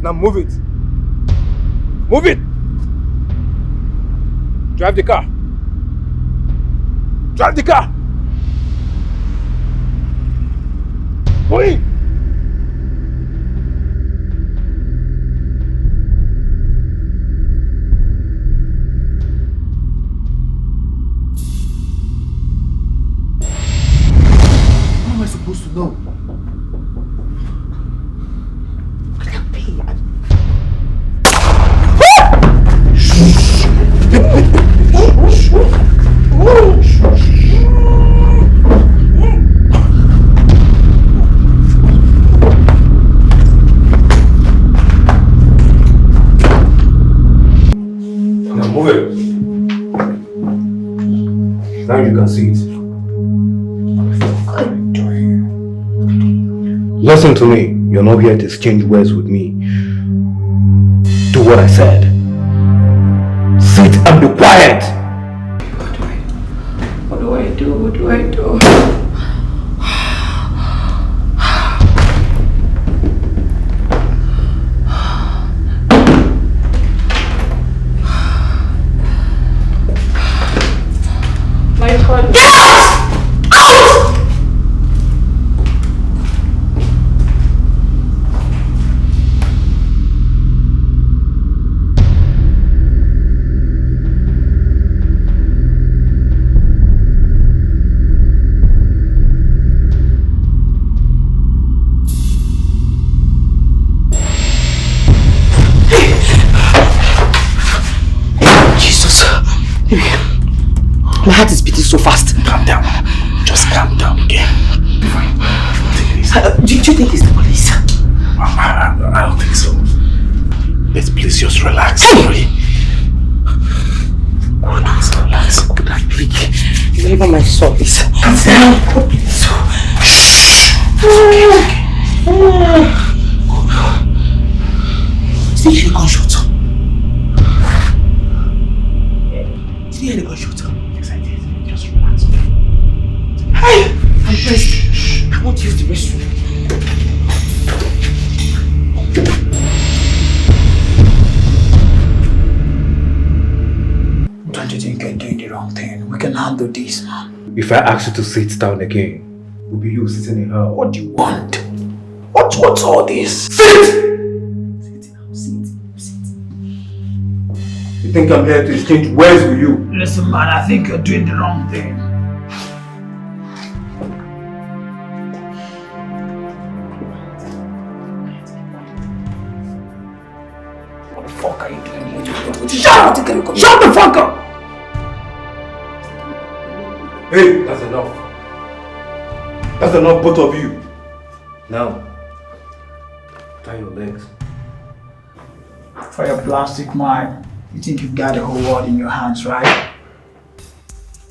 Now move it! Move it! Drive the car! Drive the car! Go in! How am I supposed to know? Now move it. Now you can see it. Listen to me. You're not here to exchange words with me. Do what I said. Sit and be quiet. What do I do? What do I do? My God. Get out! Out! My heart is beating so fast. Calm down. Just calm down, okay? Do you think it's the police? I don't think so. Let's please just relax. Hey! Please relax. Wherever my soul is. Did you hear the gunshot? Did you hear the gunshot? Yes, I did. Just relax. Hey! I'm pressed. I want to use the restroom. Don't you think you're doing the wrong thing? We can handle this, man. If I ask you to sit down again, will be you sitting in her. What do you want? What's all this? Sit! You think I'm here to exchange words with you? Listen, man, I think you're doing the wrong thing. What the fuck are you doing? Shut the fuck up! Hey, that's enough. That's enough, both of you. Now, tie your legs. For your plastic mind, you think you've got the whole world in your hands, right?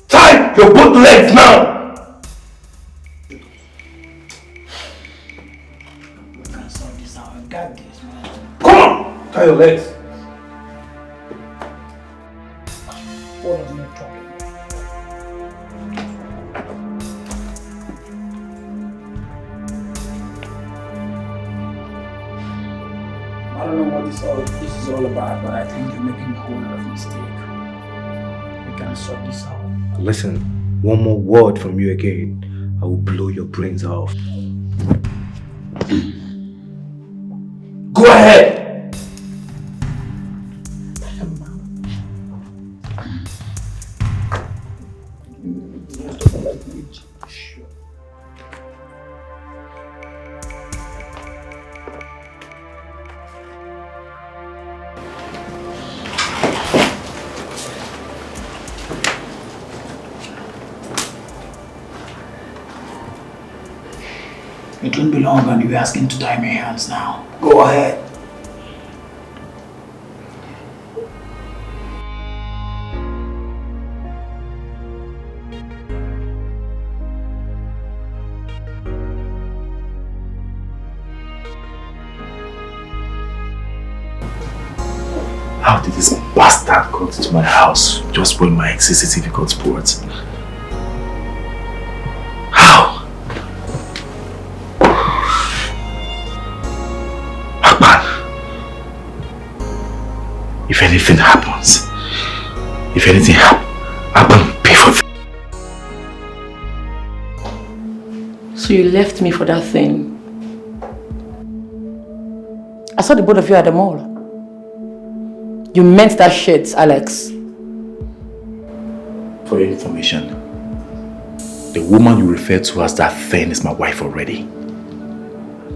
Tie your both legs now! We can sort this out. I got this, man. Come on! Tie your legs. What are you talking? I don't know what this is all about, but I think you're making a whole lot of mistake. We can sort this out. Listen, one more word from you again, I will blow your brains off. Go ahead! It won't be long and you'll be asking to tie my hands now. Go ahead. How did this bastard come to my house just when my CCTV got spoiled? How? If anything happens, Akpan, pay for it. So you left me for that thing? I saw the both of you at the mall. You meant that shit, Alex. For your information, the woman you refer to as that thing is my wife already.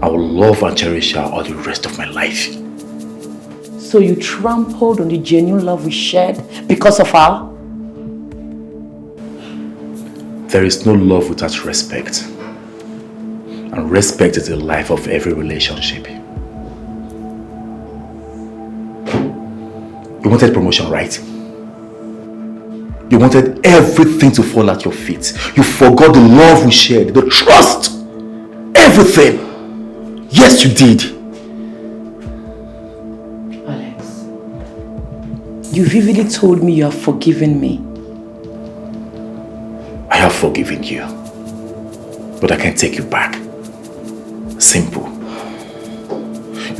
I will love and cherish her all the rest of my life. So you trampled on the genuine love we shared because of her? There is no love without respect. And respect is the life of every relationship. You wanted promotion, right? You wanted everything to fall at your feet. You forgot the love we shared, the trust, everything. Yes, you did. You vividly told me you have forgiven me. I have forgiven you, but I can't take you back. Simple.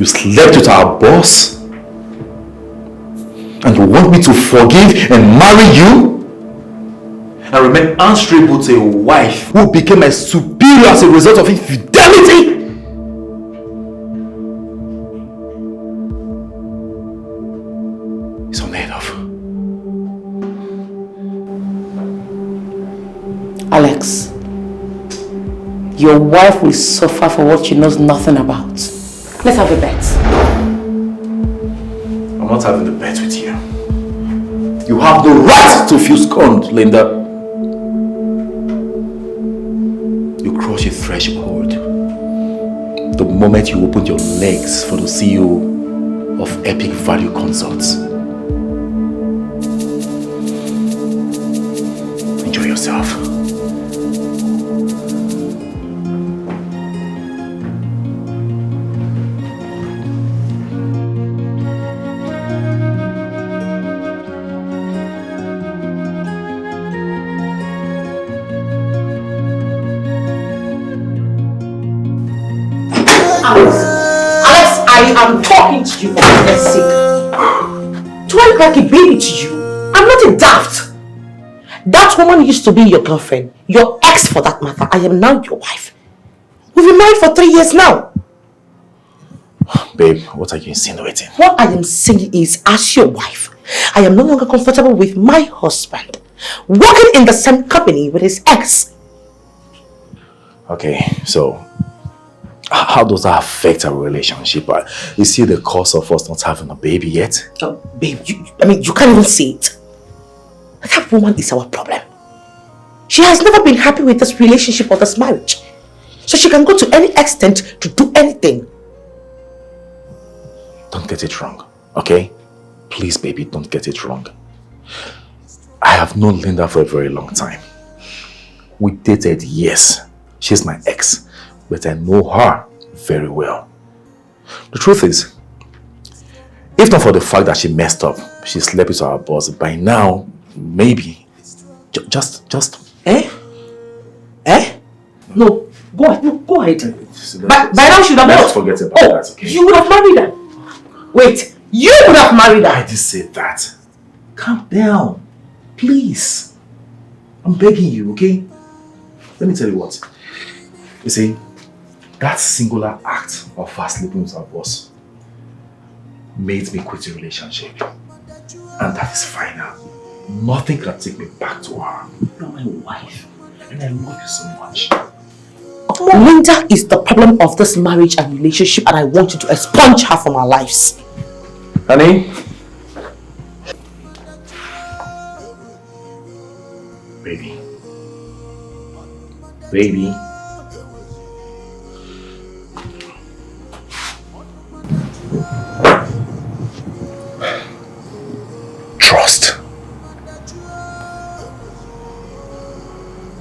You slept with our boss, and you want me to forgive and marry you? And remain answerable to a wife who became my superior as a result of infidelity? It's unheard of. Alex, your wife will suffer for what she knows nothing about. Let's have a bet. I'm not having the bet with you. You have the right to feel scorned, Linda. You cross your threshold. the moment you opened your legs for the CEO of Epic Value Consults. Enjoy yourself. Alex, I am talking to you for goodness sake. Do I look like a baby to you? I'm not a daft. That woman used to be your girlfriend, your ex for that matter. I am now your wife. We've been married for 3 years now. Babe, what are you insinuating? What I am saying is, as your wife, I am no longer comfortable with my husband working in the same company with his ex. Okay, so how does that affect our relationship? Is he the cause of us not having a baby yet? Oh, babe, you can't even see it. That woman is our problem. She has never been happy with this relationship or this marriage. So she can go to any extent to do anything. Don't get it wrong, okay? Please, baby, don't get it wrong. I have known Linda for a very long time. We dated, yes. She's my ex. But I know her very well. The truth is, if not for the fact that she messed up, she slept with our boss, by now, maybe, just... Eh? No, go ahead. No, go ahead. By now she would have... Let's forget about that, okay? You would have married her. Wait, you would have married her. I just said that. Calm down. Please. I'm begging you, okay? Let me tell you what. You see, that singular act of her sleeping with our boss made me quit the relationship. And that is final. Nothing can take me back to her. You're my wife. And I love you so much. Linda is the problem of this marriage and relationship, and I want you to expunge her from our lives. Honey? Baby. Trust.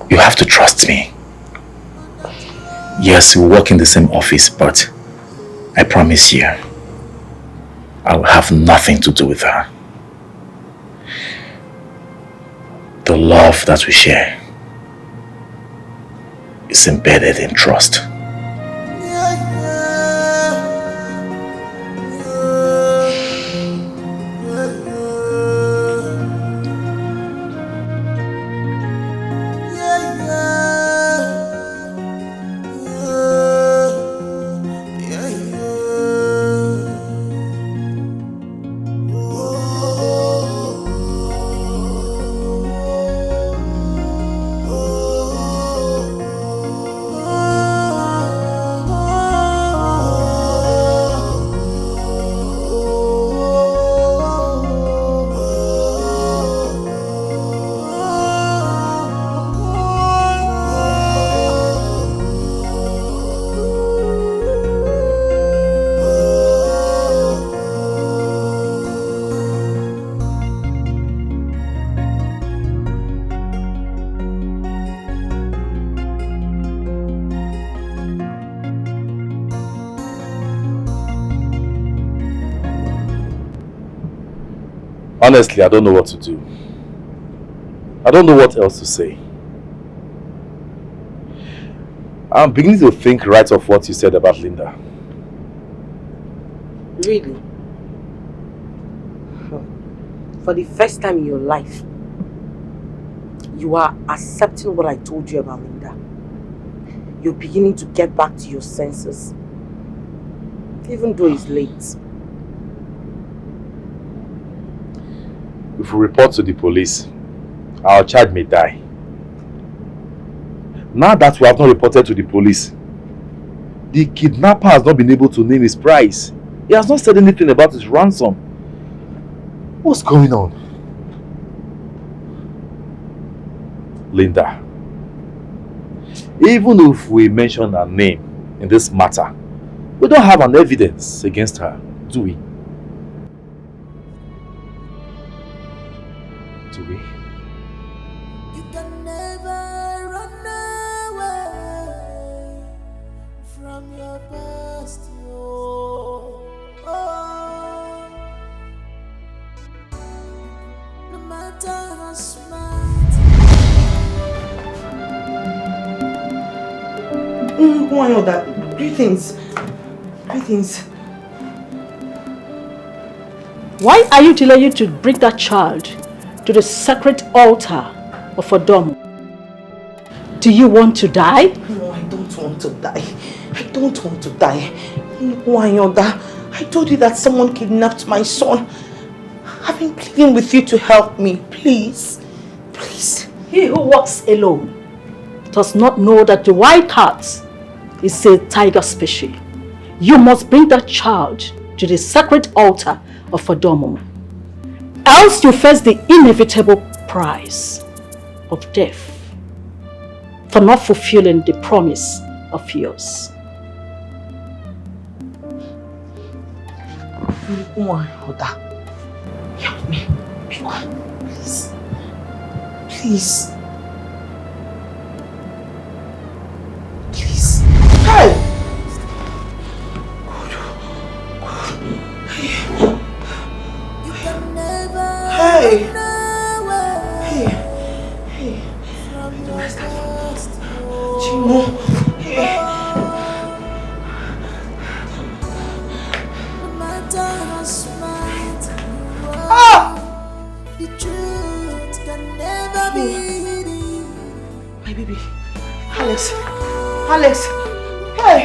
You have to trust me. Yes, we work in the same office, but I promise you, I will have nothing to do with her. The love that we share is embedded in trust. Honestly, I don't know what to do. I don't know what else to say. I'm beginning to think right of what you said about Linda. Really? For the first time in your life, you are accepting what I told you about Linda. You're beginning to get back to your senses, even though it's late. If we report to the police, our child may die. Now that we have not reported to the police, the kidnapper has not been able to name his price. He has not said anything about his ransom. What's going on? Linda, even if we mention her name in this matter, We don't have an evidence against her, do we? Do we? You can never run away from your past. Oh, no matter how smart. Why not that? Greetings. Greetings. Why are you delaying to bring that child to the sacred altar of Odom? Do you want to die? No, I don't want to die. I don't want to die. Why not that? I told you that someone kidnapped my son. I've been pleading with you to help me. Please. Please. He who walks alone does not know that the white cat is a tiger species. You must bring that child to the sacred altar of Odom. Else you face the inevitable price of death for not fulfilling the promise of yours. Help me. Please. Please. Please. Hey! Hey! Hey! Hey! Where's that from? Chimo! Hey! Ah! The truth can never be hidden. My baby. Alex. Alex. Hey!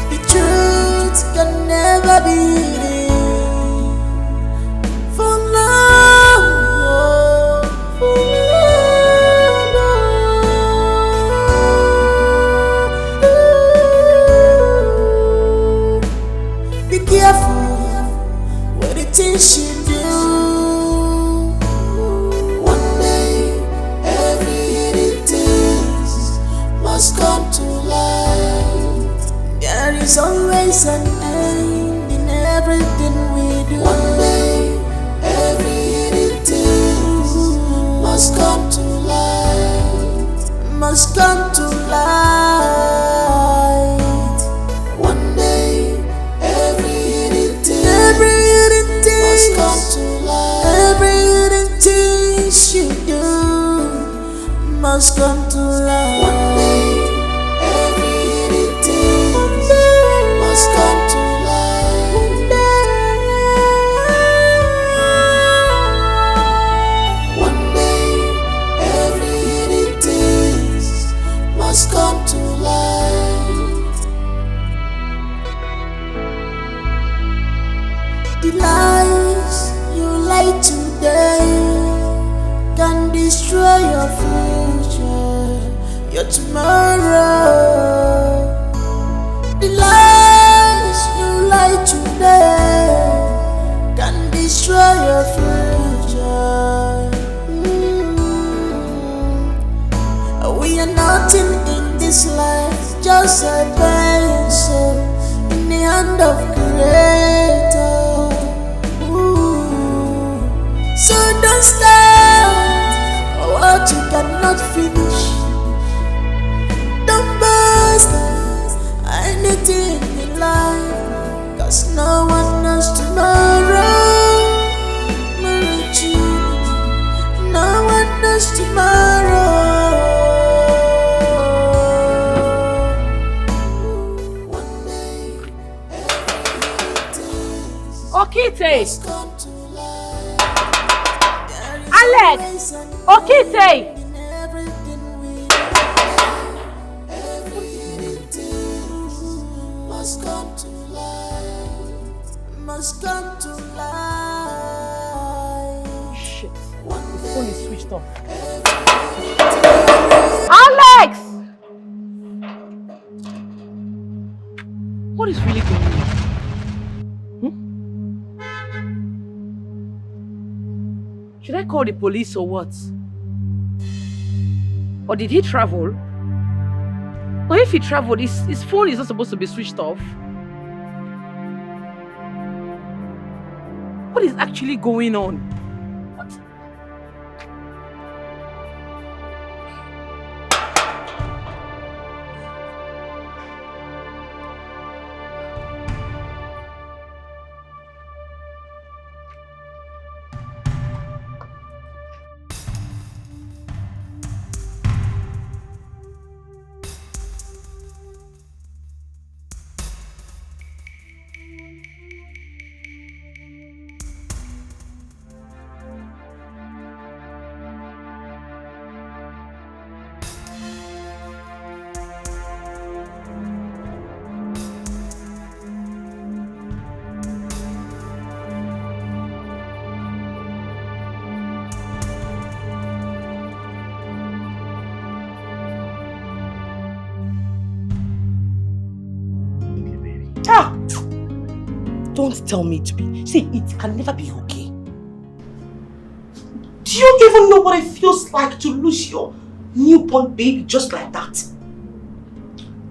The truth can never be hidden. For now, for now. Be careful with the things you do. One day, every hidden thing must come to light. There is always an end in everything we do. One day, every hidden thing must come to light. Must come to light. One day, every hidden thing must come to light. Every hidden thing you do must come to light. One day, every hidden thing must come to light. One day, every hidden thing must come to light. The lies you lie today can destroy your future, your tomorrow. The lies you lie today can destroy your future. We are nothing in this life, just a pencil in the hand of Creator. So don't start what you cannot finish. Don't bust anything in life, 'cause no one knows tomorrow. No one knows tomorrow. Okite! Alex! Okite! Must come to light. Must come to light. Shit. The phone is switched off. Alex! What is really going on? Should I call the police or what? Or did he travel? Or if he traveled, his phone is not supposed to be switched off. What is actually going on? What? Don't tell me to be. See, it can never be okay. Do you even know what it feels like to lose your newborn baby just like that?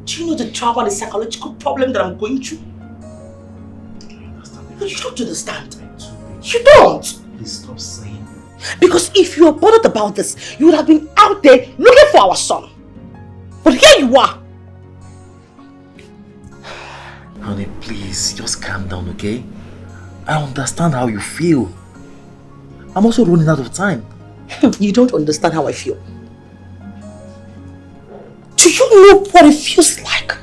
Do you know the trauma and the psychological problem that I'm going through? But you don't understand. You don't. Please stop saying it. Because if you were bothered about this, you would have been out there looking for our son. But here you are. Honey, please, just calm down, okay? I understand how you feel. I'm also running out of time. You don't understand how I feel. Do you know what it feels like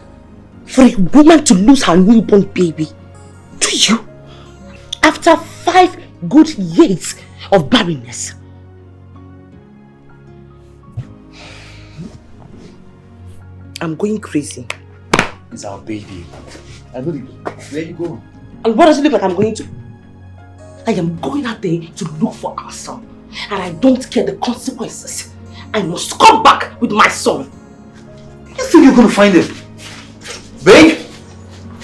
for a woman to lose her newborn baby? Do you? After 5 good years of barrenness. I'm going crazy. It's our baby. I know you. Where you go? And what does it look like I'm going to? I am going out there to look for our son. And I don't care the consequences. I must come back with my son. You think you're going to find him? Babe?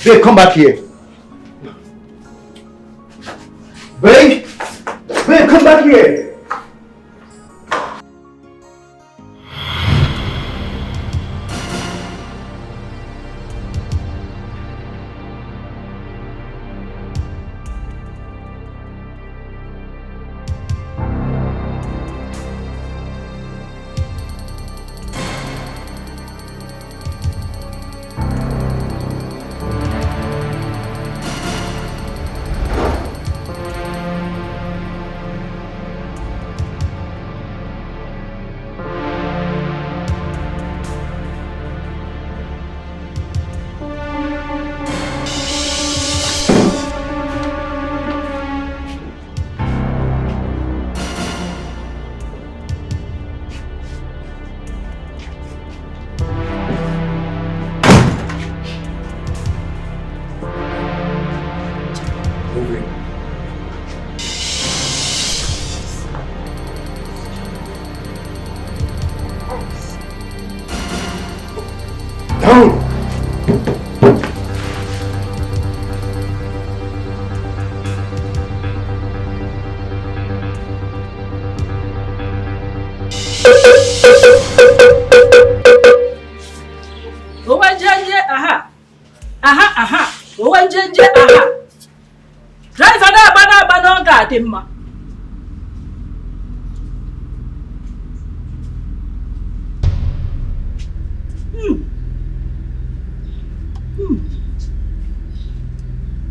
Babe, come back here. Babe? Babe, come back here.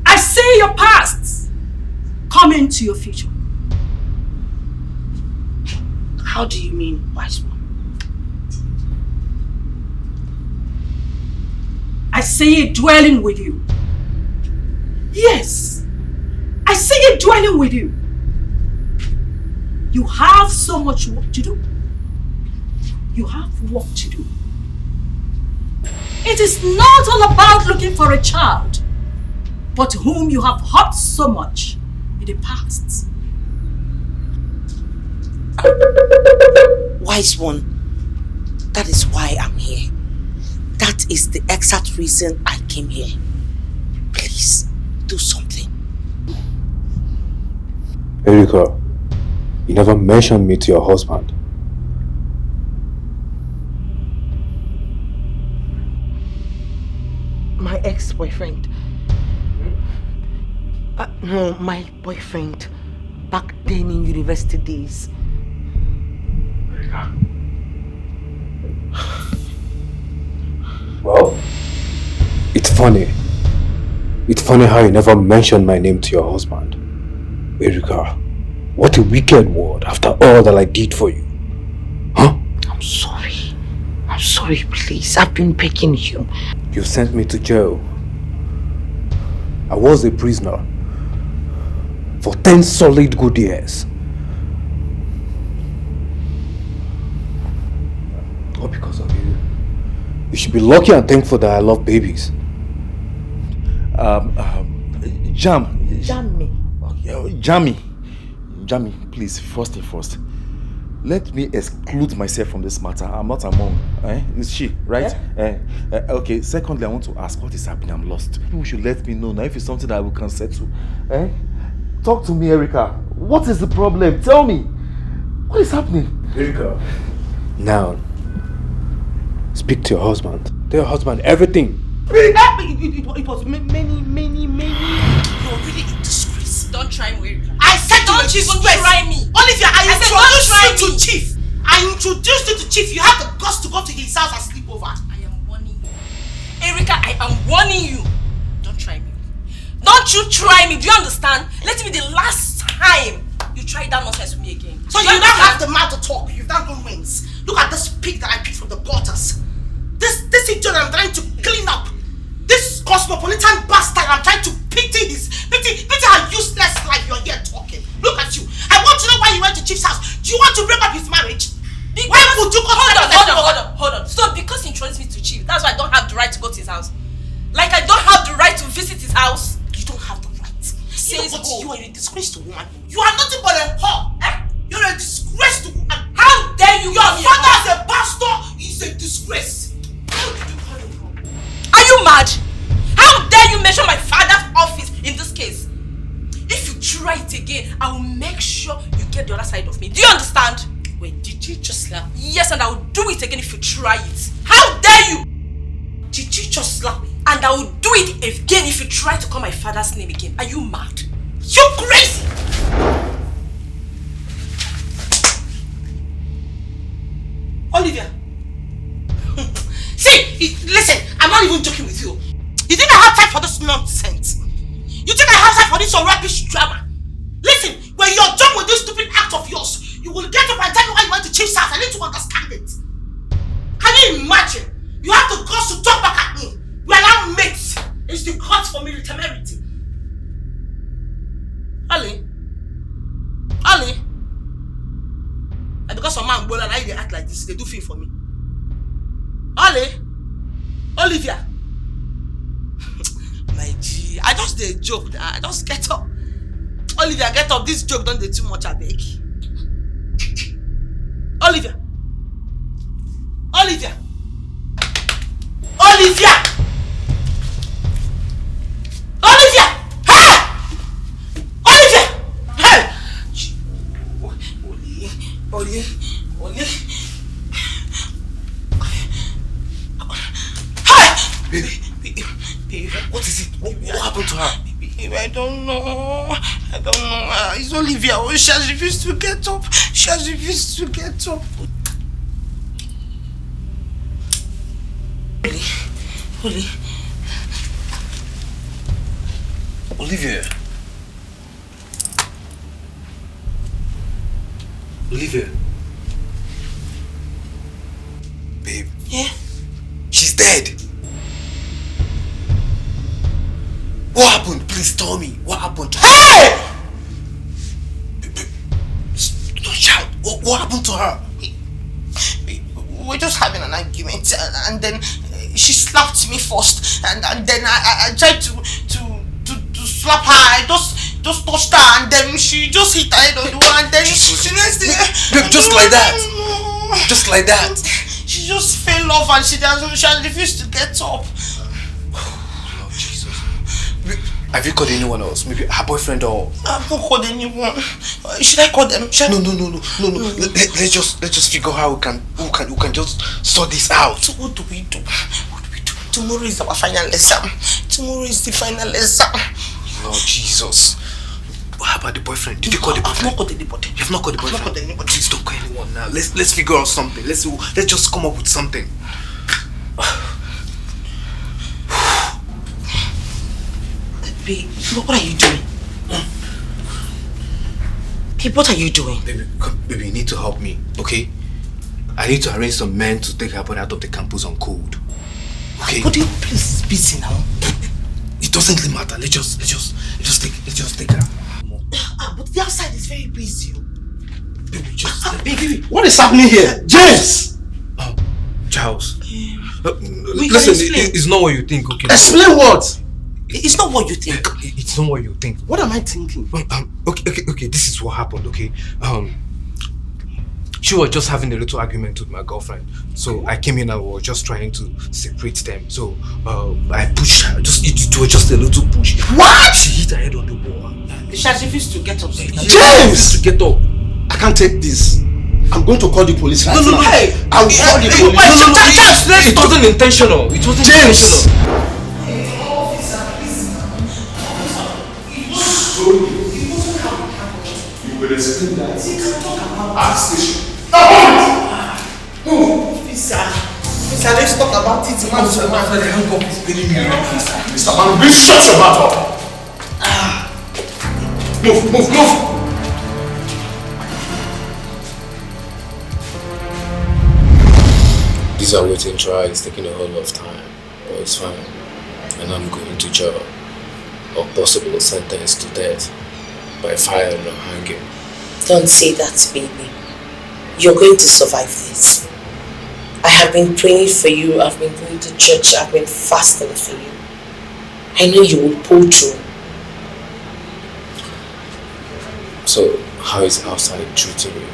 I see your past coming to your future. How do you mean, wise one? I see it dwelling with you. Yes, I see it dwelling with you. You have so much work to do. You have work to do. It is not all about looking for a child, but whom you have hurt so much in the past. Wise one, that is why I'm here. That is the exact reason I came here. Please, do something. Erika, You never mentioned me to your husband. My ex-boyfriend. No, my boyfriend. Back then in university days. Well, it's funny. It's funny how you never mentioned my name to your husband. Erika, what a wicked word after all that I did for you. Huh? I'm sorry. I'm sorry, please. I've been begging you. You sent me to jail. I was a prisoner for 10 solid good years. All because of you. You should be lucky and thankful that I love babies. Jamie, please, first thing first. Let me exclude myself from this matter. I'm not among. It's she, right? Yeah. Okay, secondly, I want to ask, what is happening? I'm lost. You should let me know now if it's something that we can settle. Talk to me, Erika. What is the problem? Tell me. What is happening? Erika, now, speak to your husband. Tell your husband everything. It was many. You're really in disgrace. Don't try me, Erika. I said don't even try me. Olivia, I introduced you to me. Chief. I introduced you to Chief. You have the guts to go to his house and sleep over. I am warning you. Erika, I am warning you. Don't try me. Don't you try me. Do you understand? Let me be the last time you try that nonsense with me again. So you don't have the mouth to talk. You've done no wings. Look at this pig that I picked from the gutters. This idiot I'm trying to clean up. This cosmopolitan bastard I'm trying to pity her useless life. You're here talking. Look at you. I want to know why you went to Chief's house. Do you want to break up his marriage? Why would you go to Hold on. So because he introduced me to Chief, that's why I don't have the right to go to his house. Like I don't have the right to visit his house. You don't have the right. Says you are a disgrace to woman. You are nothing but a whore. You're a disgrace to woman. How dare you? Your father as a pastor is a disgrace. How did you call him wrong? Are you mad? How dare you mention my father's office in this case? If you try it again, I will make sure you get the other side of me. Do you understand? Wait, did you just slap me? Yes, and I will do it again if you try it. How dare you? Did you just slap me? And I will do it again if you try to call my father's name again. Are you mad? You're crazy! Olivia! See, listen, I'm not even joking with you. You think I have time for this nonsense? You think I have time for this rubbish drama? Listen, when you're done with this stupid act of yours, you will get up and tell me why you went to Chief's house. I need to understand it. Can you imagine? You have the guts to talk back at me. We are now mates. It's the guts for me to temerity. Ali? And because some man bola like they act like this, they do feel for me. Ali? Olivia? My G, I just did a joke. I just get up. Olivia, get up. This joke don't do too much, I beg. Olivia! Olivia! Hey! Olivia! Hey! Oli. Hey! Baby, what is it? What happened to her? Baby, I don't know. It's Olivia. She has refused to get up. Oli. Olivia. Babe. Yeah? She's dead. What happened? Please tell me. What happened? Hey! Don't shout. What happened to her? We're just having an argument and then she slapped me first and then I tried to slap her. I just touched her and then she just hit her head on the wall and then just like that. She just fell off and she has refused to get up. Oh, Jesus. Have you called anyone else? Maybe her boyfriend or... I've not called anyone. Should I call them? No. Let's just figure how we can just sort this out. So what do we do? Tomorrow is our final exam. Tomorrow is the final exam. Lord Jesus. How about the boyfriend? Did you call the boyfriend? I've not called anybody. You have not called the boyfriend? I've not called anybody. Please don't call anyone now. Let's figure out something. Let's just come up with something. Babe, what are you doing? Babe, what are you doing? Baby, you need to help me, okay? I need to arrange some men to take her body out of the campus on code. Okay? But the place is busy now. It doesn't really matter. Let's just take her. But the outside is very busy. Baby, what is happening here? James! Oh, Charles. Listen, it's not what you think, okay? Explain what? It's not what you think. It's not what you think. What am I thinking? Okay, this is what happened, okay? She was just having a little argument with my girlfriend. So I came in and we were just trying to separate them. So I pushed her. It was just a little push. What? She hit her head on the wall. She has refused to get up. James! To get up. I can't take this. I'm going to call the police right now. No. Hey, I will call the police. It wasn't intentional. It wasn't intentional. You will explain that at the station. Officer, let's talk about it. Mr. Man, please shut your mouth up. Move. This awaiting trial is taking a whole lot of time, but it's fine. And I'm going to jail, or possible sentence to death by fire or hanging. Don't say that, baby. You're going to survive this. I have been praying for you. I've been going to church. I've been fasting for you. I know you will pull through. So, how is outside treating you?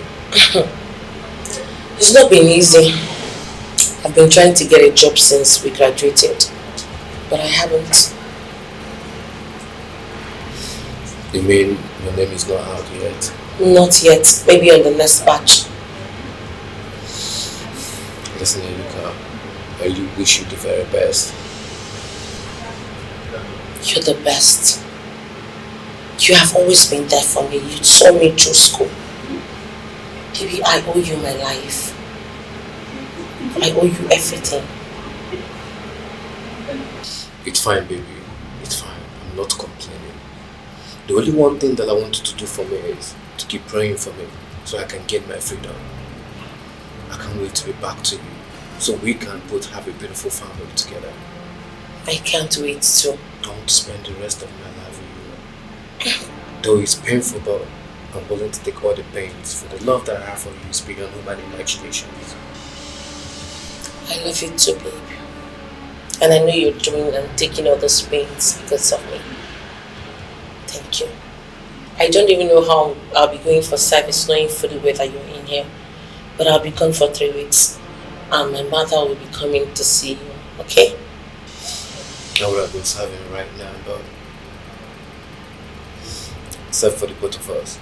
It's not been easy. I've been trying to get a job since we graduated, but I haven't. You mean your name is not out yet? Not yet. Maybe on the next batch. Listen, Erika, I really wish you the very best. You're the best. You have always been there for me. You saw me through school. Baby, I owe you my life. I owe you everything. It's fine, baby. It's fine. I'm not complaining. The only one thing that I want you to do for me is to keep praying for me so I can gain my freedom. I can't wait to be back to you so we can both have a beautiful family together. I can't wait to. I want to spend the rest of my life with you. Though it's painful, but I'm willing to take all the pains for the love that I have for you is beyond human imaginations. I love you too, babe. And I know you're doing and taking all those pains because of me. Thank you. I don't even know how I'll be going for service knowing fully whether you're in here. But I'll be gone for 3 weeks. And my mother will be coming to see you, okay? I would have been serving right now, but except for the both of us.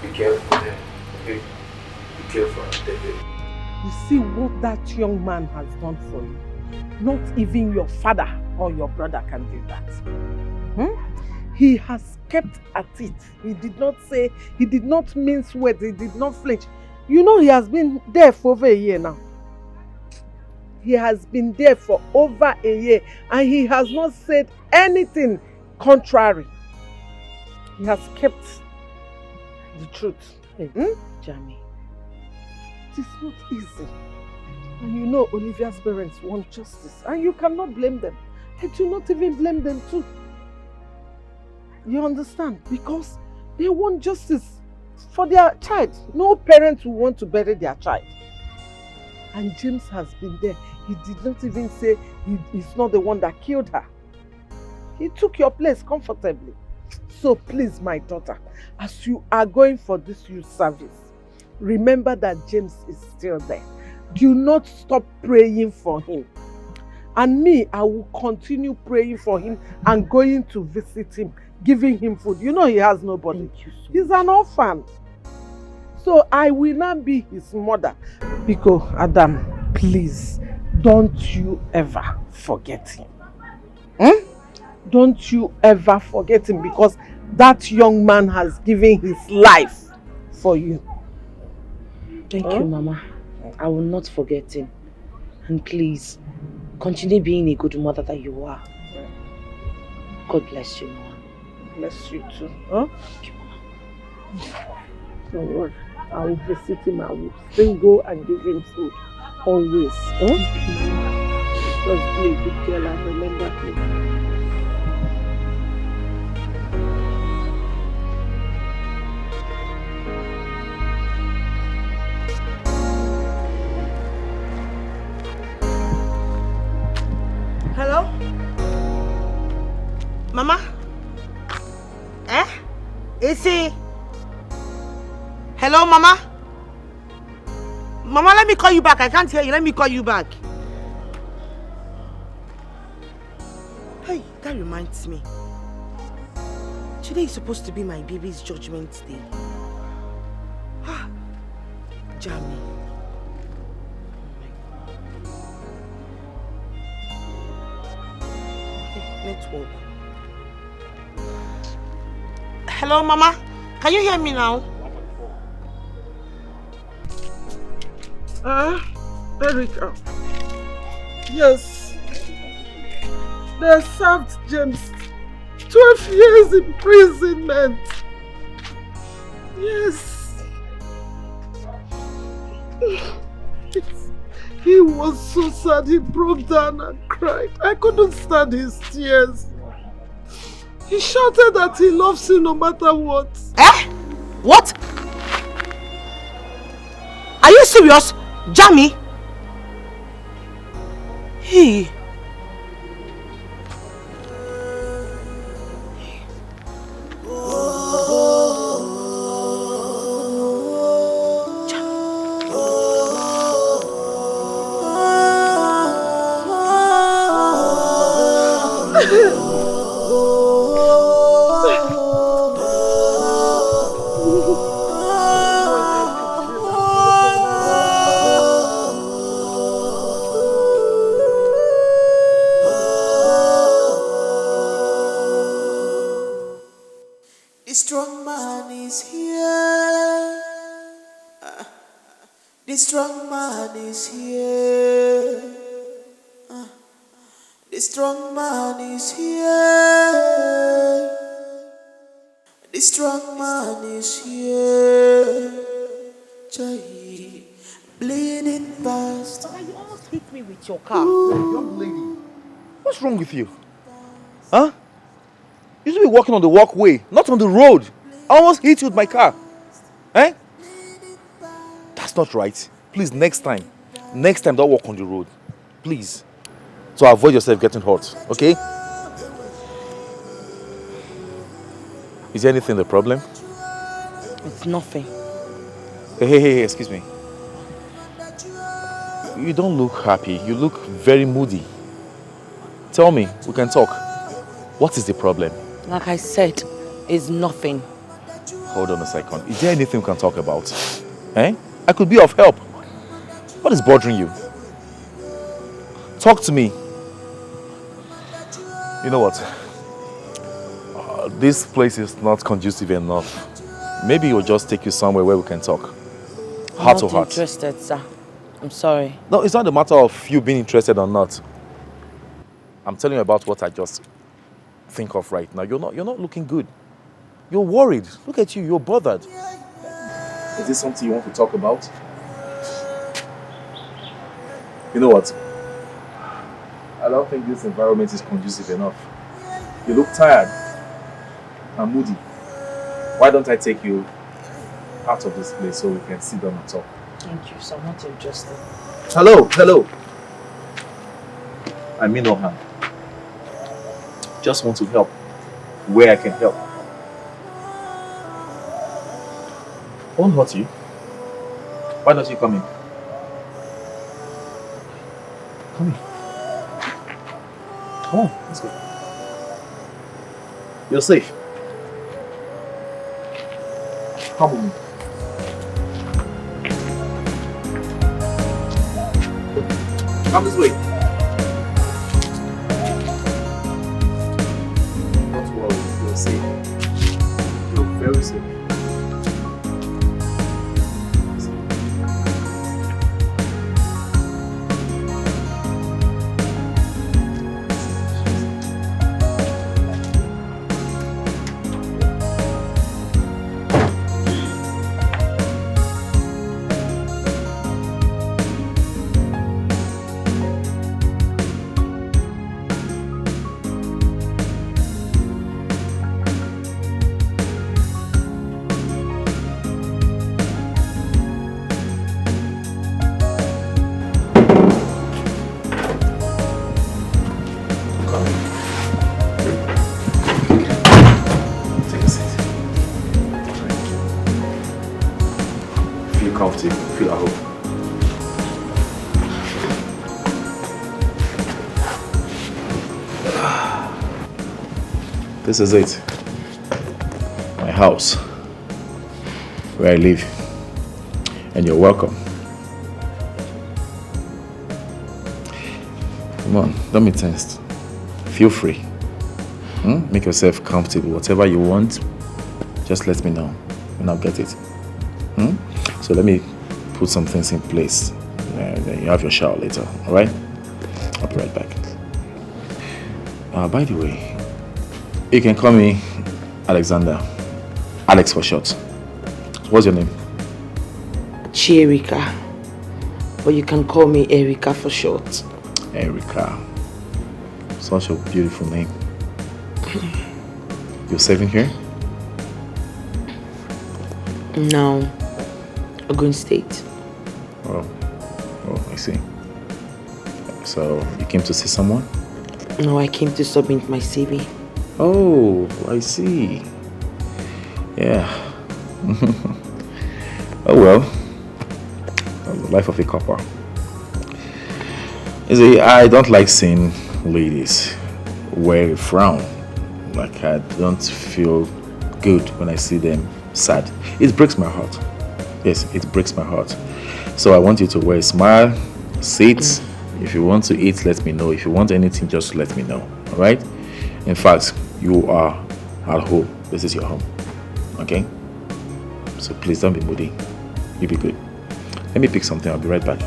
Be careful there, okay? Be careful, David. You see what that young man has done for you? Not even your father or your brother can do that. He has kept at it. He did not say, he did not mince words, he did not flinch. You know he has been there for over a year now. He has been there for over a year and he has not said anything contrary. He has kept the truth. Jamie, it is not easy. And you know Olivia's parents want justice and you cannot blame them. I do not even blame them too. You understand? Because they want justice for their child. No parent will want to bury their child. And James has been there. He did not even say he's not the one that killed her. He took your place comfortably. So please, my daughter, as you are going for this youth service, remember that James is still there. Do not stop praying for him. And me, I will continue praying for him and going to visit him, giving him food. You know he has nobody. He's an orphan. So I will not be his mother. Biko, Adam, please, don't you ever forget him. Don't you ever forget him, because that young man has given his life for you. Thank you, Mama. I will not forget him. And please, continue being a good mother that you are. God bless you, Mama. Bless you too. Huh? Thank you, Mama. Don't worry. I will visit him. I will still go and give him food. Always. Huh? Just be a good girl and remember him. Hello? Mama? Is he? Hello, Mama? Mama, let me call you back. I can't hear you. Let me call you back. Hey, that reminds me. Today is supposed to be my baby's judgment day. Jamie. Network. Hello, Mama. Can you hear me now? Erica. Yes. They served James 12 years imprisonment. Yes. He was so sad, he broke down and cried. I couldn't stand his tears. He shouted that he loves you no matter what. What? Are you serious? Jamie? Hey. The strong man is here. The strong man is here. The strong man is here. The strong man is here. Jai, bleeding past. You almost hit me with your car. Young lady, what's wrong with you? Huh? You should be walking on the walkway, not on the road. I almost hit you with my car. Eh? That's not right. Please, next time, don't walk on the road. Please. So avoid yourself getting hurt, okay? Is there anything the problem? It's nothing. Hey, excuse me. You don't look happy. You look very moody. Tell me, we can talk. What is the problem? Like I said, it's nothing. Hold on a second. Is there anything we can talk about? Eh? I could be of help. What is bothering you? Talk to me. You know what? This place is not conducive enough. Maybe we'll just take you somewhere where we can talk. Heart to heart. I'm not interested, sir. I'm sorry. No, it's not a matter of you being interested or not. I'm telling you about what I just think of right now. You're not looking good. You're worried. Look at you, you're bothered. Is this something you want to talk about? You know what? I don't think this environment is conducive enough. You look tired and moody. Why don't I take you out of this place so we can sit down and talk? Thank you, sir. I'm not interested. Hello. I mean no harm. Just want to help where I can help. I won't hurt you. Why don't you come in? Come in. Come on, let's go. You're safe. Come with me. Come this way. Don't worry, you're safe. You're very safe. Feel at home. This is it. My house. Where I live. And you're welcome. Come on, don't be tensed. Feel free. Make yourself comfortable. Whatever you want, just let me know and I'll get it. So let me put some things in place. Then you have your shower later, alright? I'll be right back. By the way, you can call me Alexander. Alex for short. What's your name? Chierika. But you can call me Erika for short. Erika. Such a beautiful name. You're saving here? No. Ogun State. Oh, I see. So, you came to see someone? No, I came to submit my CV. Oh, I see. Yeah. Oh well. The life of a copper. You see, I don't like seeing ladies wear a frown. Like, I don't feel good when I see them sad. It breaks my heart. Yes, it breaks my heart. So I want you to wear a smile, sit. If you want to eat, let me know. If you want anything, just let me know. Alright? In fact, you are at home. This is your home. Okay? So please don't be moody. You be good. Let me pick something. I'll be right back.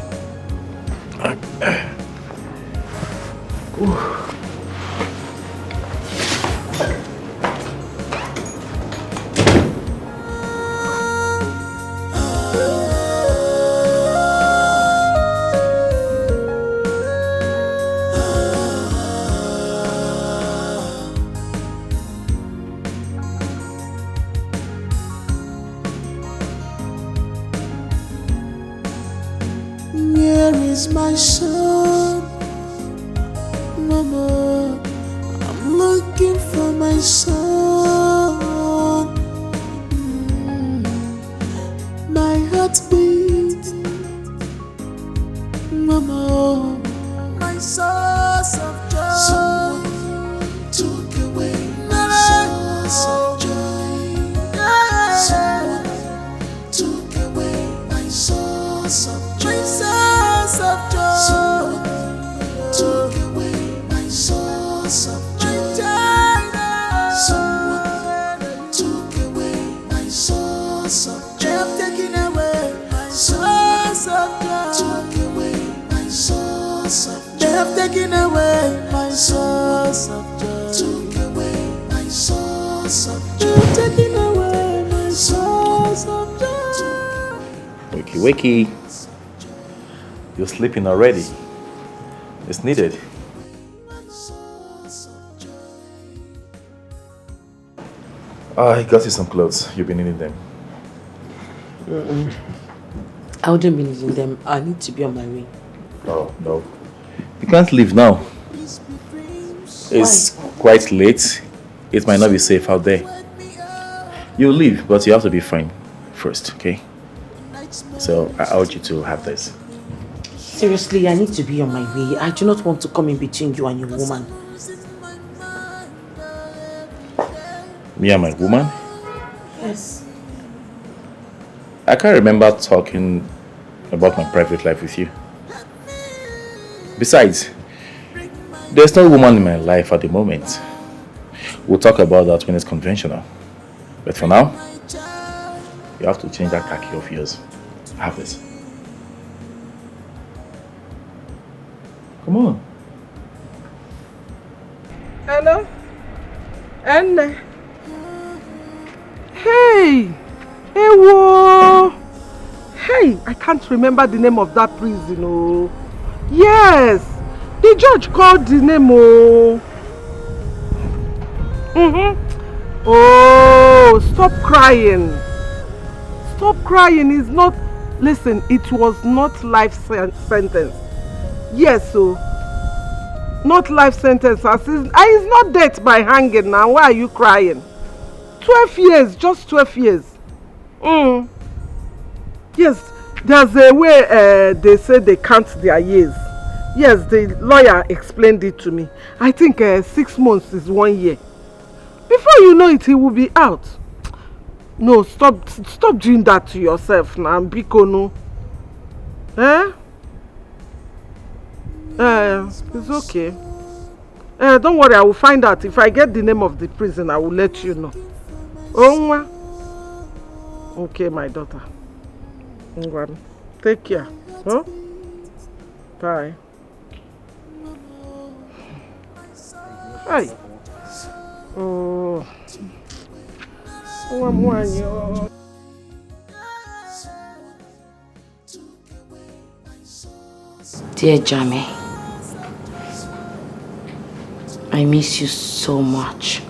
Where is my son? Mama, I'm looking for my son. My heartbeat, Mama, my source of joy. Someone took away my source of joy. Someone took away my source of joy. My source of joy. Someone took away my source of joy. Someone took away my source of joy. They have taken away my source of joy. Took away my source of joy. They have taken away my source of joy. Took away my source of joy. They have taken away my source of joy. Wakey, wakey. You're sleeping already. It's needed. I got you some clothes. You've been needing them. I wouldn't be needing them. I need to be on my way. Oh, no. You can't leave now. It's quite late. It might not be safe out there. You'll leave, but you have to be fine first, okay? So I urge you to have this. Seriously, I need to be on my way. I do not want to come in between you and your woman. Me and my woman? Yes. I can't remember talking about my private life with you. Besides, there's no woman in my life at the moment. We'll talk about that when it's conventional. But for now, you have to change that khaki of yours. Have this. Come on. Hello? Anne? Hey! Hey, whoa! Hey, I can't remember the name of that prison, oh. Yes! The judge called the name, oh. Oh, stop crying. Stop crying. It's not... Listen, it was not life sentence. Yes, so... Not life sentence. It's not death by hanging now. Why are you crying? 12 years. Just 12 years. Yes, there's a way they say they count their years. Yes, the lawyer explained it to me. I think 6 months is 1 year. Before you know it, he will be out. No, stop doing that to yourself now, Biko, no. It's okay. Don't worry, I will find out. If I get the name of the prison, I will let you know. Okay, my daughter. Take care. Huh? Bye. Hi. Oh. Dear Jamie, I miss you so much.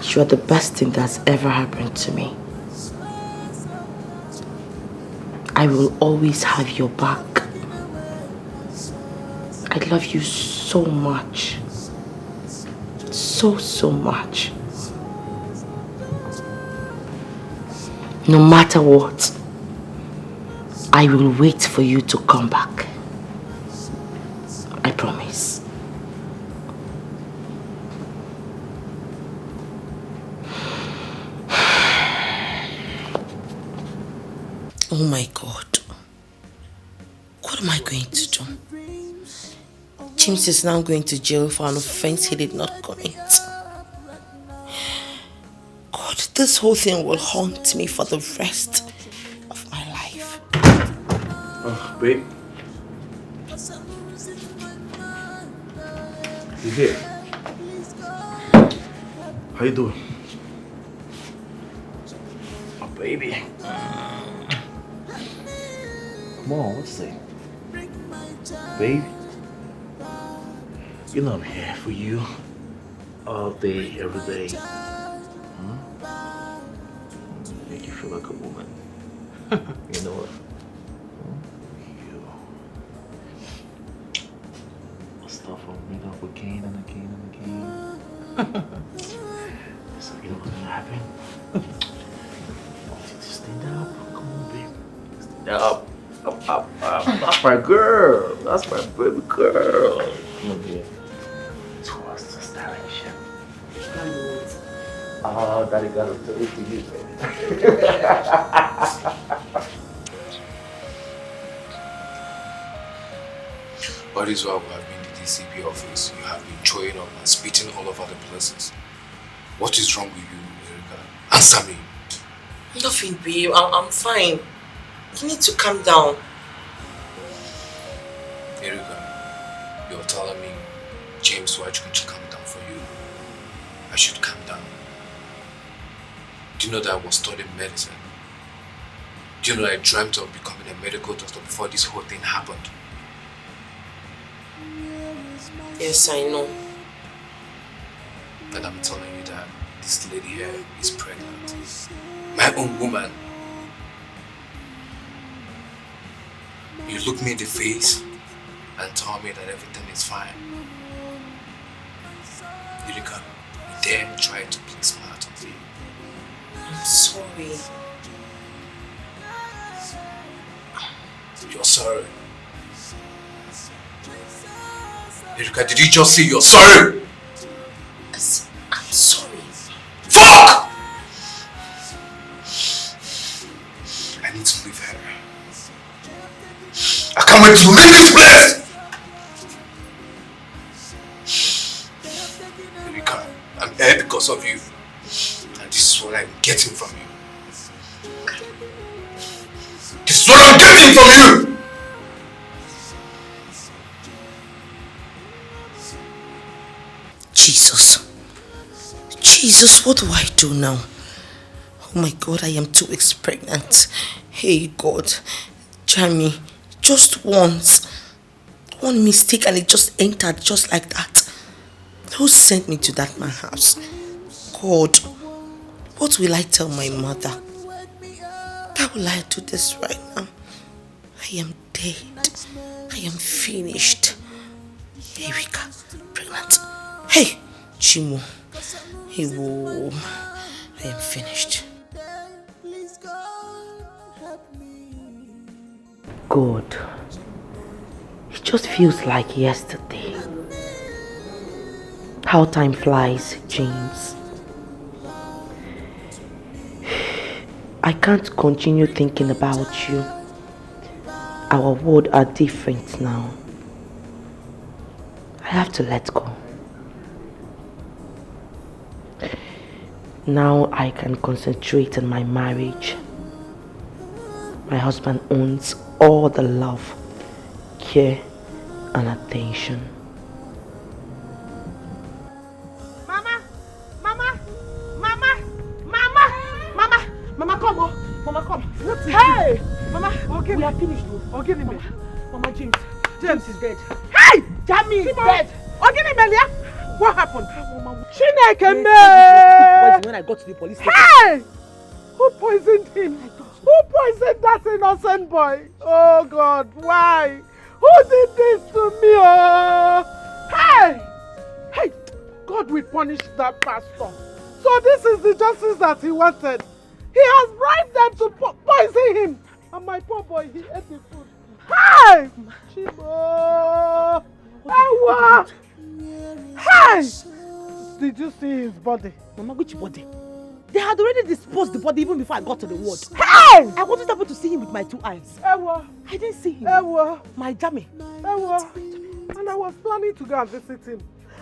You are the best thing that's ever happened to me. I will always have your back. I love you so much. So much. No matter what, I will wait for you to come back. I promise. Oh my God. What am I going to do? James is now going to jail for an offense he did not commit. God, this whole thing will haunt me for the rest of my life. Oh, babe. You here? How you doing? Oh, baby. Come on, what's it? Babe? You know I'm here for you. All day, every day. Make you feel like a woman. You know what? I'll start from bring up again and again and again. So you know what's gonna happen? I want you to stand up. Come on, babe. Stand up. Up. That's my girl. That's my baby girl. Come on, here. Towards the styling ship. Oh, daddy got to tell it to you, baby. That is why we have been in the DCP office. You have been throwing up and spitting all over the places. What is wrong with you, Erica? Answer me. Nothing, babe. I'm fine. You need to calm down. Erica, you're telling me James White going to calm down for you. I should calm down. Do you know that I was studying medicine? Do you know that I dreamt of becoming a medical doctor before this whole thing happened? Yes, I know. And I'm telling you that this lady here is pregnant. My own woman. You look me in the face and tell me that everything is fine. Erika, you dare try to play smart on me. I'm sorry. You're sorry. Erika, did you just say you're sorry? I'm sorry. Fuck! I need to leave her. I can't wait to leave this place! Erika, I'm here because of you. And this is what I'm getting from you. This is what I'm getting from you! Jesus, what do I do now? Oh my God, I am 2 weeks pregnant. Hey God, Jamie, just once. One mistake and it just entered just like that. Who sent me to that man's house? God, what will I tell my mother? How will I do this right now? I am dead. I am finished. Erika, pregnant. Hey, Chimo. Hey, whoa. I am finished. God, it just feels like yesterday. How time flies, James. I can't continue thinking about you. Our world are different now. I have to let go. Now I can concentrate on my marriage. My husband owns all the love, care, and attention. Mama, come on. Mama, come. Hey! Mama, we are finished. Mama, James is dead. Hey! Jamie is dead. What happened? Chineke me! When I got to the police station. Hey! Who poisoned him? Who poisoned that innocent boy? Oh God, why? Who did this to me? Oh! Hey! Hey! God will punish that pastor. So this is the justice that he wanted. He has bribed them to poison him. And my poor boy, he ate the food. Hey! Chibo! Ewa! Hey! Did you see his body? Mama, which body? They had already disposed the body even before I got to the ward. Hey! I wasn't able to see him with my 2 eyes. Ewa! I didn't see him. Ewa! My Jamie. Ewa! And I was planning to go and visit him.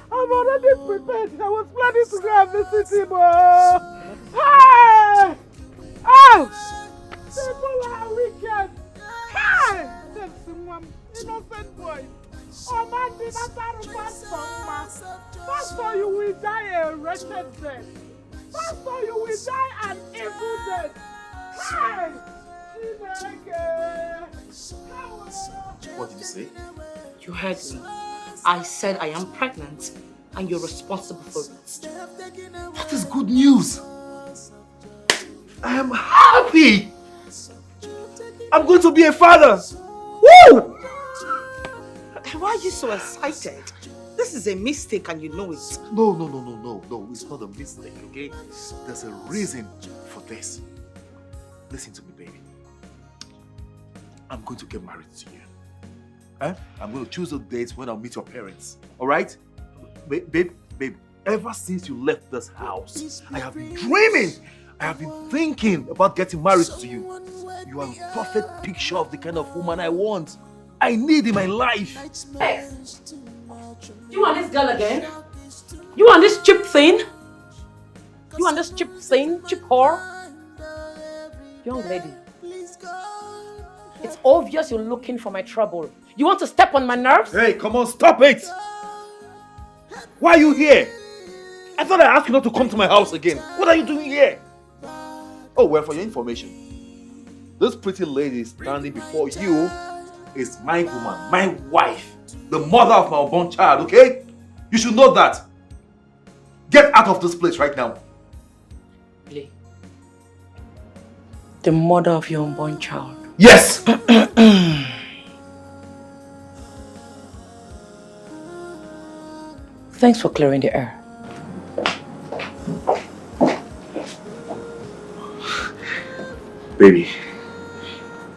I'm already prepared. I was planning to go and visit him. Oh! Hey! Oh! People are wicked. Hey! Innocent boy. Oh man, did not Pastor, you will die a wretched death. Pastor, you will die an evil death. Hey! What did you say? You heard me. I said I am pregnant and you're responsible for it. That is good news. I am happy. I'm going to be a father. Woo! Why are you so excited? This is a mistake and you know it. No. It's not a mistake, okay? There's a reason for this. Listen to me, baby. I'm going to get married to you. I'm going to choose a date when I'll meet your parents. Alright? Babe, ever since you left this house, I have been dreaming. I have been thinking about getting married to you. You are a perfect picture of the kind of woman I want. I need in my life. Hey! You want this girl again? You want this cheap thing? You want this cheap thing? Cheap whore? Young lady. It's obvious you're looking for my trouble. You want to step on my nerves? Hey, come on, stop it! Why are you here? I thought I asked you not to come to my house again. What are you doing here? Oh, well, for your information, this pretty lady standing before you is my woman, my wife, the mother of my unborn child, okay? You should know that. Get out of this place right now. Lee. The mother of your unborn child. Yes! Thanks for clearing the air. Baby,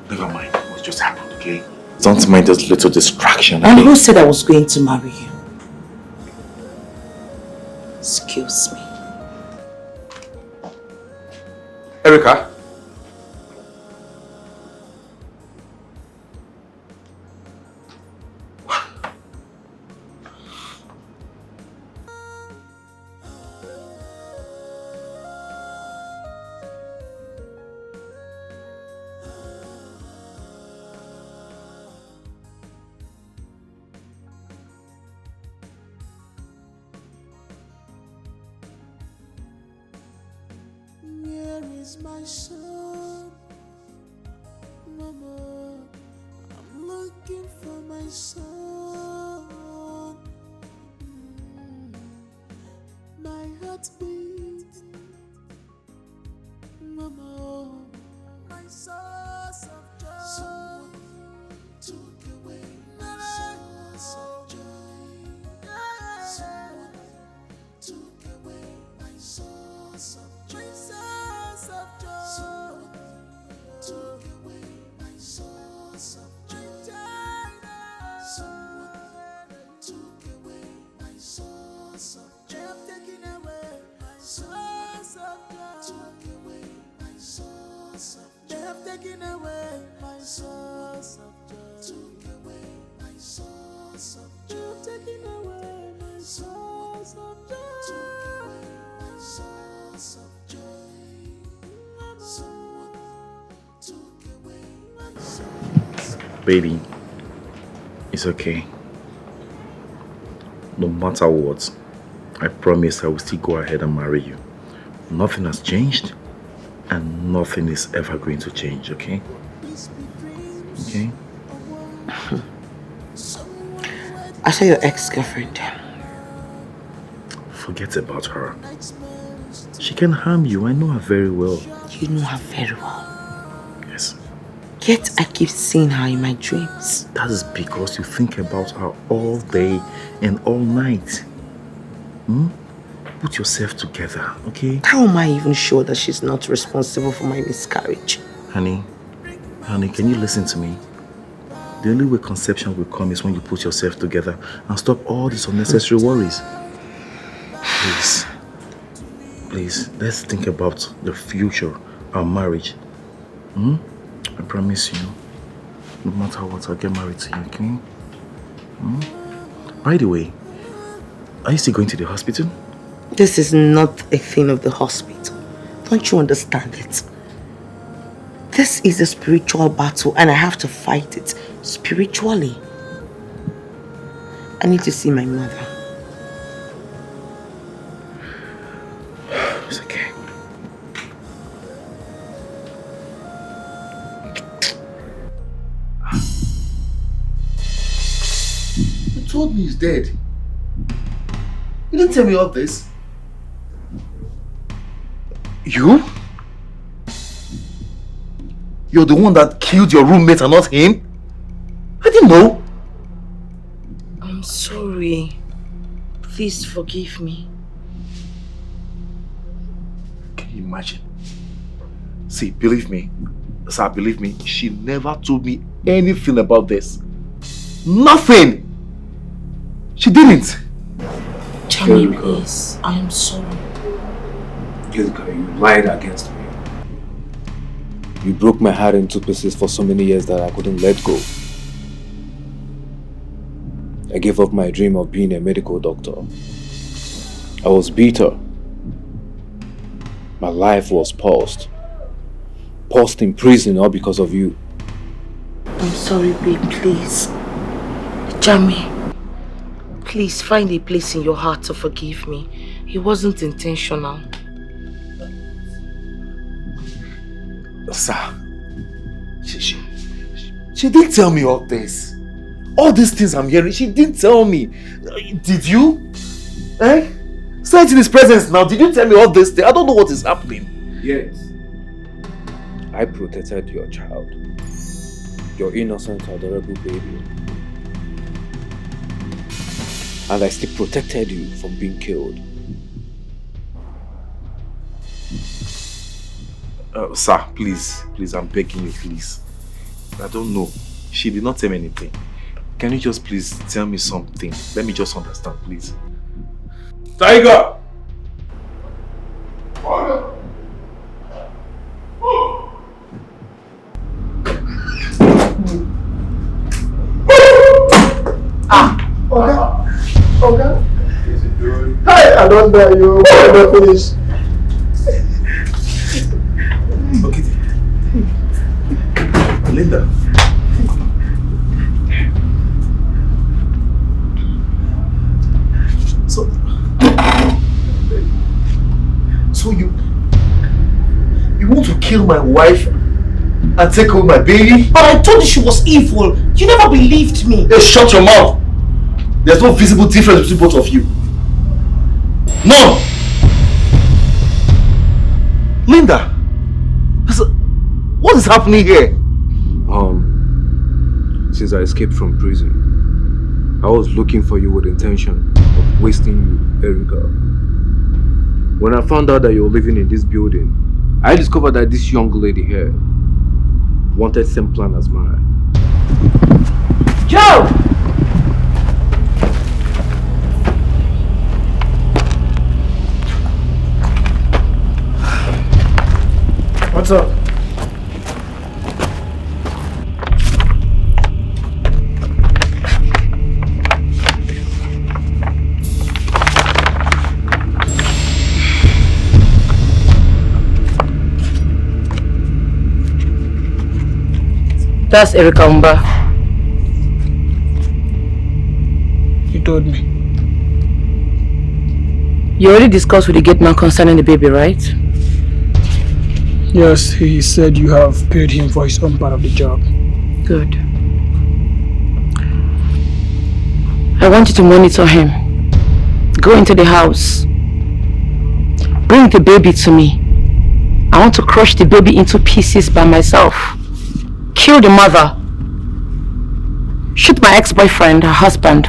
never mind what just happened, okay? Don't mind this little distraction. And who said I was going to marry you? Excuse me. Erica? Where is my son? Mama, I'm looking for my son. My heart beats. Mama, my source of joy. Someone took away my source of joy. Someone took away my source of joy. Someone took away my source of joy. Someone took away my source of joy. Taking away my source of joy. Took away my source of joy. They have taken away my source of joy. Took away my source of joy. Taking away my source of joy. Took away my source of joy. Someone took away my source. Baby, it's okay. No matter what, I promise I will still go ahead and marry you. Nothing has changed, and nothing is ever going to change, okay? Okay? I saw your ex-girlfriend. Forget about her. She can harm you, I know her very well. You know her very well. Yes. Yet I keep seeing her in my dreams. That is because you think about her all day and all night. Put yourself together, okay? How am I even sure that she's not responsible for my miscarriage? Honey, can you listen to me? The only way conception will come is when you put yourself together and stop all these unnecessary worries. Please, let's think about the future, our marriage. I promise you, no matter what, I'll get married to you, okay? By the way, are you still going to the hospital? This is not a thing of the hospital. Don't you understand it? This is a spiritual battle and I have to fight it spiritually. I need to see my mother. It's okay. You told me he's dead. You didn't tell me all this. You? You're the one that killed your roommate and not him? I didn't know. I'm sorry. Please forgive me. Can you imagine? See, believe me, sir, believe me, she never told me anything about this. Nothing! She didn't. Tell me, please. I am sorry. Jessica, you lied against me. You broke my heart in 2 pieces for so many years that I couldn't let go. I gave up my dream of being a medical doctor. I was bitter. My life was paused. Paused in prison all because of you. I'm sorry, babe, please. Jamie, please find a place in your heart to forgive me. It wasn't intentional. Sir, she didn't tell me all this. All these things I'm hearing, she didn't tell me. Did you? Eh? Say it in his presence now. Did you tell me all this thing? I don't know what is happening. Yes. I protected your child. Your innocent, adorable baby. And I still protected you from being killed. Sir, please, I'm begging you, please. I don't know. She did not tell me anything. Can you just please tell me something? Let me just understand, please. Tiger! I don't die, you never finish. Okay. Linda. So you want to kill my wife and take away my baby? But I told you she was evil. You never believed me. Hey, shut your mouth. There's no visible difference between both of you. None. Linda, what is happening here? Since I escaped from prison, I was looking for you with the intention of wasting you, Erica. When I found out that you were living in this building, I discovered that this young lady here wanted the same plan as mine. Joe! What's up? That's Erica Umba. You told me. You already discussed with the gate man concerning the baby, right? Yes, he said you have paid him for his own part of the job. Good. I want you to monitor him. Go into the house. Bring the baby to me. I want to crush the baby into pieces by myself. Kill the mother. Shoot my ex-boyfriend, her husband.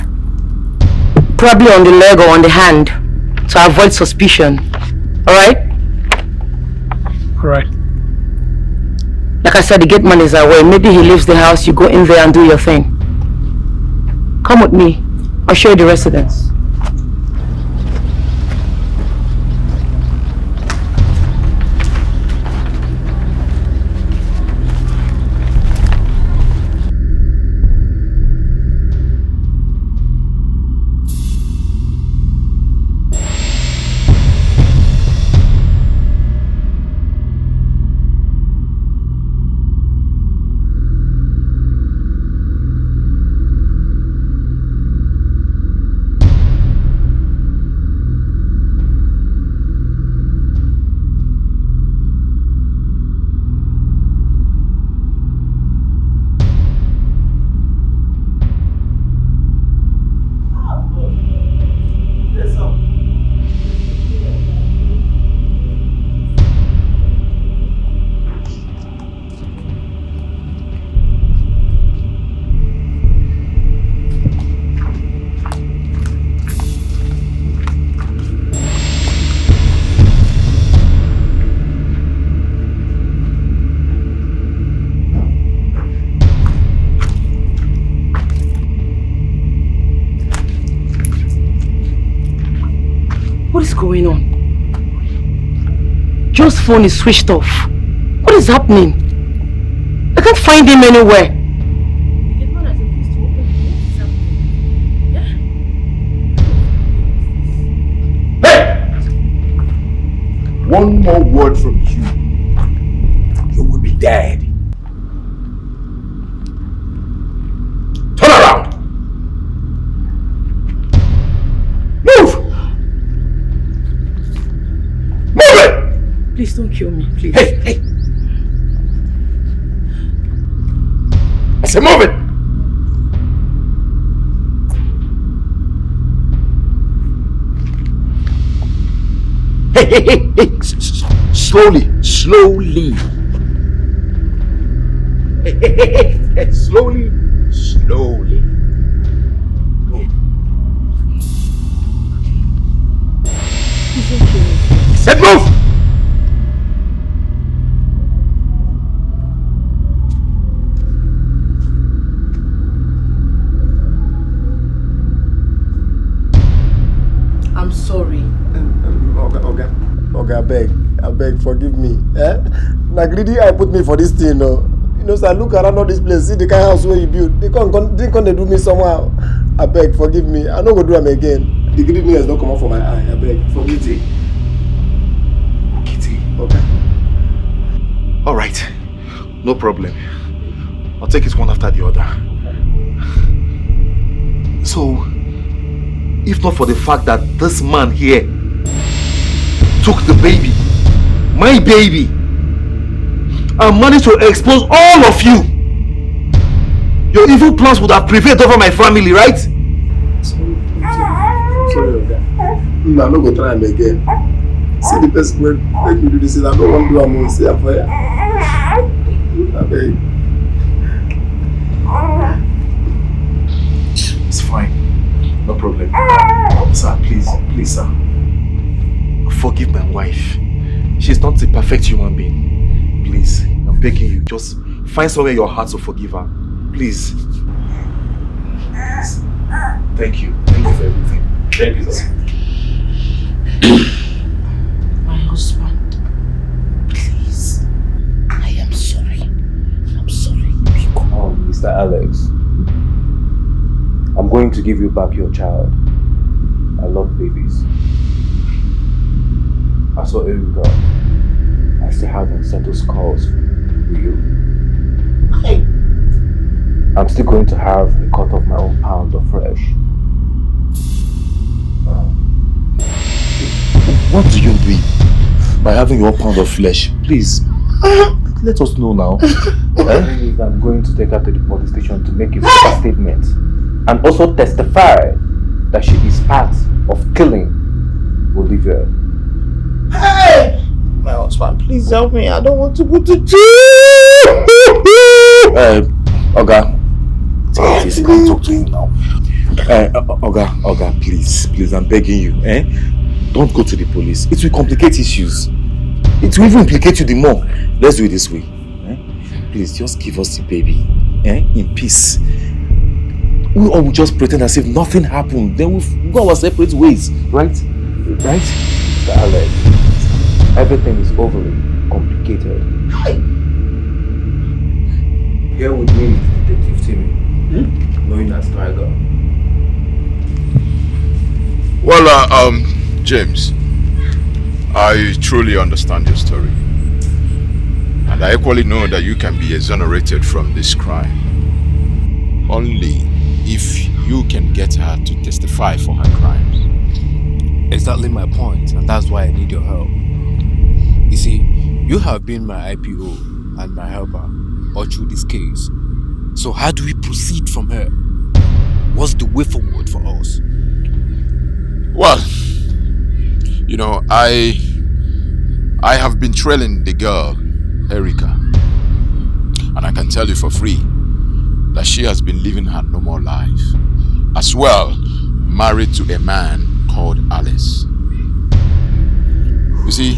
Probably on the leg or on the hand to avoid suspicion. Alright? Alright. Like I said, the gate man is away. Maybe he leaves the house, you go in there and do your thing. Come with me. I'll show you the residence. What is going on? Joe's phone is switched off. What is happening? I can't find him anywhere. One more word from you, you will be dead. Turn around! Move! Move it! Please don't kill me, please. Hey! I said move it! Hey! Slowly. Hey, slowly. Said move! I'm sorry. Okay, I beg, forgive me. Na greedy I put me for this thing, no. You know, so I look around all this place, see the kind of house where you build. They can't do me somehow. I beg, forgive me. I no go do them again. The greediness has not come out from my eye. I beg, forget it. Kitty. Okay. All right. No problem. I'll take it one after the other. So, if not for the fact that this man here took the baby, my baby, and managed to expose all of you, your evil plans would have prevailed over my family, right? Sorry, okay. I'm not going to try him again. See the person when make me do this, I don't want to do a more say for you. I beg. It's fine. No problem. Sir, please, sir. Forgive my wife. She's not a perfect human being. Please, I'm begging you. Just find somewhere in your heart to forgive her. Please. Thank you. Thank you for everything. Thank you, sir. My husband, please. I am sorry. I'm sorry. Mr. Alex, I'm going to give you back your child. I love babies. I saw Erika. I still haven't settled scores with you. I'm still going to have a cut of my own pound of flesh. What do you mean by having your pound of flesh? Please, let us know now. I'm going to take her to the police station to make a full statement and also testify that she is part of killing Olivia. Hey! My husband, please help me. I don't want to go to jail. Oga, please come talk to him now. Oga, please, I'm begging you. Don't go to the police. It will complicate issues. It will even implicate you the more. Let's do it this way. Please, just give us the baby. In peace. We all will just pretend as if nothing happened. Then we'll go our separate ways. Right? Right? Mr. Alex, everything is overly complicated. Here with me is Detective Timmy, known as Tiger. Well, James, I truly understand your story. And I equally know that you can be exonerated from this crime. Only if you can get her to testify for her crimes. Exactly my point, and that's why I need your help. You see, you have been my IPO and my helper all through this case. So how do we proceed from here? What's the way forward for us? Well, you know, I have been trailing the girl, Erica. And I can tell you for free that she has been living her normal life. As well, married to a man called Alice. You see,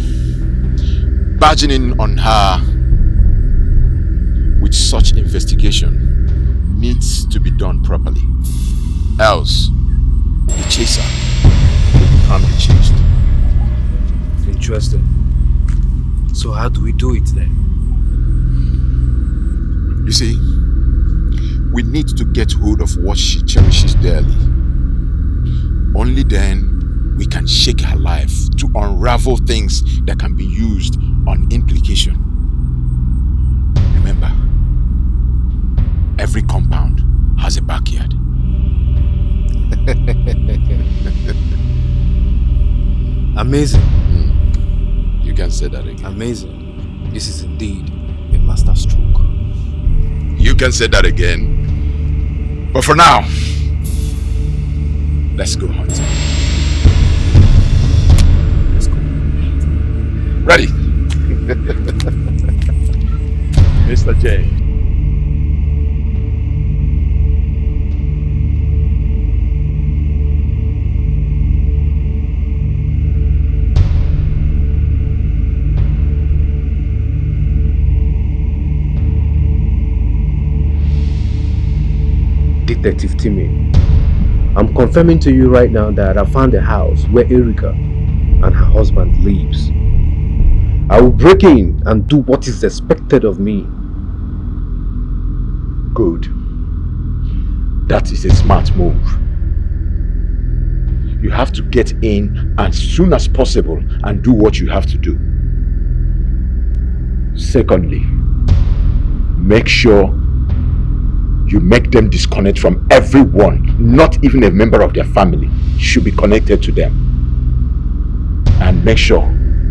barging in on her with such investigation needs to be done properly. Else, the chaser will become the chased. Interesting. So how do we do it then? You see, we need to get hold of what she cherishes dearly. Only then we can shake her life to unravel things that can be used on implication. Remember, every compound has a backyard. Amazing. You can say that again. Amazing. This is indeed a master stroke. You can say that again. But for now, let's go hunting. Let's go. Ready? Mr. J. Detective Timmy, I'm confirming to you right now that I found the house where Erika and her husband lives. I will break in and do what is expected of me. Good. That is a smart move. you have to get in as soon as possible and do what you have to do. Secondly, make sure you make them disconnect from everyone, not even a member of their family should be connected to them. And make sure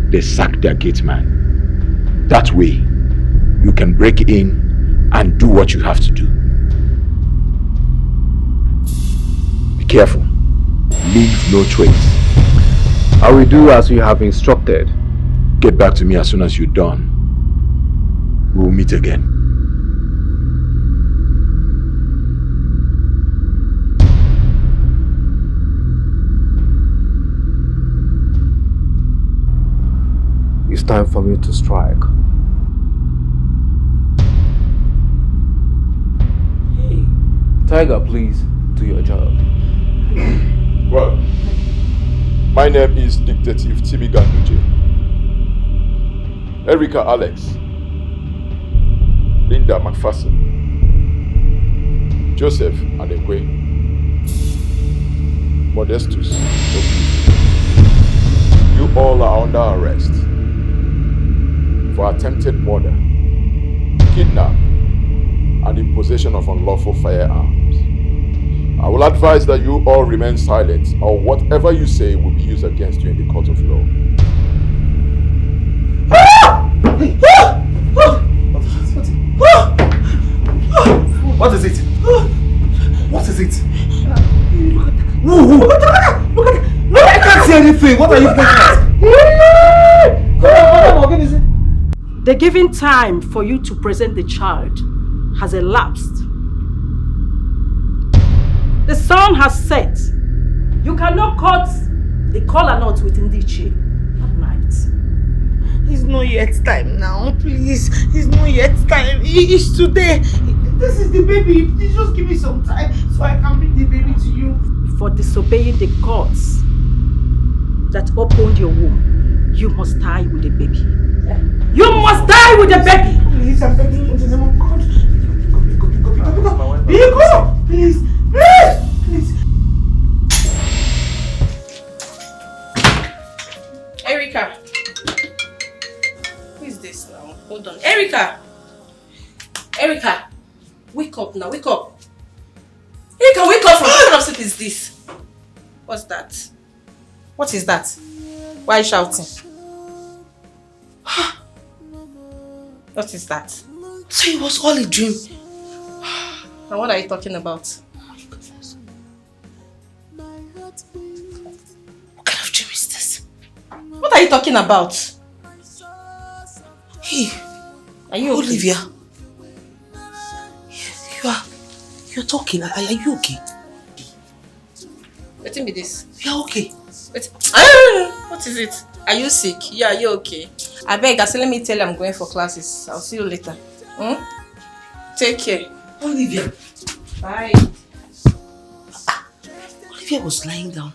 they sack their gate man. That way, you can break in and do what you have to do. Be careful. Leave no trace. I will do as you have instructed. Get back to me as soon as you're done. We'll meet again. It's time for me to strike. Hey, Tiger, please do your job. Well, my name is Detective Timi Ganduje. Erica Alex, Linda McPherson, Joseph Adekwe, Modestus. You all are under arrest for attempted murder, kidnap, and imposition of unlawful firearms. I will advise that you all remain silent, or whatever you say will be used against you in the court of law. What is it? What is it? Look at that! No, I can't see anything. What are you pointing at? The given time for you to present the child has elapsed. The sun has set. You cannot cut the collar knot within the chain at night. It's not yet time now, please. It's not yet time. It's today. This is the baby. Please just give me some time so I can bring the baby to you. For disobeying the courts that opened your womb, you must die with the baby. You must die with the baby! Please, I'm begging you in the name of God. Go! Please! Please! Erica! Who is this now? Hold on. Erica! Erica! Wake up now, wake up! Erica, wake up! From what kind of sleep is this? What's that? What is that? Why are you shouting? What is that? So it was all a dream. Now what are you talking about? What kind of dream is this? What are you talking about? Hey, are you okay? Olivia? You're talking. Are you okay? Let me be this. You're okay. What is it? Are you sick? Yeah, you okay? I beg, I said, let me tell you I'm going for classes. I'll see you later. Take care. Olivia. Bye. Olivia was lying down.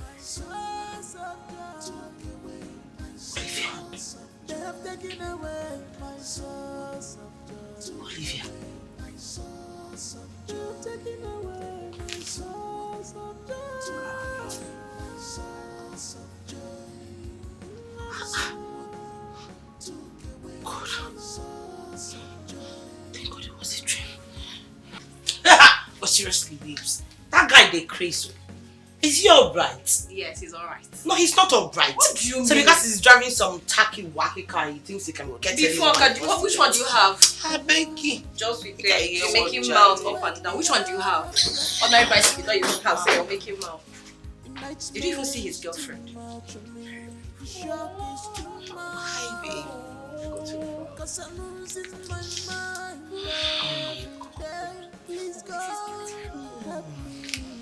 Olivia. Thank God it was a dream. But seriously, babes, that guy they crazy. Is he alright? Yes, he's alright. No, he's not alright. What do you mean? So because he's driving some tacky wacky car, he thinks he can get Before, which one do you have? I beg you. Just be clear, you're making mouth up and down. Which one do you have? Ordinary bicycle, you don't even have, so you're making mouth. Did you even see his girlfriend? Hi, babe. Go to the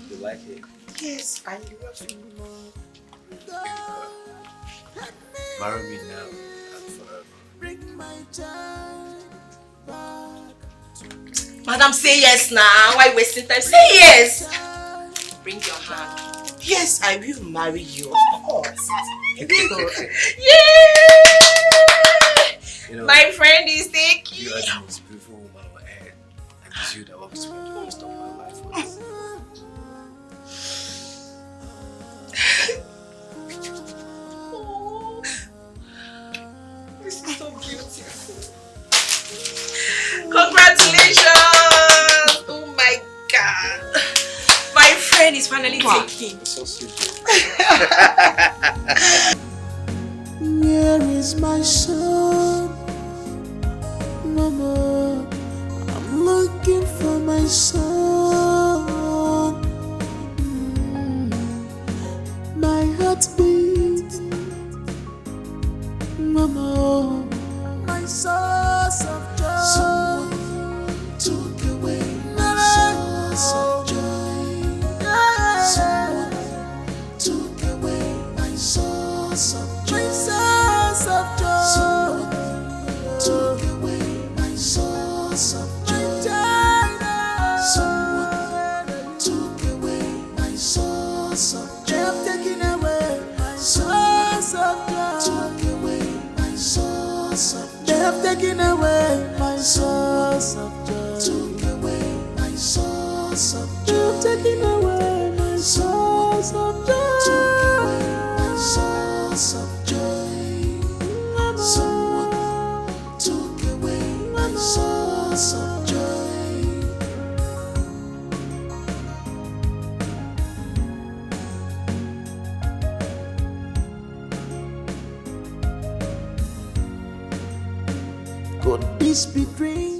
You like it? Yes, I love it. Marry me now and forever. Madam, say yes now. Why wasting time? Say yes. Bring your hand. Yes, I will marry you. Of course. Yay! You know, my friend is taking. You are the most beautiful woman on earth, and it's you that walks spend the rest of my life with. is finally taking. It's so sweet. Where is my son? Mama, I'm looking for my son. My heartbeat, Mama, my source of joy. Someone took away my source of joy. Someone took away my source of joy. My source of joy. Someone took away my source of joy. Someone took away my source of joy. They have taken away my source of joy. Took away my source of joy. They have taken away my source of joy. Took away my source of joy. They have taken away my source of joy. Took away my source of joy. Someone took away my source of joy. Could this be dream?